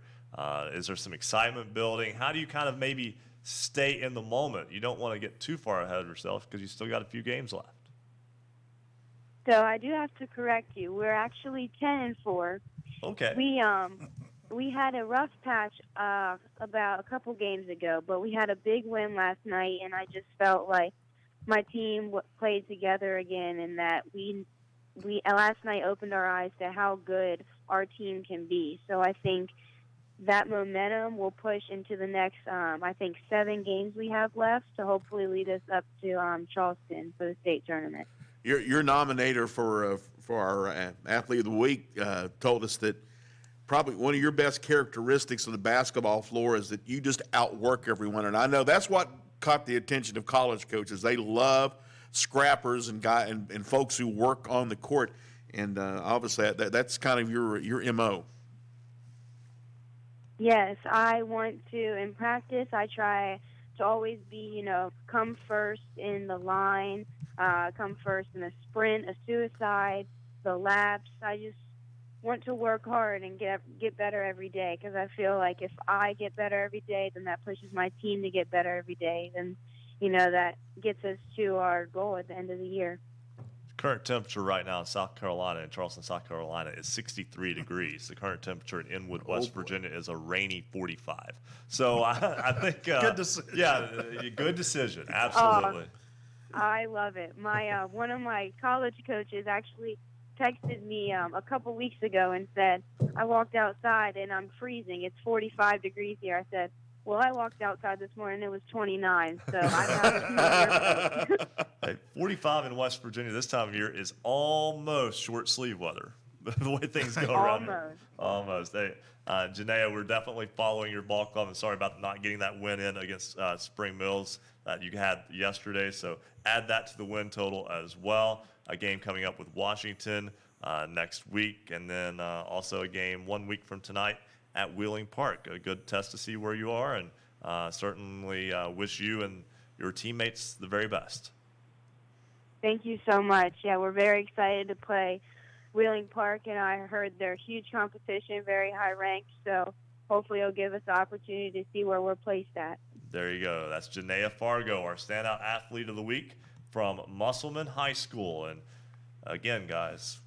Is there some excitement building? How do you kind of maybe stay in the moment? You don't want to get too far ahead of yourself because you still got a few games left. So I do have to correct you. We're actually 10-4. Okay. We had a rough patch about a couple games ago, but we had a big win last night, and I just felt like my team played together again, and that we last night opened our eyes to how good our team can be. So I think that momentum will push into the next, 7 games we have left to hopefully lead us up to Charleston for the state tournament. Your nominator for our Athlete of the Week told us that probably one of your best characteristics of the basketball floor is that you just outwork everyone. And I know that's what caught the attention of college coaches. They love scrappers and folks who work on the court. And obviously that's kind of your MO. Yes, I want to, in practice, I try to always be, come first in the line, come first in a sprint, a suicide, the laps. I just want to work hard and get better every day, because I feel like if I get better every day, then that pushes my team to get better every day. Then, that gets us to our goal at the end of the year. Current temperature right now in South Carolina, in Charleston, South Carolina, is 63 degrees. The current temperature in Inwood, West Virginia, is a rainy 45. So I think good decision. Yeah, good decision. Absolutely. I love it. My one of my college coaches actually texted me a couple weeks ago and said, I walked outside and I'm freezing. It's 45 degrees here. I said, well, I walked outside this morning. It was 29. So I Hey, 45 in West Virginia this time of year is almost short sleeve weather. The way things go around here. Almost. Hey, Janaea, we're definitely following your ball club. I'm sorry about not getting that win in against Spring Mills that you had yesterday. So add that to the win total as well. A game coming up with Washington next week, and then also a game 1 week from tonight at Wheeling Park. A good test to see where you are, and certainly wish you and your teammates the very best. Thank you so much. Yeah, we're very excited to play Wheeling Park, and I heard they're huge competition, very high ranked, so hopefully it'll give us the opportunity to see where we're placed at. There you go. That's Janaea Fargo, our standout athlete of the week from Musselman High School. And again, guys,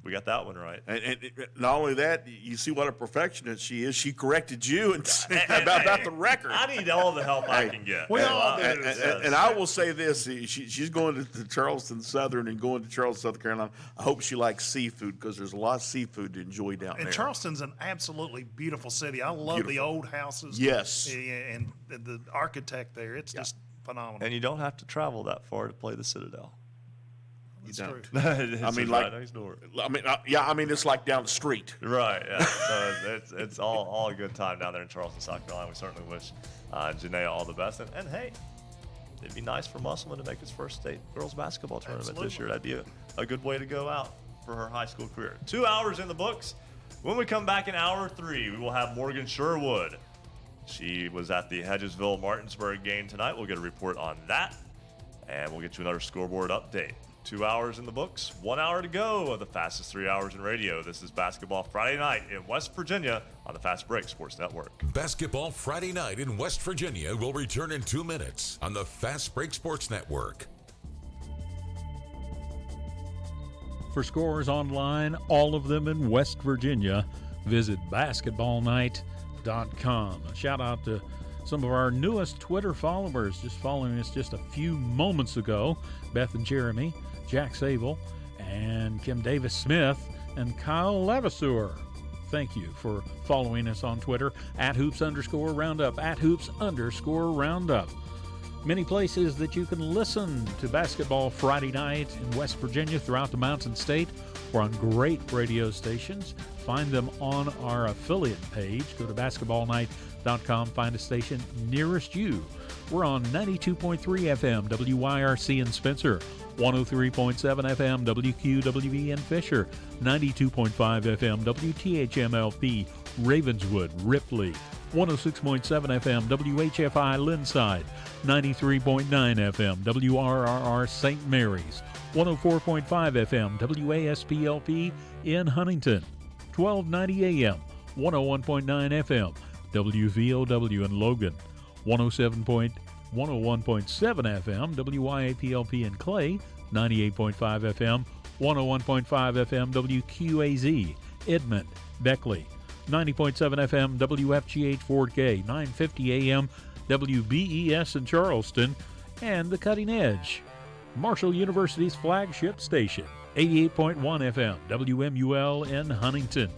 we got that one right. And not only that, you see what a perfectionist she is. She corrected you about the record. I need all the help I can get. We all do. And I will say this: she's going to Charleston Southern and going to Charleston, South Carolina. I hope she likes seafood, because there's a lot of seafood to enjoy down there. And Charleston's an absolutely beautiful city. I love the old houses. Yes. And the architect there. It's just phenomenal. And you don't have to travel that far to play the Citadel. You don't. I mean, like right next door. I mean, it's like down the street. Right. Yeah. So it's all a good time down there in Charleston, South Carolina. We certainly wish Janaea all the best. And hey, it'd be nice for Musselman to make his first state girls basketball tournament this year. That'd be a good way to go out for her high school career. 2 hours in the books. When we come back in hour 3, we will have Morgan Sherwood. She was at the Hedgesville-Martinsburg game tonight. We'll get a report on that, and we'll get you another scoreboard update. 2 hours in the books, 1 hour to go of the fastest 3 hours in radio. This is Basketball Friday Night in West Virginia on the Fast Break Sports Network. Basketball Friday Night in West Virginia will return in 2 minutes on the Fast Break Sports Network. For scores online, all of them in West Virginia, visit basketballnight.com. A shout out to some of our newest Twitter followers, just following us just a few moments ago. Beth and Jeremy, Jack Sable, and Kim Davis-Smith, and Kyle Levasseur. Thank you for following us on Twitter at @hoops_roundup, @hoops_roundup. Many places that you can listen to Basketball Friday Night in West Virginia throughout the Mountain State. We're on great radio stations. Find them on our affiliate page. Go to basketballnight.com, find a station nearest you. We're on 92.3 FM WYRC in Spencer, 103.7 FM WQWE in Fisher, 92.5 FM WTHMLP Ravenswood, Ripley, 106.7 FM WHFI Linside, 93.9 FM WRRR St. Mary's, 104.5 FM WASPLP in Huntington, 1290 AM, 101.9 FM WVOW in Logan, 101.7 FM WYAPLP in Clay, 98.5 FM, 101.5 FM WQAZ, Edmond, Beckley, 90.7 FM WFGH Fort Gay, 950 AM WBES in Charleston, and The Cutting Edge, Marshall University's flagship station, 88.1 FM WMUL in Huntington.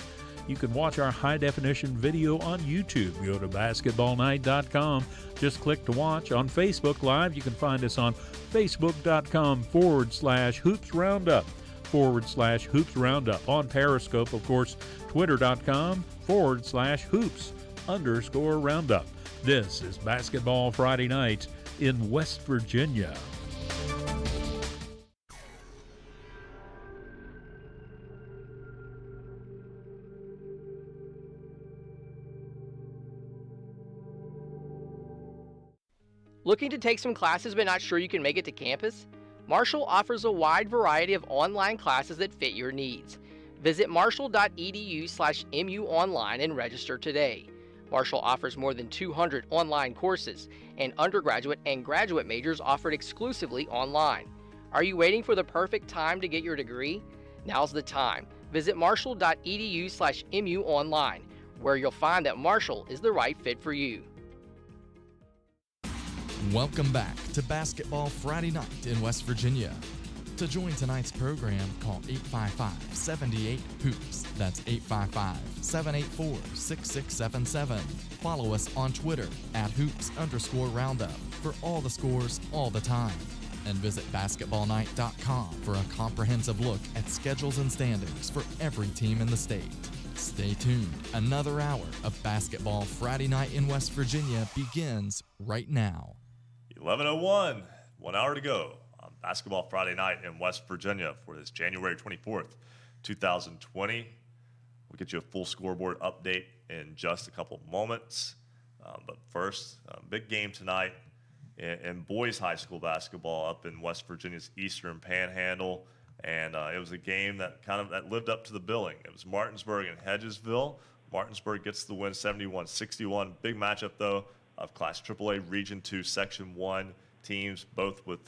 You can watch our high-definition video on YouTube. Go to basketballnight.com. Just click to watch. On Facebook Live, you can find us on facebook.com/Hoops Roundup, /Hoops Roundup. On Periscope, of course, twitter.com/Hoops_Roundup. This is Basketball Friday Night in West Virginia. Looking to take some classes but not sure you can make it to campus? Marshall offers a wide variety of online classes that fit your needs. Visit marshall.edu/MUonline and register today. Marshall offers more than 200 online courses, and undergraduate and graduate majors offered exclusively online. Are you waiting for the perfect time to get your degree? Now's the time. Visit marshall.edu/MUonline, where you'll find that Marshall is the right fit for you. Welcome back to Basketball Friday Night in West Virginia. To join tonight's program, call 855-78-HOOPS. That's 855-784-6677. Follow us on Twitter @Hoops_Roundup for all the scores all the time. And visit basketballnight.com for a comprehensive look at schedules and standings for every team in the state. Stay tuned. Another hour of Basketball Friday Night in West Virginia begins right now. 11:01, 1 hour to go on Basketball Friday Night in West Virginia for this January 24th, 2020. We'll get you a full scoreboard update in just a couple moments. But first, big game tonight in boys high school basketball up in West Virginia's Eastern Panhandle. And it was a game that lived up to the billing. It was Martinsburg and Hedgesville. Martinsburg gets the win 71-61. Big matchup, though, of Class AAA Region 2 Section 1 teams, both with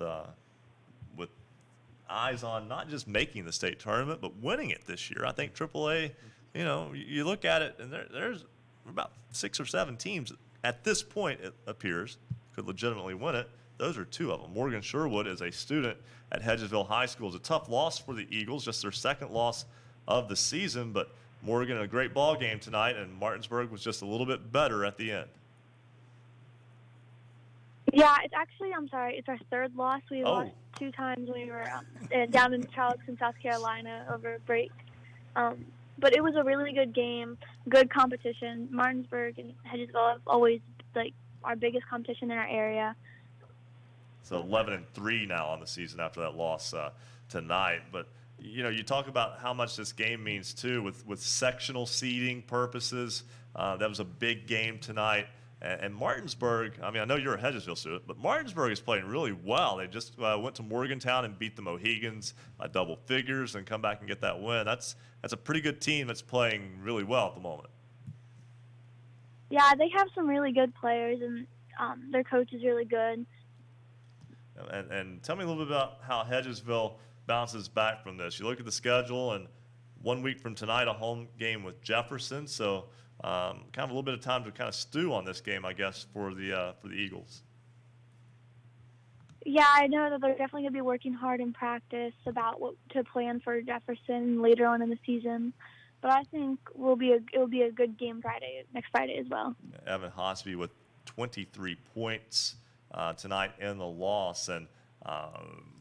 eyes on not just making the state tournament, but winning it this year. I think AAA, you look at it, and there's about 6 or 7 teams at this point, it appears, could legitimately win it. Those are 2 of them. Morgan Sherwood is a student at Hedgesville High School. It's a tough loss for the Eagles, just their second loss of the season, but Morgan, a great ball game tonight, and Martinsburg was just a little bit better at the end. Yeah, it's our 3rd loss. We lost 2 times when we were down in Charleston, South Carolina over break. But it was a really good game, good competition. Martinsburg and Hedgesville have always our biggest competition in our area. So 11-3 now on the season after that loss tonight. But you talk about how much this game means too with sectional seeding purposes. That was a big game tonight. And Martinsburg, I know you're a Hedgesville student, but Martinsburg is playing really well. They just went to Morgantown and beat the Mohegans by double figures and come back and get that win. That's a pretty good team that's playing really well at the moment. Yeah, they have some really good players, and their coach is really good. And tell me a little bit about how Hedgesville bounces back from this. You look at the schedule, and 1 week from tonight, a home game with Jefferson. So kind of a little bit of time to kind of stew on this game, I guess, for the Eagles. Yeah, I know that they're definitely going to be working hard in practice about what to plan for Jefferson later on in the season. But I think it will be a good game next Friday as well. Evan Hosby with 23 points tonight in the loss. And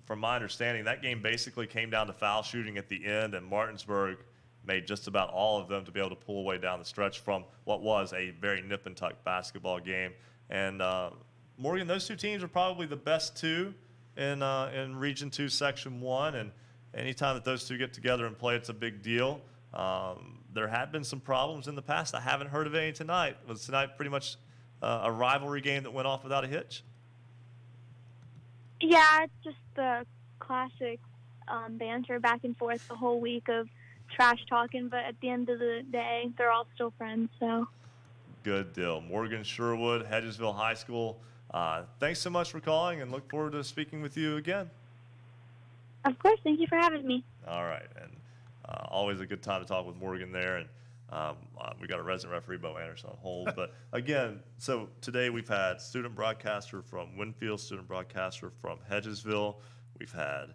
from my understanding, that game basically came down to foul shooting at the end, and Martinsburg made just about all of them to be able to pull away down the stretch from what was a very nip-and-tuck basketball game. And Morgan, those 2 teams are probably the best 2 in Region 2 Section 1, and anytime that those 2 get together and play, it's a big deal. There had been some problems in the past. I haven't heard of any tonight. Was tonight pretty much a rivalry game that went off without a hitch? Yeah, it's just the classic banter back and forth the whole week of trash talking, but at the end of the day, they're all still friends, so. Good deal. Morgan Sherwood, Hedgesville High School. Thanks so much for calling, and look forward to speaking with you again. Of course. Thank you for having me. All right. And always a good time to talk with Morgan there. And we got a resident referee, Bo Anderson, on hold. But again, so today we've had student broadcaster from Winfield, student broadcaster from Hedgesville. We've had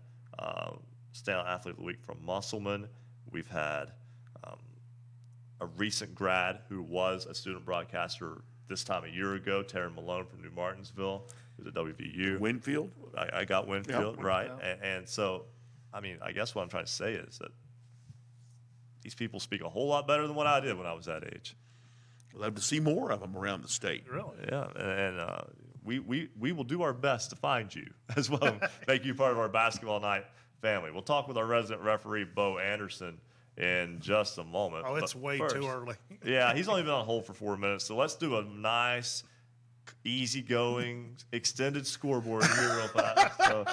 standout athlete of the week from Musselman. We've had a recent grad who was a student broadcaster this time a year ago, Taryn Malone from New Martinsville, who's at WVU. Winfield? I got Winfield, Yep. right. And so, I mean, I guess what I'm trying to say is that these people speak a whole lot better than what I did when I was that age. We'd love to see more of them around the state. Really? Yeah, and we will do our best to find you as well, make you part of our basketball night family. We'll talk with our resident referee, Bo Anderson, in just a moment. Oh, it's But way first, too early. yeah, he's only been on hold for 4 minutes, so let's do a nice, easygoing, extended scoreboard here real fast. So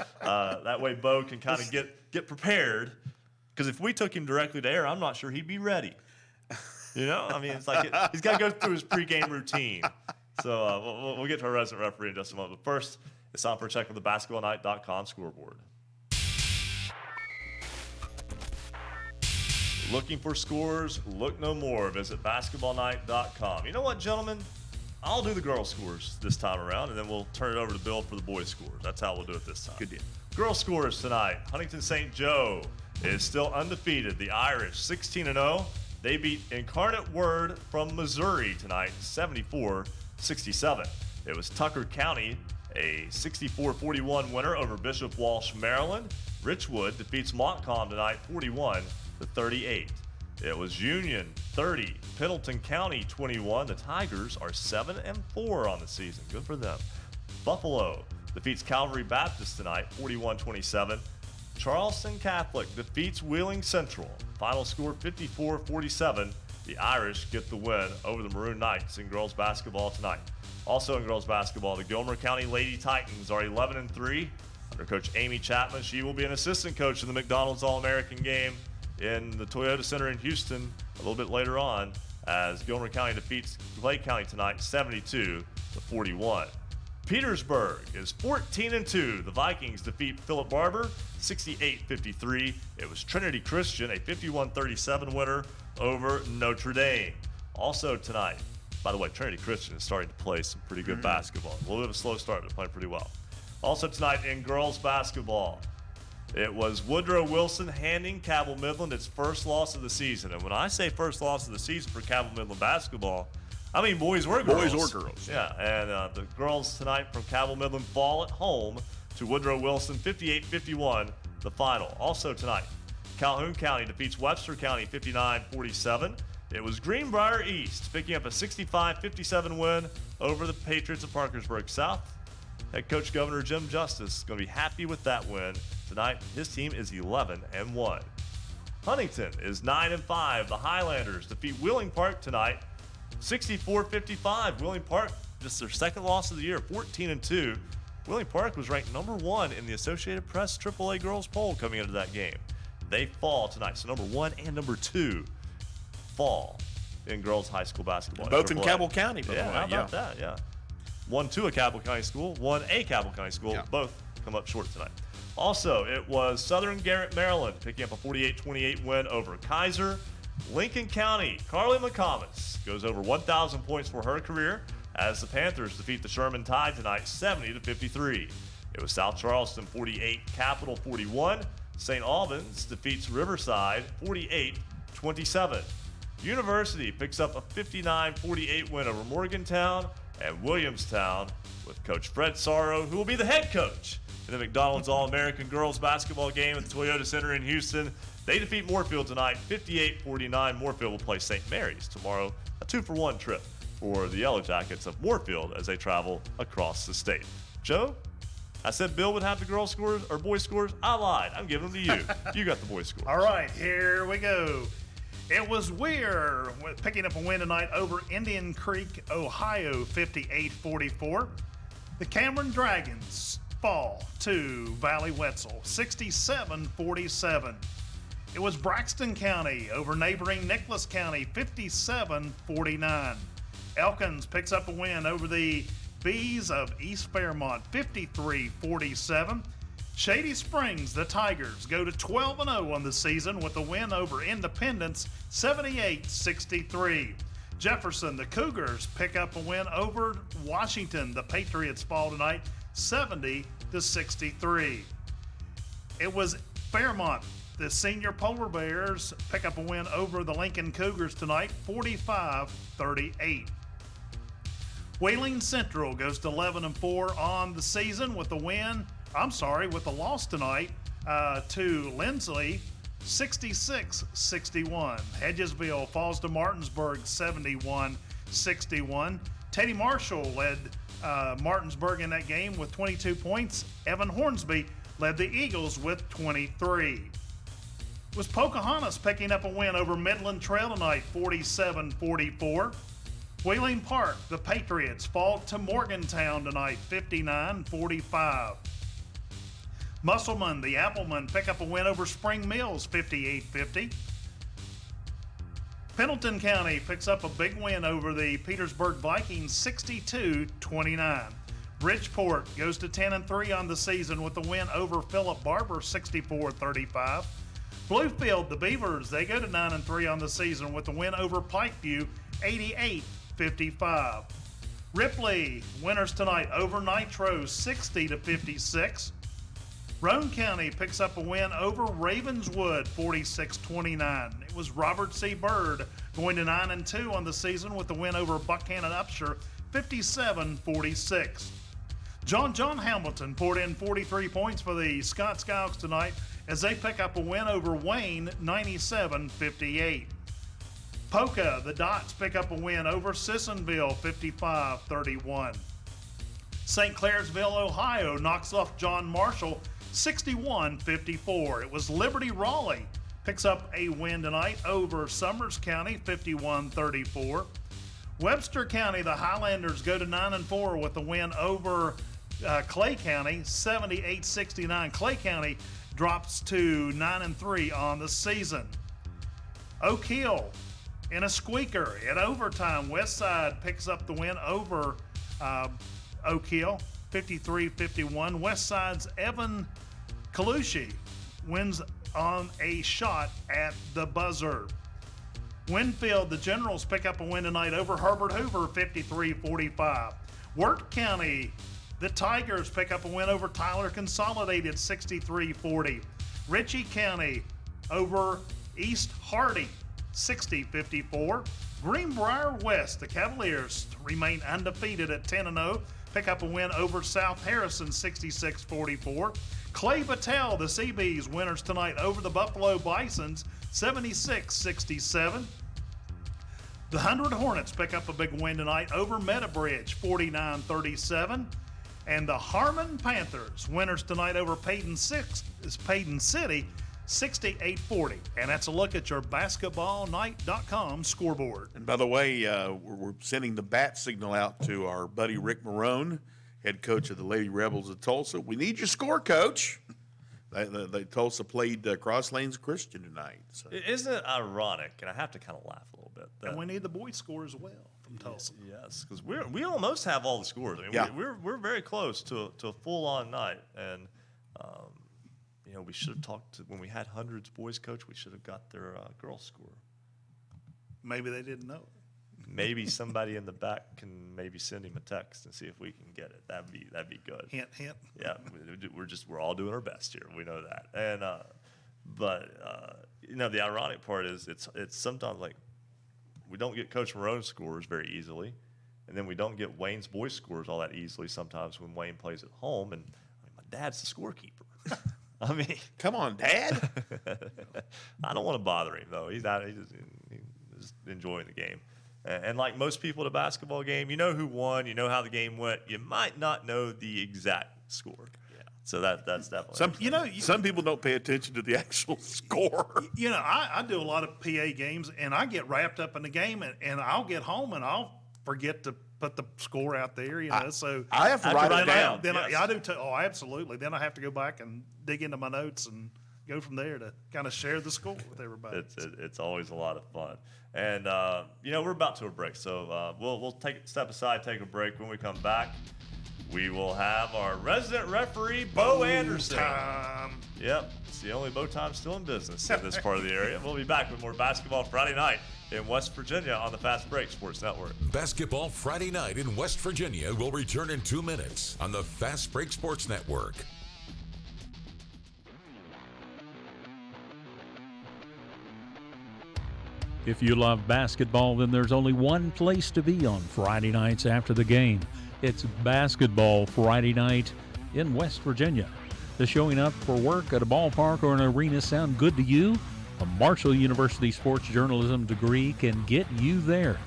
that way Bo can kind of get prepared, because if we took him directly to air, I'm not sure he'd be ready. You know, I mean, it's like he's got to go through his pregame routine. So we'll get to our resident referee in just a moment. But first, it's time for a check of the basketballnight.com scoreboard. Looking for scores? Look no more. Visit basketballnight.com. You know what, gentlemen? I'll do the girls' scores this time around, and then we'll turn it over to Bill for the boys' scores. That's how we'll do it this time. Good deal. Girls' scores tonight. Huntington St. Joe is still undefeated. The Irish, 16-0. They beat Incarnate Word from Missouri tonight, 74-67. It was Tucker County, a 64-41 winner over Bishop Walsh, Maryland. Richwood defeats Montcalm tonight, 41-38. It was Union 30, Pendleton County 21. The Tigers are 7-4 on the season. Good for them. Buffalo defeats Calvary Baptist tonight, 41-27. Charleston Catholic defeats Wheeling Central. Final score 54-47. The Irish get the win over the Maroon Knights in girls basketball tonight. Also in girls basketball, the Gilmer County Lady Titans are 11-3. Under Coach Amy Chapman, she will be an assistant coach in the McDonald's All-American game in the Toyota Center in Houston a little bit later on, as Gilmer County defeats Clay County tonight 72-41. Petersburg is 14-2. The Vikings defeat Philip Barber 68-53. It was Trinity Christian, a 51-37 winner over Notre Dame. Also tonight, by the way, Trinity Christian is starting to play some pretty good basketball. A little bit of a slow start, but playing pretty well. Also tonight in girls basketball, it was Woodrow Wilson handing Cabell Midland its first loss of the season. And when I say first loss of the season for Cabell Midland basketball, I mean boys or girls. Boys or girls. Yeah, and the girls tonight from Cabell Midland fall at home to Woodrow Wilson, 58-51, the final. Also tonight, Calhoun County defeats Webster County 59-47. It was Greenbrier East picking up a 65-57 win over the Patriots of Parkersburg South. Head coach Governor Jim Justice is going to be happy with that win. Tonight, his team is 11-1. Huntington is 9-5. The Highlanders defeat Wheeling Park tonight, 64-55. Wheeling Park, just their second loss of the year, 14-2. Wheeling Park was ranked number 1 in the Associated Press AAA girls poll coming into that game. They fall tonight, so number 1 and number 2 fall in girls high school basketball. Both in Cabell County, by the way. How about that? Yeah. 1 to a Cabell County school, 1 a Cabell County school. Yeah. Both come up short tonight. Also, it was Southern Garrett, Maryland, picking up a 48-28 win over Kaiser. Lincoln County, Carly McComas goes over 1,000 points for her career as the Panthers defeat the Sherman Tide tonight, 70-53. It was South Charleston 48, Capital 41. St. Albans defeats Riverside 48-27. University picks up a 59-48 win over Morgantown, and Williamstown with Coach Fred Sorrow, who will be the head coach in the McDonald's All-American Girls Basketball game at the Toyota Center in Houston. They defeat Moorfield tonight, 58-49. Moorfield will play St. Mary's tomorrow, a 2-for-1 trip for the Yellow Jackets of Moorfield as they travel across the state. Joe, I said Bill would have the girls' scores or boys' scores. I lied. I'm giving them to you. You got the boys' scores. All right, here we go. It was Weir picking up a win tonight over Indian Creek, Ohio, 58-44. The Cameron Dragons fall to Valley Wetzel, 67-47. It was Braxton County over neighboring Nicholas County, 57-49. Elkins picks up a win over the Bees of East Fairmont, 53-47. Shady Springs, the Tigers, go to 12-0 on the season with a win over Independence, 78-63. Jefferson, the Cougars, pick up a win over Washington. The Patriots fall tonight, 70-63. It was Fairmont. The Senior Polar Bears pick up a win over the Lincoln Cougars tonight, 45-38. Wheeling Central goes to 11-4 on the season with the loss tonight to Lindsley, 66-61. Hedgesville falls to Martinsburg, 71-61. Teddy Marshall led Martinsburg in that game with 22 points. Evan Hornsby led the Eagles with 23. It was Pocahontas picking up a win over Midland Trail tonight, 47-44. Wheeling Park, the Patriots fall to Morgantown tonight, 59-45. Musselman, the Applemen, pick up a win over Spring Mills, 58-50. Pendleton County picks up a big win over the Petersburg Vikings, 62-29. Bridgeport goes to 10-3 on the season with a win over Philip Barber, 64-35. Bluefield, the Beavers, they go to 9-3 on the season with a win over Pikeview, 88-55. Ripley, winners tonight over Nitro, 60-56. Roane County picks up a win over Ravenswood, 46-29. It was Robert C. Byrd going to 9-2 on the season with the win over Buckhannon Upshur, 57-46. John Hamilton poured in 43 points for the Scott Scouts tonight as they pick up a win over Wayne, 97-58. Polka, the Dots, pick up a win over Sissonville, 55-31. St. Clairsville, Ohio, knocks off John Marshall, 61-54. It was Liberty Raleigh picks up a win tonight over Summers County, 51-34. Webster County, the Highlanders, go to 9-4 with a win over Clay County, 78-69. Clay County drops to 9-3 on the season. Oak Hill in a squeaker in overtime. Westside picks up the win over Oak Hill, 53-51. Westside's Evan Kalushi wins on a shot at the buzzer. Winfield, the Generals, pick up a win tonight over Herbert Hoover, 53-45. Wirt County, the Tigers, pick up a win over Tyler Consolidated, 63-40. Ritchie County over East Hardy, 60-54. Greenbrier West, the Cavaliers, remain undefeated at 10-0. Pick up a win over South Harrison, 66-44. Clay Battelle, the Seabees, winners tonight over the Buffalo Bisons, 76-67. The 100 Hornets pick up a big win tonight over Meadowbridge, 49-37. And the Harmon Panthers, winners tonight over Payton City, 68-40. And that's a look at your basketballnight.com scoreboard. And by the way, we're sending the bat signal out to our buddy Rick Marone, head coach of the Lady Rebels of Tulsa. We need your score, Coach. Tulsa played Cross Lanes Christian tonight. So. Isn't it ironic? And I have to kind of laugh a little bit. And we need the boys' score as well from Tulsa. Yes, because we almost have all the scores. I mean, we're very close to a full-on night. And, we should have talked to, when we had Hundreds boys coach, we should have got their girls' score. Maybe they didn't know. Maybe somebody in the back can maybe send him a text and see if we can get it. That'd be good. Hint, hint. Yeah, we're all doing our best here. We know that. And the ironic part is it's sometimes like we don't get Coach Marone's scores very easily, and then we don't get Wayne's boys scores all that easily sometimes when Wayne plays at home. And my dad's the scorekeeper. I mean, come on, Dad. I don't want to bother him though. He's just enjoying the game. And like most people at a basketball game, you know who won, you know how the game went. You might not know the exact score. Yeah. So that's definitely some people don't pay attention to the actual score. I do a lot of PA games, and I get wrapped up in the game, and I'll get home and I'll forget to put the score out there. So I have to write it down. I do too. Oh, absolutely. Then I have to go back and dig into my notes and go from there to kind of share the score with everybody. It's always a lot of fun. And we're about to a break, so we'll step aside, take a break. When we come back, we will have our resident referee, Bo Anderson. Time. Yep, it's the only Bo time still in business in this part of the area. We'll be back with more Basketball Friday Night in West Virginia on the Fast Break Sports Network. Basketball Friday Night in West Virginia will return in 2 minutes on the Fast Break Sports Network. If you love basketball, then there's only one place to be on Friday nights after the game. It's Basketball Friday Night in West Virginia. Does showing up for work at a ballpark or an arena sound good to you? A Marshall University sports journalism degree can get you there.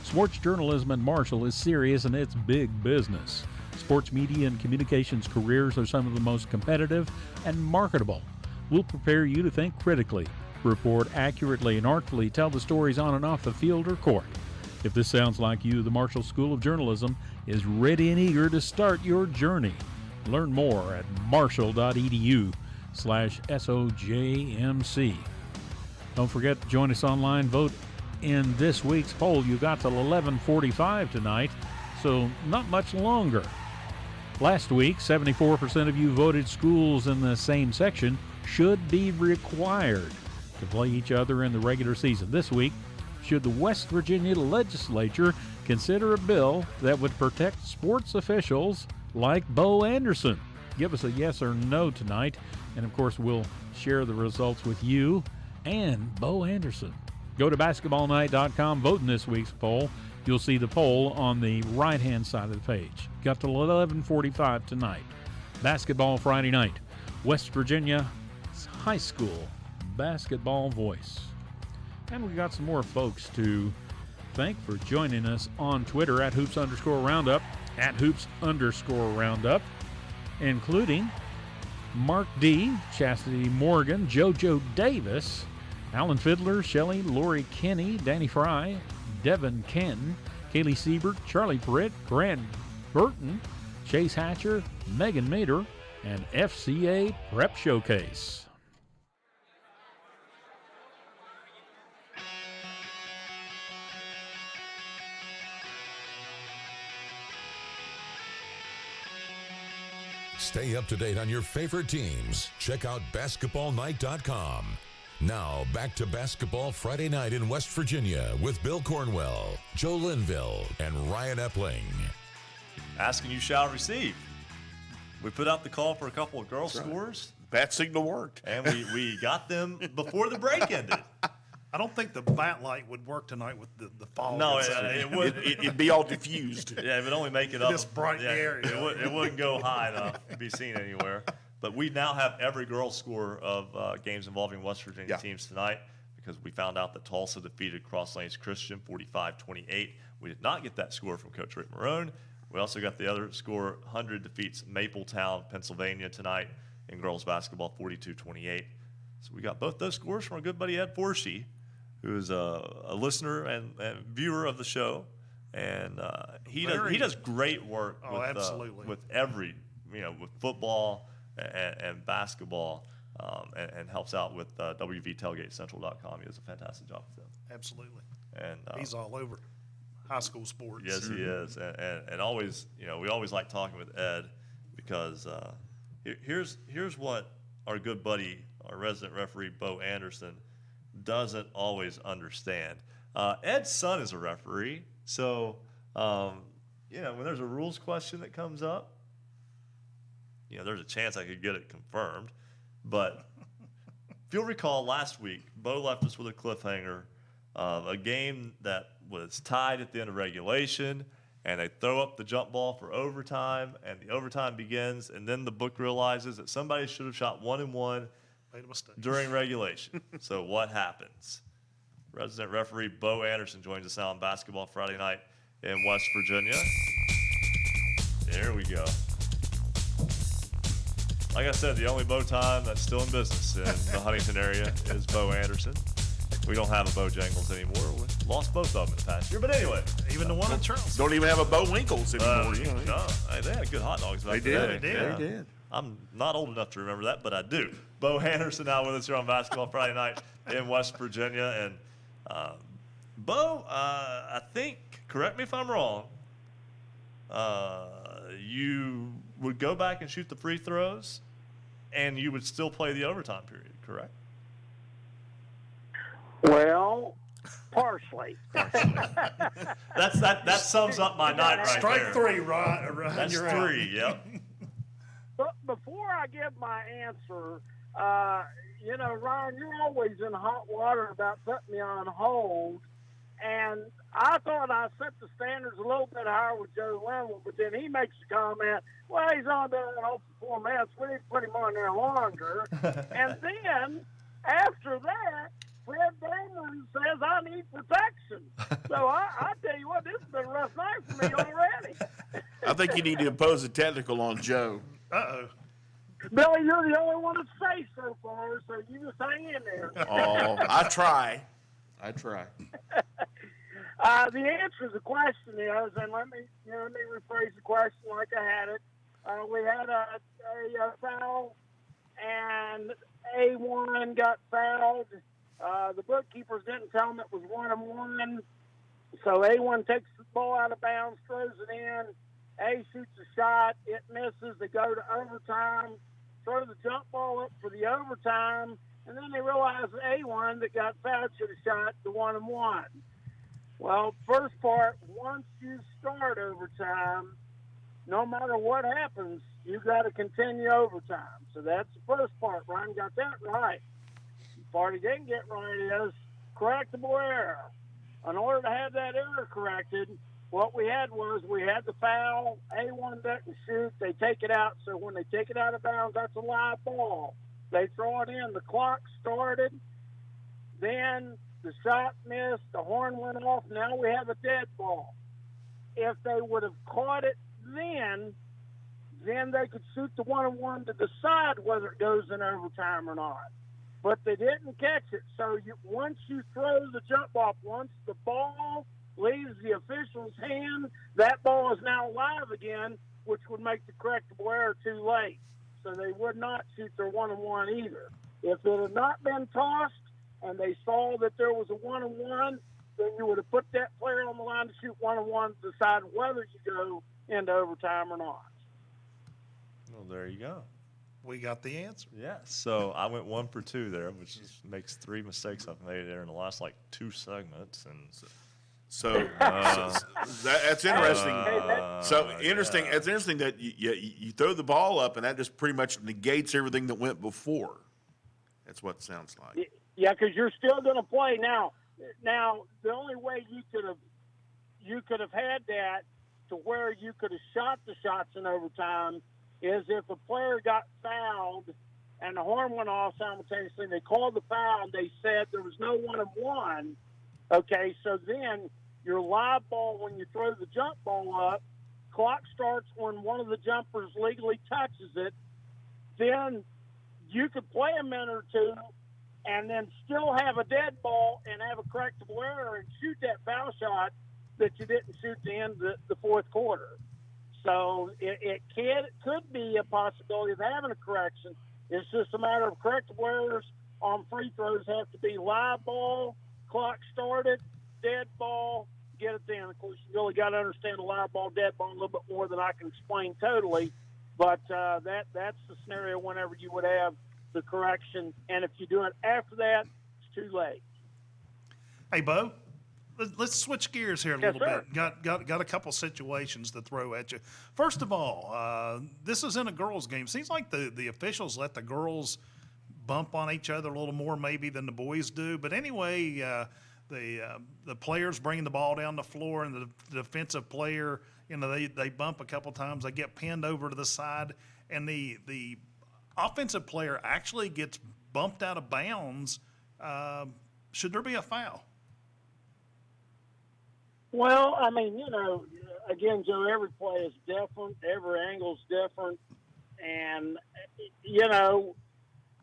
Sports journalism at Marshall is serious and it's big business. Sports media and communications careers are some of the most competitive and marketable. We'll prepare you to think critically, report accurately and artfully, tell the stories on and off the field or court. If this sounds like you, the Marshall School of Journalism is ready and eager to start your journey. Learn more at marshall.edu/SOJMC. Don't forget to join us online. Vote in this week's poll. You got till 11:45 tonight, so not much longer. Last week, 74% of you voted schools in the same section should be required to play each other in the regular season. This week, should the West Virginia legislature consider a bill that would protect sports officials like Bo Anderson? Give us a yes or no tonight, and of course we'll share the results with you and Bo Anderson. Go to basketballnight.com, vote in this week's poll. You'll see the poll on the right-hand side of the page. Got till 11:45 tonight. Basketball Friday Night, West Virginia High School basketball voice. And we got some more folks to thank for joining us on Twitter at @hoops_roundup, at @hoops_roundup, including Mark D., Chastity Morgan, JoJo Davis, Alan Fiddler, Shelley, Lori Kenny, Danny Fry, Devin Kenton, Kaylee Siebert, Charlie Britt, Grant Burton, Chase Hatcher, Megan Mater, and FCA Prep Showcase. Stay up to date on your favorite teams. Check out basketballnight.com. Now, back to Basketball Friday Night in West Virginia with Bill Cornwell, Joe Linville, and Ryan Epling. Asking you shall receive. We put out the call for a couple of girls' scores. Bat signal worked. And we got them before the break ended. I don't think the bat light would work tonight with the fog. No, it would. It'd be all diffused. Yeah, it would only make it up. This bright area. It wouldn't go high enough to be seen anywhere. But we now have every girls' score of games involving West Virginia teams tonight because we found out that Tulsa defeated Cross Lanes Christian 45-28. We did not get that score from Coach Rick Marone. We also got the other score, 100 defeats Mapletown, Pennsylvania tonight in girls basketball, 42-28. So we got both those scores from our good buddy Ed Forshee, who is a listener and viewer of the show, and he does great work with every with football and basketball, and helps out with WVTailgateCentral.com. He does a fantastic job with them. Absolutely, and he's all over high school sports. Yes, he is, and always we always like talking with Ed because here's what our good buddy, our resident referee Bo Anderson, doesn't always understand. Ed's son is a referee, so when there's a rules question that comes up, there's a chance I could get it confirmed. But if you'll recall last week, Bo left us with a cliffhanger of a game that was tied at the end of regulation, and they throw up the jump ball for overtime, and the overtime begins, and then the book realizes that somebody should have shot 1-and-1 made a mistake during regulation. So what happens? Resident referee Bo Anderson joins us now on Basketball Friday Night in West Virginia. There we go. Like I said, the only bow time that's still in business in the Huntington area is Bo Anderson. We don't have a Bojangles anymore. We lost both of them in the past year. But anyway. Even the one in Charles. Don't even have a Bo Winkles anymore. No, hey, they had good hot dogs back They then. did. I'm not old enough to remember that, but I do. Bo Anderson out with us here on Basketball Friday Night in West Virginia. And Bo, I think, correct me if I'm wrong, you would go back and shoot the free throws, and you would still play the overtime period, correct? Well, partially. That sums up my night right Strike there. three, Ryan. That's You're three, out. yep. But before I give my answer, Ryan, you're always in hot water about putting me on hold. And I thought I set the standards a little bit higher with Joe Linville, but then he makes the comment, well, he's on there for 4 minutes. We need to put him on there longer. And then after that, Fred Damon says I need protection. So I tell you what, this has been a rough night for me already. I think you need to impose a technical on Joe. Uh-oh. Billy, you're the only one that's safe so far, so you just hang in there. Oh, I try. The answer to the question is, and let me rephrase the question like I had it. We had a foul, and A1 got fouled. The bookkeepers didn't tell him it was 1-on-1. So A1 takes the ball out of bounds, throws it in. A shoots a shot. It misses. They go to overtime, throw the jump ball up for the overtime, and then they realize A1 that got fouled should have shot the 1-on-1. Well, first part, once you start overtime, no matter what happens, you got to continue overtime. So that's the first part. Ryan got that right. The part he didn't get right is correctable error. In order to have that error corrected, what we had the foul. A1 doesn't shoot. They take it out. So when they take it out of bounds, that's a live ball. They throw it in. The clock started. Then the shot missed. The horn went off. Now we have a dead ball. If they would have caught it then they could shoot the 1-on-1 to decide whether it goes in overtime or not. But they didn't catch it. So once you throw the jump off, once the ball leaves the official's hand, that ball is now live again, which would make the correctable error too late. So they would not shoot their 1-on-1 either. If it had not been tossed and they saw that there was a 1-on-1, then you would have put that player on the line to shoot 1-on-1 to decide whether you go into overtime or not. Well, there you go. We got the answer. Yeah. So I went 1 for 2 there, which makes 3 mistakes I've made there in the last 2 segments, and so that's interesting. Interesting. It's interesting that you throw the ball up, and that just pretty much negates everything that went before. That's what it sounds like. Yeah, because you're still going to play now. Now the only way you could have had that to where you could have shot the shots in overtime is if a player got fouled and the horn went off simultaneously. They called the foul and they said there was no 1-on-1. Okay, so then your live ball, when you throw the jump ball up, clock starts when one of the jumpers legally touches it. Then you could play a minute or two and then still have a dead ball and have a correctable error and shoot that foul shot that you didn't shoot to end the fourth quarter. So it could be a possibility of having a correction. It's just a matter of correctable errors on free throws have to be live ball, clock started, dead ball, get it in. Of course, you really got to understand the live ball, dead ball a little bit more than I can explain totally. But that's the scenario whenever you would have the correction. And if you do it after that, it's too late. Hey, Bo, let's switch gears here a little bit. Got a couple situations to throw at you. First of all, this is in a girls' game. Seems like the officials let the girls bump on each other a little more maybe than the boys do. But anyway, the players bringing the ball down the floor and the defensive player, they bump a couple times. They get pinned over to the side, and the offensive player actually gets bumped out of bounds. Should there be a foul? Well, I mean, again, Joe, every play is different. Every angle's different. And, you know,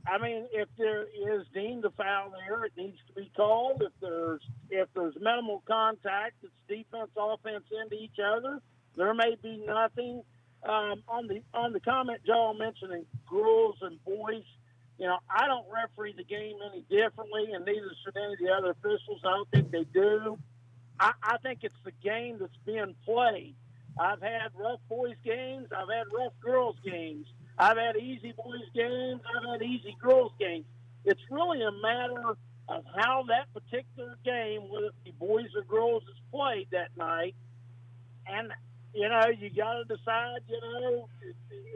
I mean, if there is deemed a foul there, it needs to be called. If there's minimal contact, it's defense, offense into each other. There may be nothing. On the comment Joel mentioning girls and boys, you know, I don't referee the game any differently, and neither should any of the other officials. I don't think they do. I think it's the game that's being played. I've had rough boys games. I've had rough girls games. I've had easy boys games. I've had easy girls games. It's really a matter of how that particular game, whether it be boys or girls, is played that night. And, you know, you got to decide, you know,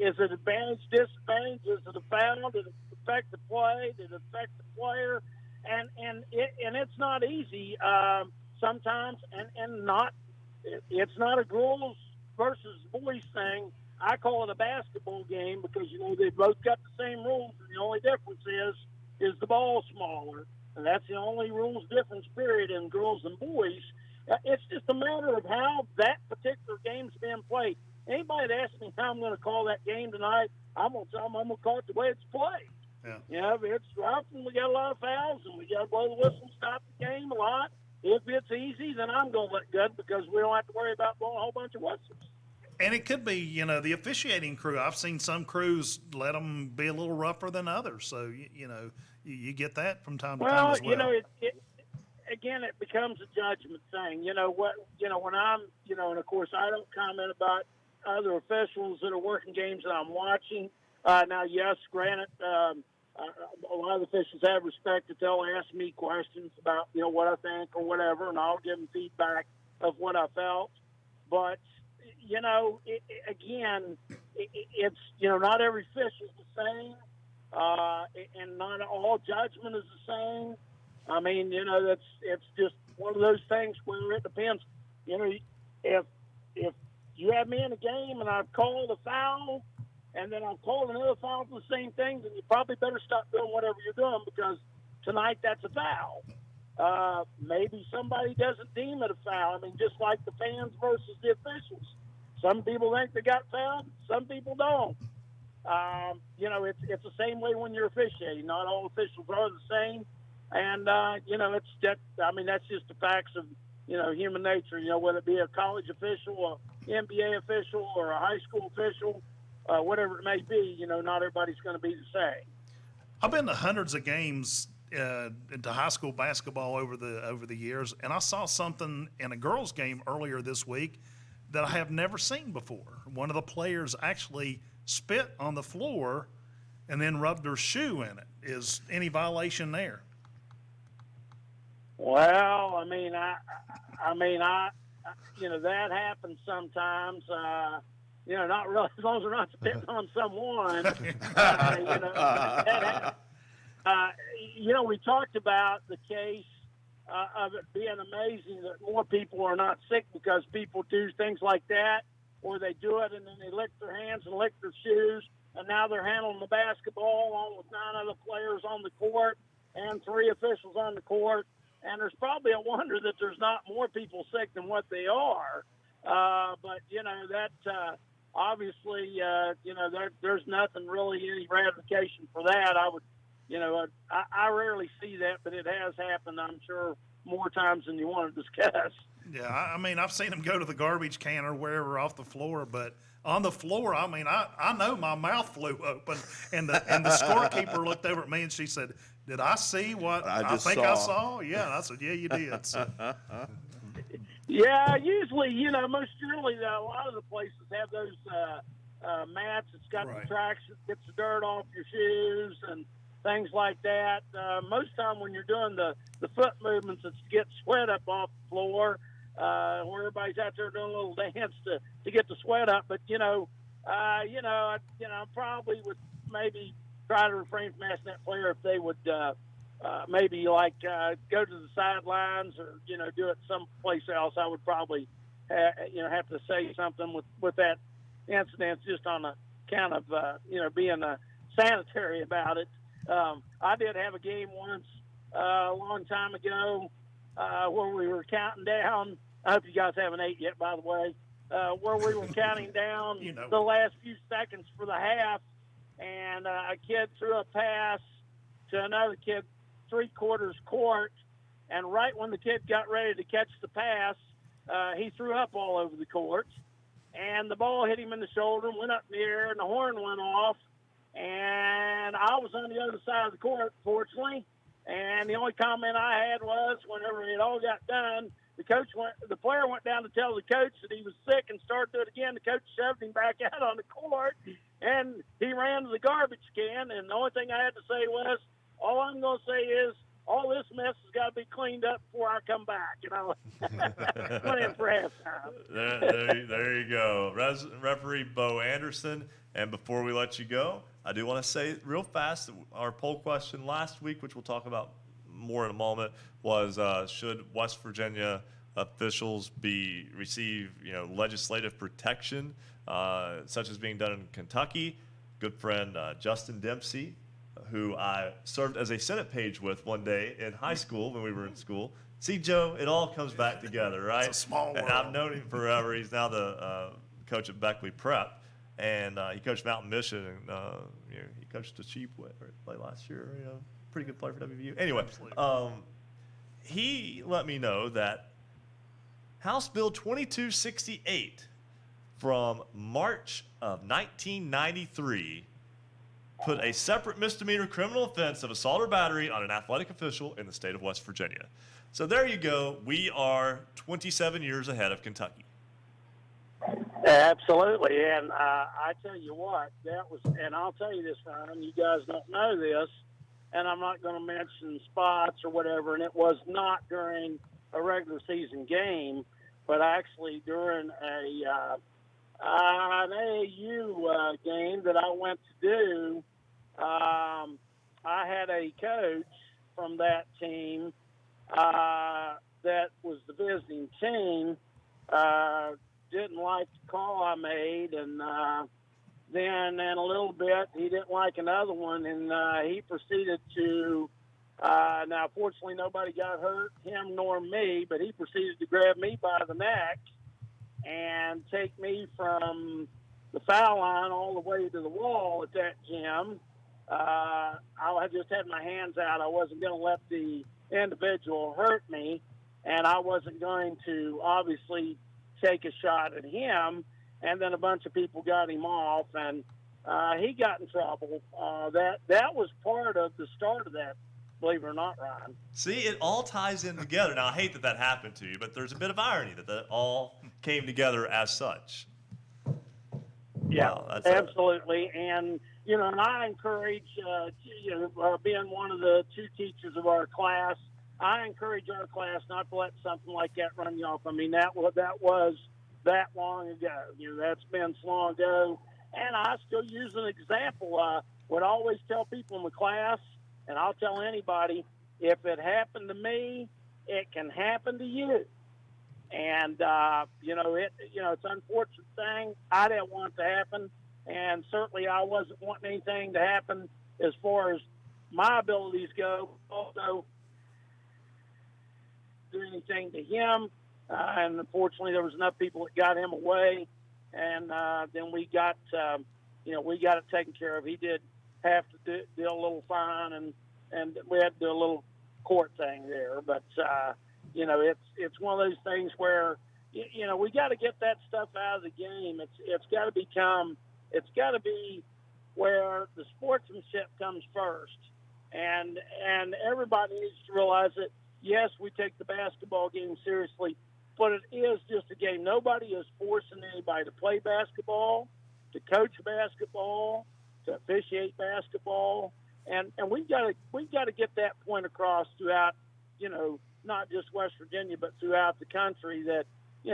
is it advantage, disadvantage? Is it a foul? Did it affect the play? Did it affect the player? And it's not easy sometimes, and not it's not a girls versus boys thing. I call it a basketball game because, you know, they've both got the same rules, and the only difference is the ball smaller, and that's the only rules difference, period, in girls and boys. It's just a matter of how that particular game's being played. Anybody that asks me how I'm going to call that game tonight, I'm going to tell them I'm going to call it the way it's played. Yeah. You know, if it's rough and we got a lot of fouls and we got to blow the whistle and stop the game a lot, if it's easy, then I'm going to let good because we don't have to worry about blowing a whole bunch of whistles. And it could be, you know, the officiating crew. I've seen some crews let them be a little rougher than others. So, you know, you get that from time to time as well. You know, again, it becomes a judgment thing. You know, when I'm, you know, and of course I don't comment about other officials that are working games that I'm watching. Now, yes, granted, a lot of officials have respect that they'll ask me questions about, you know, what I think or whatever, and I'll give them feedback of what I felt. But, you know, it's, you know, not every official is the same, and not all judgment is the same. I mean, you know, it's just one of those things where it depends. You know, if you have me in a game and I've called a foul, and then I've called another foul for the same thing, then you probably better stop doing whatever you're doing because tonight that's a foul. Maybe somebody doesn't deem it a foul. I mean, just like the fans versus the officials. Some people think they got fouled. Some people don't. You know, it's the same way when you're officiating. Not all officials are the same. And, you know, that's just the facts of, you know, human nature. You know, whether it be a college official, an NBA official, or a high school official, whatever it may be, you know, not everybody's going to be the same. I've been to hundreds of games into high school basketball over the years, and I saw something in a girls' game earlier this week that I have never seen before. One of the players actually spit on the floor and then rubbed her shoe in it. Is any violation there? Well, I mean, you know, that happens sometimes. You know, not really, as long as we're not spitting on someone. You know, that you know, we talked about the case of it being amazing that more people are not sick because people do things like that, or they do it and then they lick their hands and lick their shoes, and now they're handling the basketball along with 9 other players on the court and 3 officials on the court. And there's probably a wonder that there's not more people sick than what they are. But, you know, that obviously, you know, there's nothing really, any ratification for that. I would, you know, I rarely see that, but it has happened, I'm sure, more times than you want to discuss. Yeah, I mean, I've seen them go to the garbage can or wherever off the floor, but on the floor, I mean, I know my mouth flew open, and the scorekeeper looked over at me and she said, "Did I see what I think I saw?" Yeah, I said, "Yeah, you did." So. Yeah, usually, you know, most generally, a lot of the places have those mats. It's got the tracks that gets the dirt off your shoes and things like that. Most time when you're doing the foot movements, it's to get sweat up off the floor, where everybody's out there doing a little dance to get the sweat up. But I probably would maybe try to refrain from asking that player if they would maybe go to the sidelines or do it someplace else. I would probably have to say something with that incident just on account of being sanitary about it. I did have a game once a long time ago where we were counting down. I hope you guys haven't ate yet, by the way. Where we were counting down the last few seconds for the half, and a kid threw a pass to another kid 3/4 court, and right when the kid got ready to catch the pass, he threw up all over the court, and the ball hit him in the shoulder and went up in the air, and the horn went off, and I was on the other side of the court, fortunately, and the only comment I had was whenever it all got done, the player went down to tell the coach that he was sick and started it again. The coach shoved him back out on the court, and he ran to the garbage can, and the only thing I had to say was, all I'm going to say is, all this mess has got to be cleaned up before I come back, Went in for halftime. There you go. Referee Bo Anderson. And before we let you go, I do want to say real fast, our poll question last week, which we'll talk about more in a moment, was should West Virginia officials receive legislative protection, such as being done in Kentucky? Good friend Justin Dempsey, who I served as a Senate page with one day in high school when we were in school. See, Joe, it all comes back together, right? It's a small world. And I've known him forever. He's now the coach at Beckley Prep, and he coached Mountain Mission, and he coached the Sheep play last year. Pretty good player for WVU. Anyway, he let me know that House Bill 2268 from March of 1993 put a separate misdemeanor criminal offense of assault or battery on an athletic official in the state of West Virginia. So there you go. We are 27 years ahead of Kentucky. Absolutely, and I tell you what, and I'll tell you this, Ryan, you guys don't know this, and I'm not going to mention spots or whatever, and it was not during a regular season game, but actually during an AAU game that I went to do. I had a coach from that team that was the visiting team, didn't like the call I made, and then in a little bit he didn't like another one, and he proceeded to now fortunately nobody got hurt, him nor me, but he proceeded to grab me by the neck and take me from the foul line all the way to the wall at that gym. I just had my hands out. I wasn't going to let the individual hurt me, and I wasn't going to obviously take a shot at him. And then a bunch of people got him off, and he got in trouble. That was part of the start of that, believe it or not, Ryan. See, it all ties in together. Now, I hate that happened to you, but there's a bit of irony that all came together as such. Yeah, wow, absolutely. And I encourage, being one of the two teachers of our class, I encourage our class not to let something like that run you off. I mean, that was that long ago. That's been so long ago. And I still use an example. Would always tell people in the class, and I'll tell anybody, if it happened to me, it can happen to you. And, it's an unfortunate thing. I didn't want it to happen. And certainly I wasn't wanting anything to happen as far as my abilities go. Also, do anything to him. And unfortunately, there was enough people that got him away. And then we got it taken care of. He did have to deal a little fine, and we had to do a little court thing there. But, it's one of those things where, we got to get that stuff out of the game. It's got to be where the sportsmanship comes first. And everybody needs to realize that, yes, we take the basketball game seriously, but it is just a game. Nobody is forcing anybody to play basketball, to coach basketball, to officiate basketball. And we've got to get that point across throughout, not just West Virginia, but throughout the country that,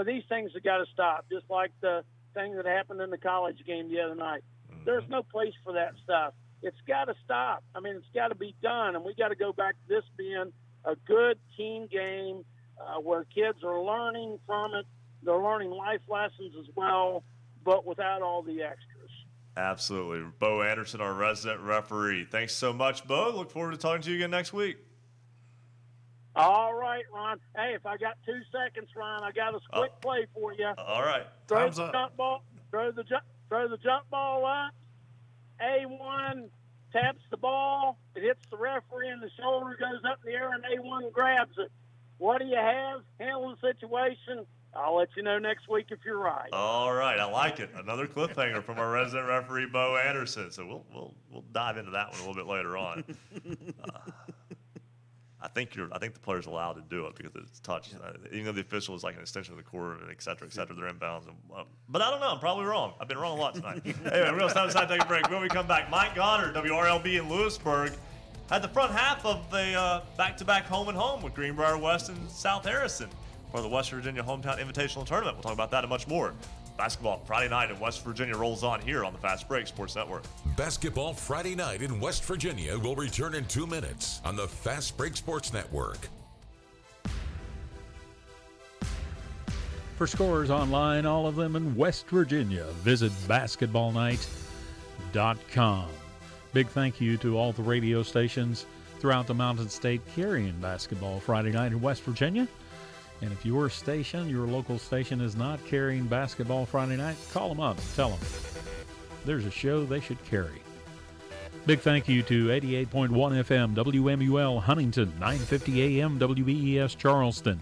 these things have got to stop, just like the thing that happened in the college game the other night. There's no place for that stuff. It's got to stop. I mean, it's got to be done, and we got to go back to this being a good team game where kids are learning from it. They're learning life lessons as well, but without all the extras. Absolutely. Bo Anderson, our resident referee. Thanks so much, Bo. Look forward to talking to you again next week. All right, Ron. Hey, if I got 2 seconds, Ron, I got a quick play for you. All right. Time's up. Jump ball, throw the jump ball up, A1 taps the ball, it hits the referee in the shoulder, goes up in the air, and A1 grabs it. What do you have? Handle the situation. I'll let you know next week if you're right. All right, I like it. Another cliffhanger from our resident referee, Bo Anderson. So we'll dive into that one a little bit later on. I think the player's allowed to do it because it's touch. Even though the official is like an extension of the court, and et cetera, they're inbounds. But I don't know. I'm probably wrong. I've been wrong a lot tonight. Anyway, we're going to step aside, take a break. When we come back, Mike Goddard, WRLB in Lewisburg, had the front half of the back-to-back home and home with Greenbrier West and South Harrison for the West Virginia Hometown Invitational Tournament. We'll talk about that and much more. Basketball Friday night in West Virginia rolls on here on the Fast Break Sports Network. Basketball Friday night in West Virginia will return in 2 minutes on the Fast Break Sports Network. For scores online, all of them in West Virginia, visit basketballnight.com. Big thank you to all the radio stations throughout the Mountain State carrying Basketball Friday night in West Virginia. And if your station, your local station, is not carrying Basketball Friday night, call them up. Tell them there's a show they should carry. Big thank you to 88.1 FM WMUL Huntington, 950 AM WBES Charleston,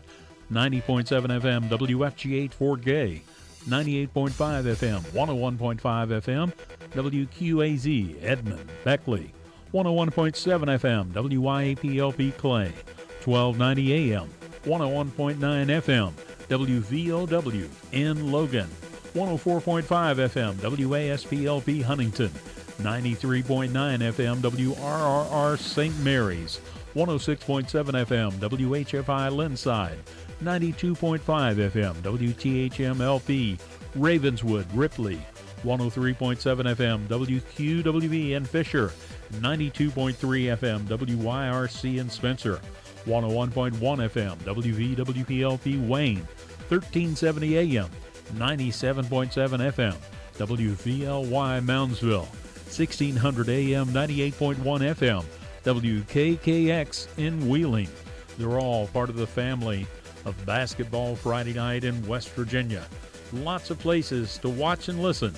90.7 FM WFG8 Fort Gay, 98.5 FM, 101.5 FM WQAZ Edmond, Beckley, 101.7 FM WYAPLP Clay, 1290 AM, 101.9 FM WVOW in Logan, 104.5 FM WASPLP Huntington, 93.9 FM WRRR St. Mary's, 106.7 FM WHFI Linside, 92.5 FM WTHMLP Ravenswood Ripley, 103.7 FM WQWB in Fisher, 92.3 FM WYRC in Spencer, 101.1 FM WVWPLP Wayne, 1370 AM, 97.7 FM WVLY Moundsville, 1600 AM, 98.1 FM WKKX in Wheeling. They're all part of the family of Basketball Friday night in West Virginia. Lots of places to watch and listen.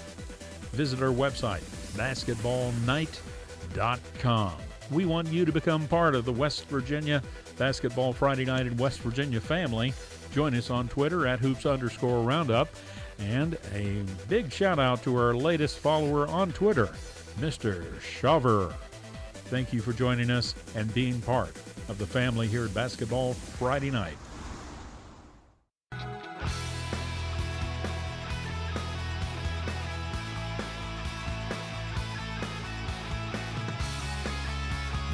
Visit our website, basketballnight.com. We want you to become part of the West Virginia Basketball Friday night in West Virginia family. Join us on Twitter at @hoops_roundup. And a big shout out to our latest follower on Twitter, Mr. Shaver. Thank you for joining us and being part of the family here at Basketball Friday night.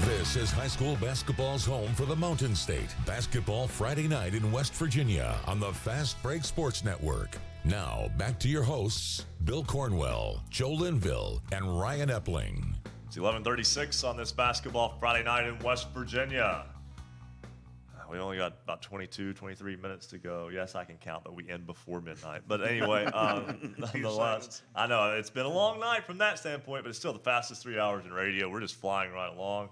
This is high school basketball's home for the Mountain State. Basketball Friday night in West Virginia on the Fast Break Sports Network. Now, back to your hosts, Bill Cornwell, Joe Linville, and Ryan Epling. It's 11:36 on this Basketball Friday night in West Virginia. We only got about 23 minutes to go. Yes, I can count, but we end before midnight. But anyway, nonetheless, I know it's been a long night from that standpoint, but it's still the fastest 3 hours in radio. We're just flying right along.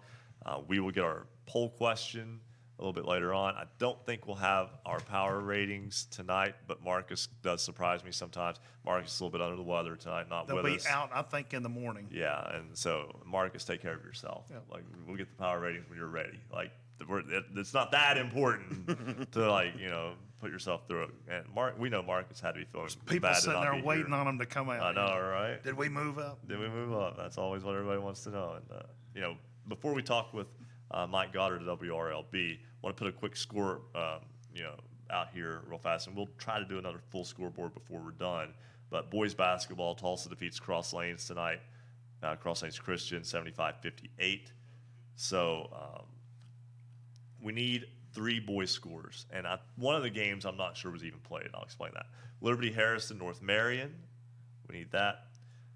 We will get our poll question a little bit later on. I don't think we'll have our power ratings tonight, but Marcus does surprise me sometimes. Marcus is a little bit under the weather tonight, not They'll with be us. out, I think, in the morning. Yeah, and so Marcus, take care of yourself. Yeah. Like, we'll get the power ratings when you're ready. Like, it's not that important to put yourself through it. And we know Marcus had to be feeling People bad sitting to not there be waiting here. on them to come out. I know, right? Did we move up? Did we move up? That's always what everybody wants to know. And before we talk with Mike Goddard at WRLB, I want to put a quick score, out here real fast, and we'll try to do another full scoreboard before we're done. But boys basketball, Tulsa defeats Cross Lanes tonight. Cross Lanes Christian, 75-58. So we need 3 boys scores. And one of the games I'm not sure was even played. I'll explain that. Liberty Harrison, North Marion. We need that.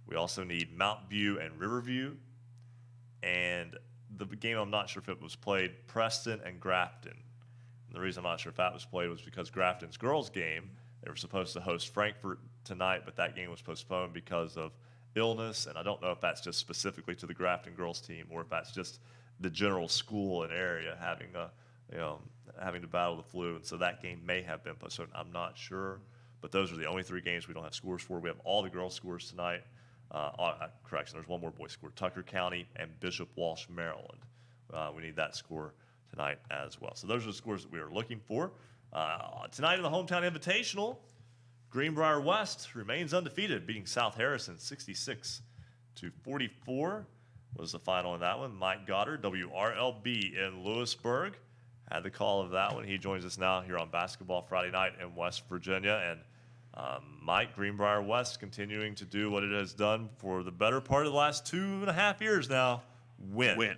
We also need Mount View and Riverview. And the game I'm not sure if it was played, Preston and Grafton. And the reason I'm not sure if that was played was because Grafton's girls game, they were supposed to host Frankfort tonight, but that game was postponed because of illness. And I don't know if that's just specifically to the Grafton girls team or if that's just the general school and area having to battle the flu. And so that game may have been postponed. I'm not sure. But those are the only 3 games we don't have scores for. We have all the girls' scores tonight. Correction, there's one more boys score. Tucker County and Bishop Walsh, Maryland. We need that score tonight as well. So those are the scores that we are looking for. Tonight in the Hometown Invitational, Greenbrier West remains undefeated, beating South Harrison 66-44 was the final in that one. Mike Goddard, WRLB in Lewisburg, had the call of that one. He joins us now here on Basketball Friday Night in West Virginia. And Mike, Greenbrier West continuing to do what it has done for the better part of the last 2.5 years now, win.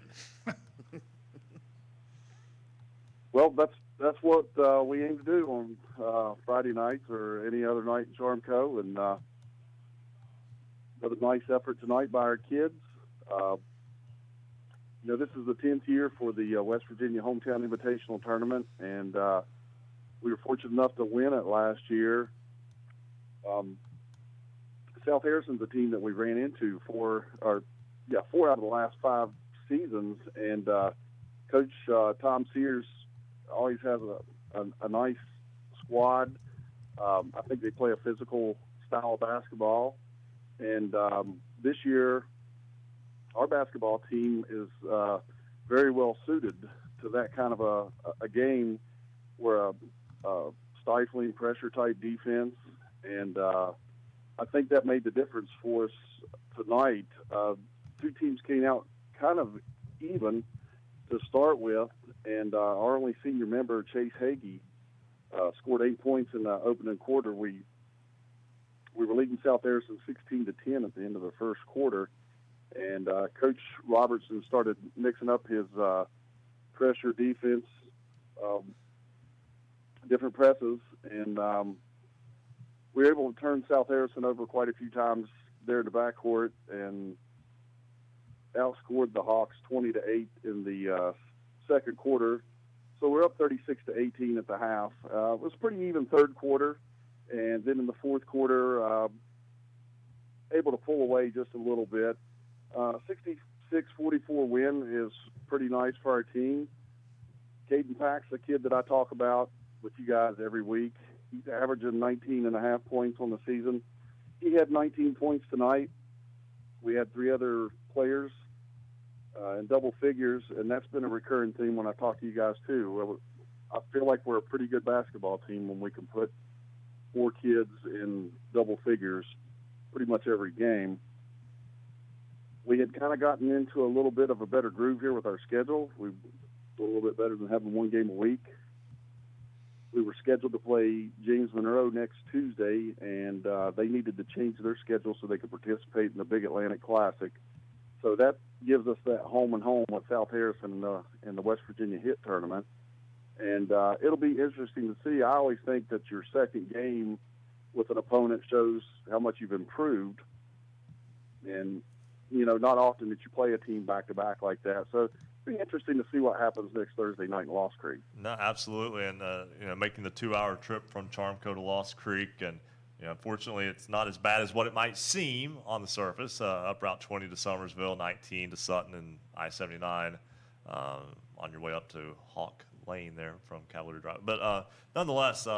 Well, that's what we aim to do on Friday nights or any other night in Charmco. And another nice effort tonight by our kids. This is the 10th year for the West Virginia Hometown Invitational Tournament, and we were fortunate enough to win it last year. South Harrison's a team that we ran into four out of the last 5 seasons, and Coach Tom Sears always has a nice squad. I think they play a physical style of basketball, and this year our basketball team is very well suited to that kind of a game where a stifling pressure-type defense, and I think that made the difference for us tonight. 2 teams came out kind of even to start with, and our only senior member, Chase Hagee, scored 8 points in the opening quarter. We were leading South Harrison 16-10 at the end of the first quarter, and Coach Robertson started mixing up his pressure defense, different presses, and we were able to turn South Harrison over quite a few times there in the backcourt and outscored the Hawks 20-8 in the second quarter. So we're up 36-18 at the half. It was a pretty even third quarter, and then in the fourth quarter, able to pull away just a little bit. 66-44 win is pretty nice for our team. Caden Pack's the kid that I talk about with you guys every week. He's averaging 19.5 points on the season. He had 19 points tonight. We had 3 other players in double figures, and that's been a recurring theme when I talk to you guys too. I feel like we're a pretty good basketball team when we can put 4 kids in double figures pretty much every game. We had kind of gotten into a little bit of a better groove here with our schedule. We a little bit better than having 1 game a week. We were scheduled to play James Monroe next Tuesday, and they needed to change their schedule so they could participate in the Big Atlantic Classic. So that gives us that home and home with South Harrison in the West Virginia Hit Tournament. And it'll be interesting to see. I always think that your second game with an opponent shows how much you've improved. And, not often that you play a team back-to-back like that. So it'll be interesting to see what happens next Thursday night in Lost Creek. No, absolutely. And, making the 2-hour trip from Charmco to Lost Creek. And, unfortunately, it's not as bad as what it might seem on the surface. Up Route 20 to Summersville, 19 to Sutton, and I-79 on your way up to Hawk Lane there from Cavalier Drive. But nonetheless,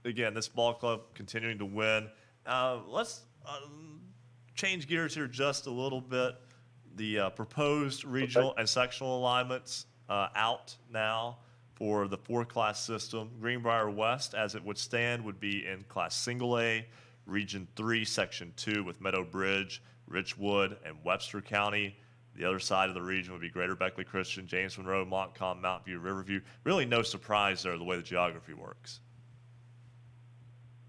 again, this ball club continuing to win. Let's change gears here just a little bit. The proposed regional and sectional alignments out now for the 4-class system. Greenbrier West, as it would stand, would be in Class Single A, Region 3, Section 2 with Meadow Bridge, Richwood, and Webster County. The other side of the region would be Greater Beckley Christian, James Monroe, Montcalm, Mount View, Riverview. Really no surprise there the way the geography works.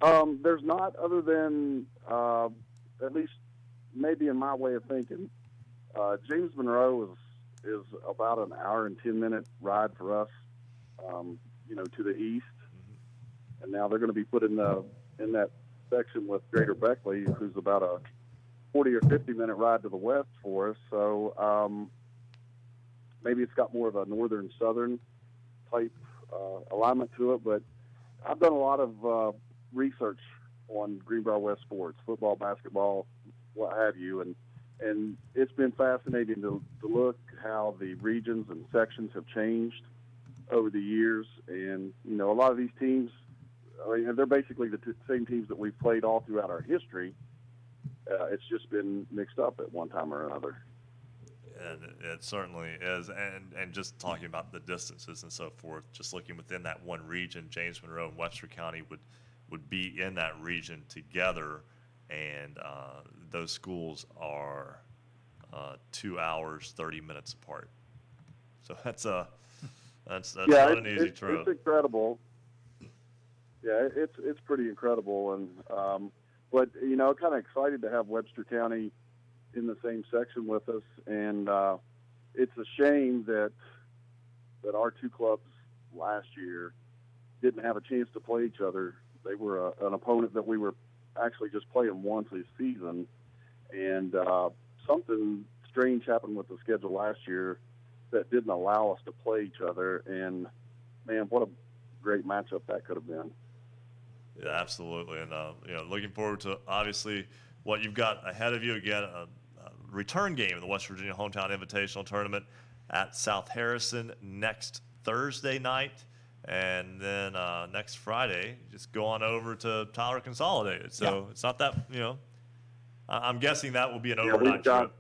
There's not, other than at least maybe in my way of thinking, James Monroe is about an hour and 10-minute ride for us, to the east. Mm-hmm. And now they're going to be put in that section with Greater Beckley, who's about a 40 or 50-minute ride to the west for us. So maybe it's got more of a northern-southern type alignment to it. But I've done a lot of research on Greenbrier West sports, football, basketball, what have you, and it's been fascinating to look how the regions and sections have changed over the years. And, a lot of these teams, they're basically the same teams that we've played all throughout our history. it's just been mixed up at one time or another. And it certainly is. And just talking about the distances and so forth, just looking within that one region, James Monroe and Webster County would be in that region together, and those schools are 2 hours, 30 minutes apart. So that's not an easy trip. It's incredible. Yeah, it's pretty incredible, and but kind of excited to have Webster County in the same section with us, and it's a shame that our two clubs last year didn't have a chance to play each other. They were an opponent that we were actually just playing once a season, and something strange happened with the schedule last year that didn't allow us to play each other, and man, what a great matchup that could have been. Yeah, absolutely, and looking forward to obviously what you've got ahead of you. Again, a return game in the West Virginia Hometown Invitational Tournament at South Harrison next Thursday night, and then next Friday, just go on over to Tyler Consolidated. So It's not that I'm guessing that will be an overnight trip.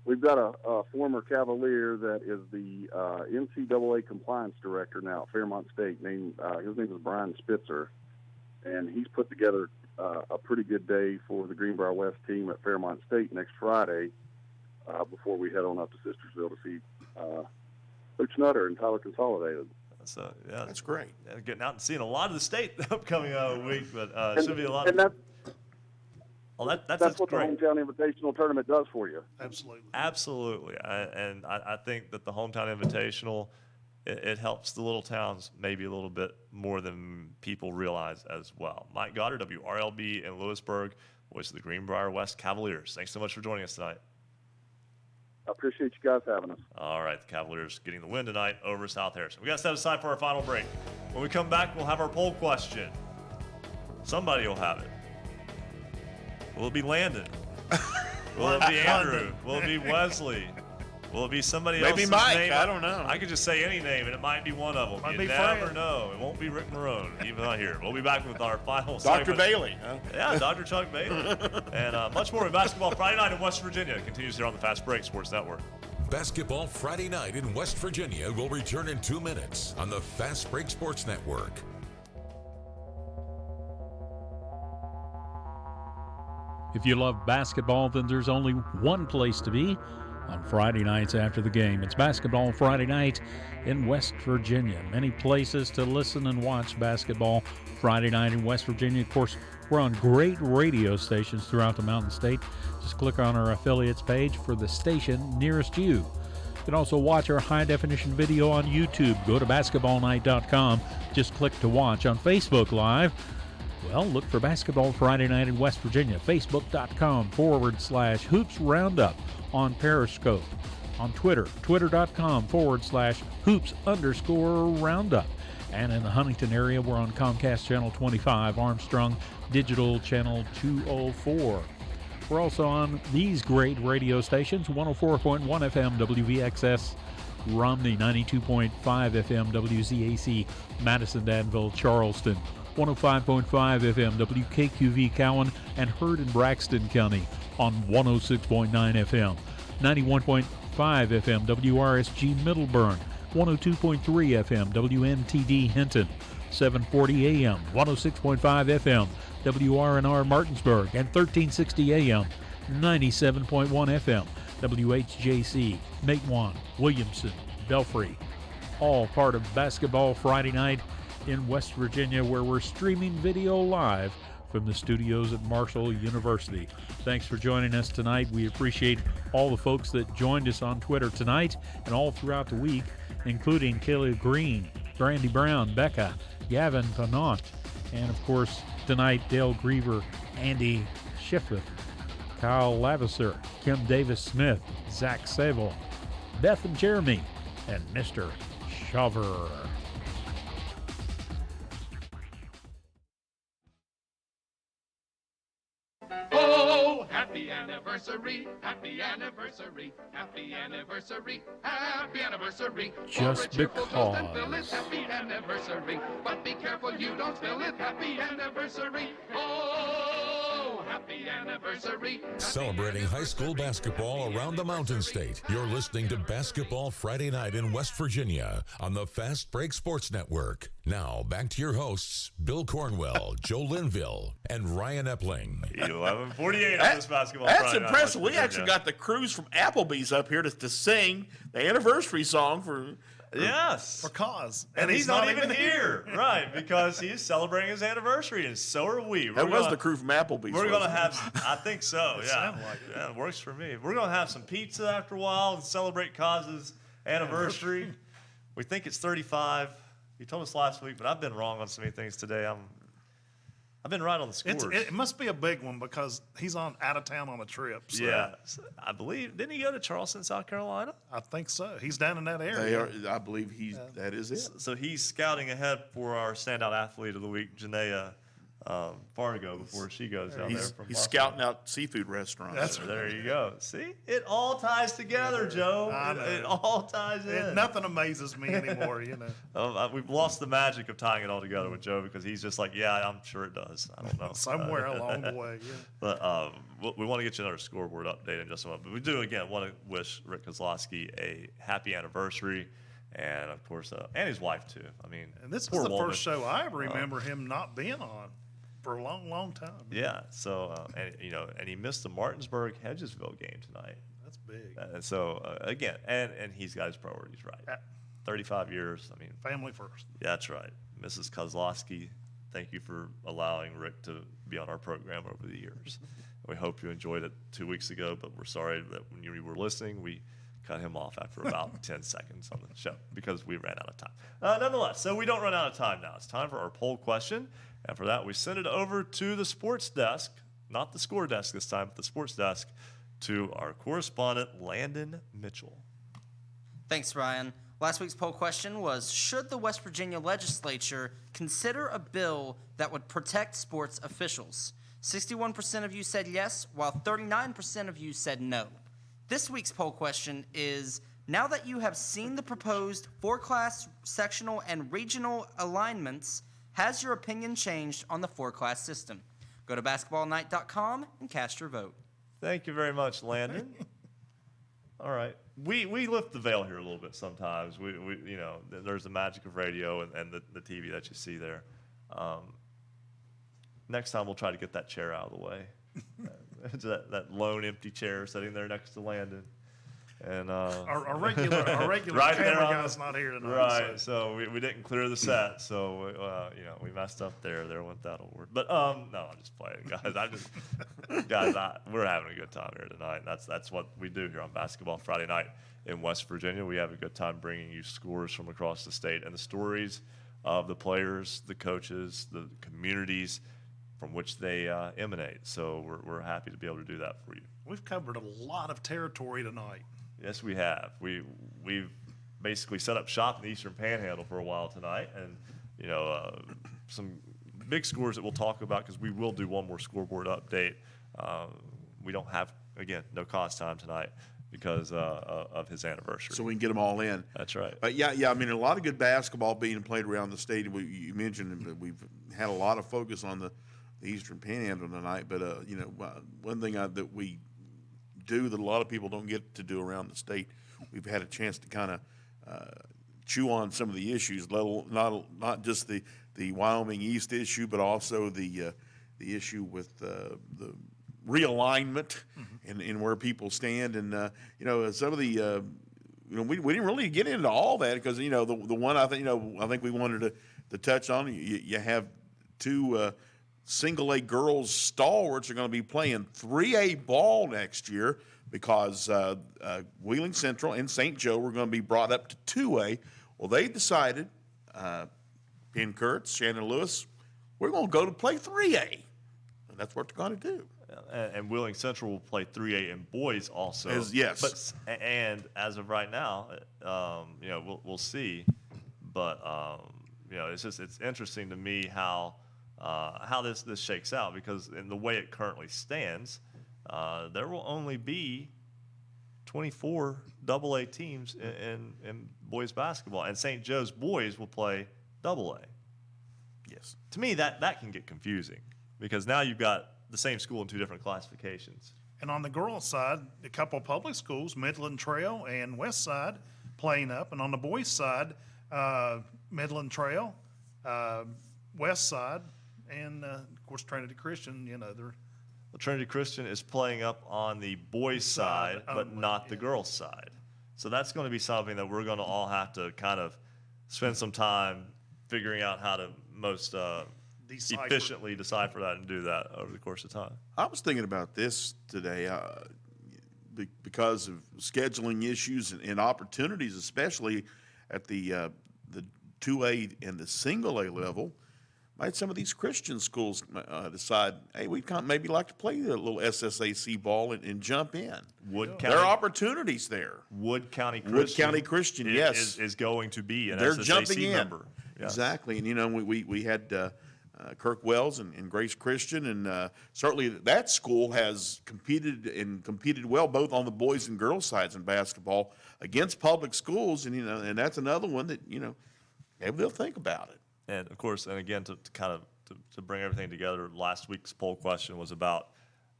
We've got a former Cavalier that is the NCAA compliance director now at Fairmont State. His name is Brian Spitzer, and he's put together a pretty good day for the Greenbrier West team at Fairmont State next Friday before we head on up to Sistersville to see Coach Nutter and Tyler Consolidated. So yeah, that's great. Getting out and seeing a lot of the state the upcoming week, but it should be a lot. And that's what great. the Hometown Invitational Tournament does for you. Absolutely. I think that the Hometown Invitational, it helps the little towns maybe a little bit more than people realize as well. Mike Goddard, WRLB in Lewisburg, voice of the Greenbrier West Cavaliers. Thanks so much for joining us tonight. I appreciate you guys having us. All right, the Cavaliers getting the win tonight over South Harrison. We got to step aside for our final break. When we come back, we'll have our poll question. Somebody will have it. Will it be Landon? Will it be Andrew? Will it be Wesley? Will it be somebody else? Maybe Mike. Name? I don't know. I could just say any name, and it might be one of them. Might you be never Fred. know. It won't be Rick Marone, even out here. We'll be back with our final Dr. segment. Bailey, huh? Yeah, Dr. Chuck Bailey. And much more in Basketball Friday Night in West Virginia continues here on the Fast Break Sports Network. Basketball Friday Night in West Virginia will return in 2 minutes on the Fast Break Sports Network. If you love basketball, then there's only one place to be on Friday nights after the game. It's Basketball Friday Night in West Virginia. Many places to listen and watch basketball Friday night in West Virginia. Of course, we're on great radio stations throughout the Mountain State. Just click on our affiliates page for the station nearest you. You can also watch our high-definition video on YouTube. Go to basketballnight.com. Just click to watch. On Facebook Live, well, look for Basketball Friday Night in West Virginia. Facebook.com/Hoops Roundup. On Periscope. On Twitter, Twitter.com/Hoops_Roundup. And in the Huntington area, we're on Comcast Channel 25, Armstrong Digital Channel 204. We're also on these great radio stations: 104.1 FM WVXS Romney, 92.5 FM WZAC Madison, Danville, Charleston, 105.5 FM WKQV Cowan, and heard in Braxton County on 106.9 FM, 91.5 FM WRSG Middleburn, 102.3 FM WMTD Hinton, 740 AM, 106.5 FM WRNR Martinsburg, and 1360 AM, 97.1 FM WHJC Matewan, Williamson, Belfry. All part of Basketball Friday Night in West Virginia, where we're streaming video live from the studios at Marshall University. Thanks for joining us tonight. We appreciate all the folks that joined us on Twitter tonight and all throughout the week, including Kayla Green, Brandy Brown, Becca, Gavin Pannant, and of course tonight Dale Griever, Andy Schiffith, Kyle Lavisser, Kim Davis-Smith, Zach Sable, Beth and Jeremy, and Mr. Shover. Oh, happy anniversary, happy anniversary, happy anniversary, happy anniversary. Just because. Happy anniversary, but be careful you don't spill it. Happy anniversary. Oh, happy anniversary. Celebrating high school basketball around the Mountain State. You're listening to Basketball Friday Night in West Virginia on the Fast Break Sports Network. Now, back to your hosts, Bill Cornwell, Joe Linville, and Ryan Epling. 11:48 on this basketball That's Friday night in impressive. West We actually Virginia. got the crews from Applebee's up here to sing the anniversary song for Yes. For cause. And he's not even here. Right, because he's celebrating his anniversary, and so are we. That was the crew from Applebee's. We're going to wasn't it? have, I think so, yeah. sounded like it. Yeah, it works for me. We're going to have some pizza after a while and celebrate Coz's anniversary. We think it's 35. He told us last week, but I've been wrong on so many things today. I've been right on the scores. It must be a big one because he's out of town on a trip. So. Yeah, I believe. Didn't he go to Charleston, South Carolina? I think so. He's down in that They area. are, I believe that is it. So he's scouting ahead for our standout athlete of the week, Janaea Fargo, before she goes down there. He's From scouting out seafood restaurants. There you go. See, it all ties together, Joe. It all ties in. Nothing amazes me anymore, you know. We've lost the magic of tying it all together with Joe because he's just like, yeah, I'm sure it does. I don't know. Somewhere along the way, yeah. But we want to get you another scoreboard update in just a moment. But we do, again, want to wish Rick Kozlowski a happy anniversary. And, of course, and his wife, too. I mean, And this is poor the woman. first show I ever remember him not being on for a long, long time. Yeah. So, and he missed the Martinsburg-Hedgesville game tonight. That's big. So, again, and he's got his priorities right. 35 years. I mean, family first. Yeah, that's right. Mrs. Kozlowski, thank you for allowing Rick to be on our program over the years. We hope you enjoyed it 2 weeks ago, but we're sorry that when you were listening, we cut him off after about 10 seconds on the show because we ran out of time. Nonetheless, so we don't run out of time now. It's time for our poll question. And for that, we send it over to the sports desk, not the score desk this time, but the sports desk, to our correspondent, Landon Mitchell. Thanks, Ryan. Last week's poll question was, should the West Virginia legislature consider a bill that would protect sports officials? 61% of you said yes, while 39% of you said no. This week's poll question is, now that you have seen the proposed four-class, sectional, and regional alignments, has your opinion changed on the four-class system? Go to basketballnight.com and cast your vote. Thank you very much, Landon. All right. We lift the veil here a little bit sometimes. We you know, there's the magic of radio and the TV that you see there. Next time we'll try to get that chair out of the way. that lone empty chair sitting there next to Landon. And our regular right camera guy's not here tonight. Right, so we didn't clear the set, so we messed up there. There went that award. But no, I'm just playing, guys. We're having a good time here tonight. That's what we do here on Basketball Friday Night in West Virginia. We have a good time bringing you scores from across the state and the stories of the players, the coaches, the communities from which they emanate. So we're happy to be able to do that for you. We've covered a lot of territory tonight. Yes, we have. We've basically set up shop in the Eastern Panhandle for a while tonight, and some big scores that we'll talk about because we will do one more scoreboard update. We don't have, again, no cost time tonight because of his anniversary. So we can get them all in. That's right. But yeah. I mean, a lot of good basketball being played around the state. You mentioned that we've had a lot of focus on the Eastern Panhandle tonight. But one thing that we do that a lot of people don't get to do around the state, we've had a chance to kind of chew on some of the issues, not just the Wyoming East issue, but also the issue with the realignment and where people stand, and some of the we didn't really get into all that because the one I think we wanted to touch on, you have two single A girls stalwarts are going to be playing 3A ball next year because Wheeling Central and St. Joe were going to be brought up to 2A. Well, they decided, Penn Kurtz, Shannon Lewis, we're going to go to play 3A. And that's what they're going to do. And Wheeling Central will play 3A in boys also. Yes. And as of right now, we'll see. But it's interesting to me how this shakes out because in the way it currently stands, there will only be 24 AA teams in boys basketball, and St. Joe's boys will play AA. Yes. To me, that can get confusing because now you've got the same school in two different classifications. And on the girls' side, a couple public schools, Midland Trail and West Side, playing up. And on the boys' side, Midland Trail, West Side, and of course Trinity Christian. They're. Well, Trinity Christian is playing up on the boys' side, but not the girls' side. So that's going to be something that we're going to all have to kind of spend some time figuring out how to most efficiently decipher that and do that over the course of time. I was thinking about this today because of scheduling issues and opportunities, especially at the 2A and the single A level. Might some of these Christian schools decide, hey, we'd maybe like to play a little SSAC ball and jump in. There are opportunities there. Wood County Christian, yes, is going to be an They're SSAC jumping in. member. Yes. Exactly, and we had Kirk Wells and Grace Christian, and certainly that school has competed well both on the boys and girls sides in basketball against public schools, and that's another one that maybe they'll think about it. And of course, and again, to bring everything together, last week's poll question was about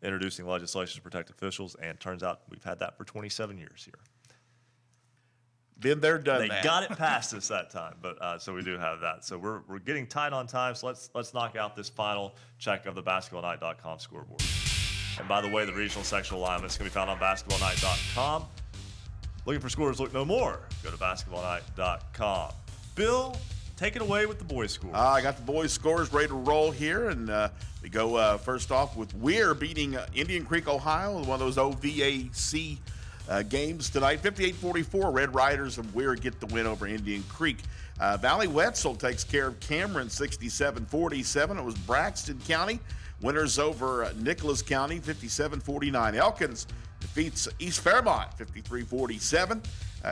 introducing legislation to protect officials, and turns out we've had that for 27 years here. Been there, done they that. got it past us that time, but so we do have that. So we're getting tight on time. So let's knock out this final check of the basketballnight.com scoreboard. And by the way, the regional sectional alignments can be found on basketballnight.com. Looking for scores, look no more. Go to basketballnight.com. Bill, take it away with the boys' scores. I got the boys' scores ready to roll here, and we go first off with Weir beating Indian Creek, Ohio, one of those OVAC games tonight. 58-44, Red Riders of Weir get the win over Indian Creek. Valley Wetzel takes care of Cameron 67-47. It was Braxton County. Winners over Nicholas County 57-49. Elkins defeats East Fairmont 53-47.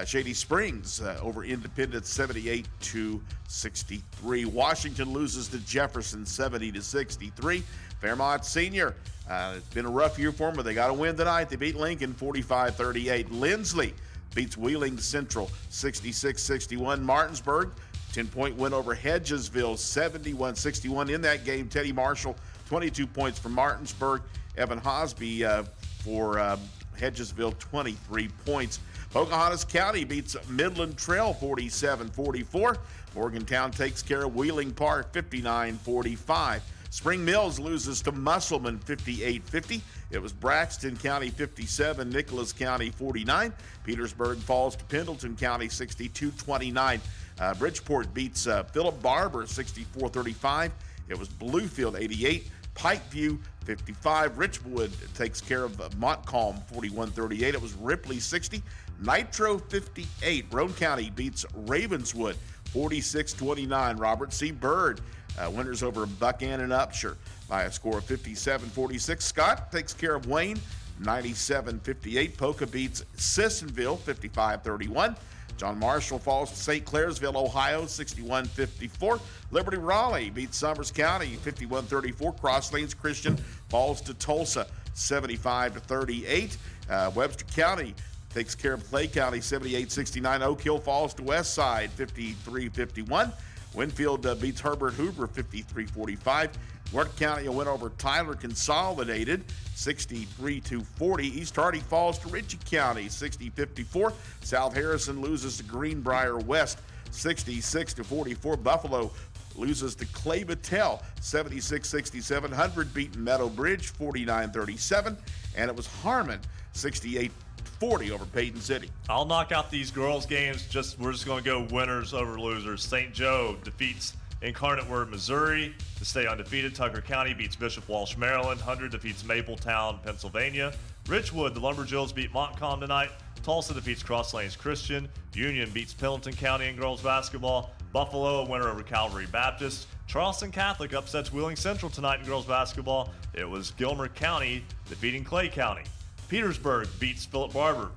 Shady Springs over Independence 78-63. Washington loses to Jefferson 70-63. Fairmont Senior, it's been a rough year for them, but they got a win tonight. They beat Lincoln 45-38. Lindsley beats Wheeling Central 66-61. Martinsburg, 10-point win over Hedgesville 71-61. In that game, Teddy Marshall, 22 points for Martinsburg. Evan Hosby for Hedgesville, 23 points. Pocahontas County beats Midland Trail 47-44. Morgantown takes care of Wheeling Park 59-45. Spring Mills loses to Musselman 58-50. It was Braxton County 57, Nicholas County 49. Petersburg falls to Pendleton County 62-29. Bridgeport beats Philip Barber 64-35. It was Bluefield 88. Pikeview 55. Richwood takes care of Montcalm 41-38. It was Ripley 60. Nitro 58. Roane County beats Ravenswood 46-29. Robert C. Byrd winners over Buchanan Upshur by a score of 57-46. Scott takes care of Wayne 97-58. Polka beats Sissonville 55-31. John Marshall falls to St. Clairsville, Ohio, 61-54. Liberty Raleigh beats Summers County, 51-34. Cross Lanes Christian falls to Tulsa, 75-38. Webster County takes care of Clay County, 78-69. Oak Hill falls to West Side, 53-51. Winfield beats Herbert Hoover, 53-45. Worth County a win over Tyler Consolidated, 63-40. East Hardy falls to Ritchie County, 60-54. South Harrison loses to Greenbrier West, 66-44. Buffalo loses to Clay Battelle, 76-67. 100 beaten Meadow Bridge, 49-37. And it was Harmon, 68-40 over Payton City. I'll knock out these girls' games. We're just going to go winners over losers. St. Joe defeats Incarnate Word, Missouri to stay undefeated. Tucker County beats Bishop Walsh, Maryland. 100 defeats Mapletown, Pennsylvania. Richwood, the Lumberjills beat Montcalm tonight. Tulsa defeats Cross Lanes Christian. Union beats Pendleton County in girls basketball. Buffalo, a winner over Calvary Baptist. Charleston Catholic upsets Wheeling Central tonight in girls basketball. It was Gilmer County defeating Clay County. Petersburg beats Philip Barber.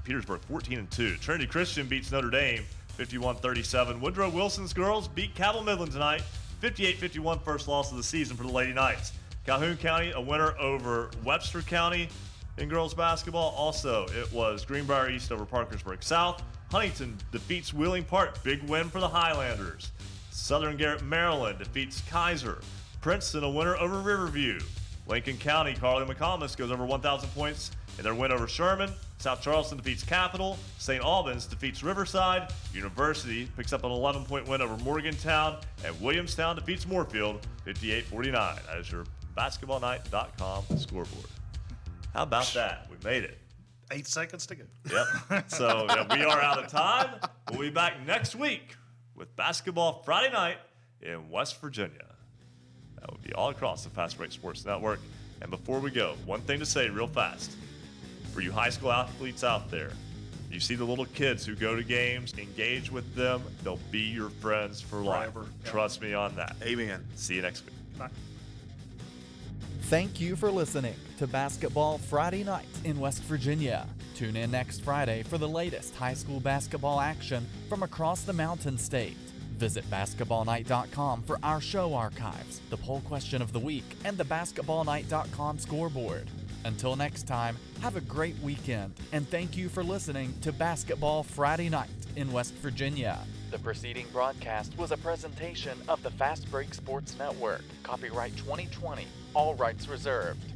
Petersburg 14-2. Trinity Christian beats Notre Dame 51-37. Woodrow Wilson's girls beat Cabell Midland tonight 58-51, first loss of the season for the Lady Knights. Calhoun County a winner over Webster County in girls basketball. Also, it was Greenbrier East over Parkersburg South. Huntington defeats Wheeling Park. Big win for the Highlanders. Southern Garrett, Maryland defeats Kaiser. Princeton a winner over Riverview. Lincoln County, Carly McComas goes over 1,000 points in their win over Sherman. South Charleston defeats Capital. St. Albans defeats Riverside. University picks up an 11-point win over Morgantown. And Williamstown defeats Moorfield 58-49. That is your basketballnight.com scoreboard. How about that? We made it. 8 seconds to go. Yep. So we are out of time. We'll be back next week with Basketball Friday Night in West Virginia. That will be all across the Fast Break Sports Network. And before we go, one thing to say real fast. For you high school athletes out there, you see the little kids who go to games, engage with them, they'll be your friends for life. Forever. Trust me on that. Amen. See you next week. Bye. Thank you for listening to Basketball Friday Night in West Virginia. Tune in next Friday for the latest high school basketball action from across the Mountain State. Visit basketballnight.com for our show archives, the poll question of the week, and the basketballnight.com scoreboard. Until next time, have a great weekend, and thank you for listening to Basketball Friday Night in West Virginia. The preceding broadcast was a presentation of the Fast Break Sports Network. Copyright 2020, all rights reserved.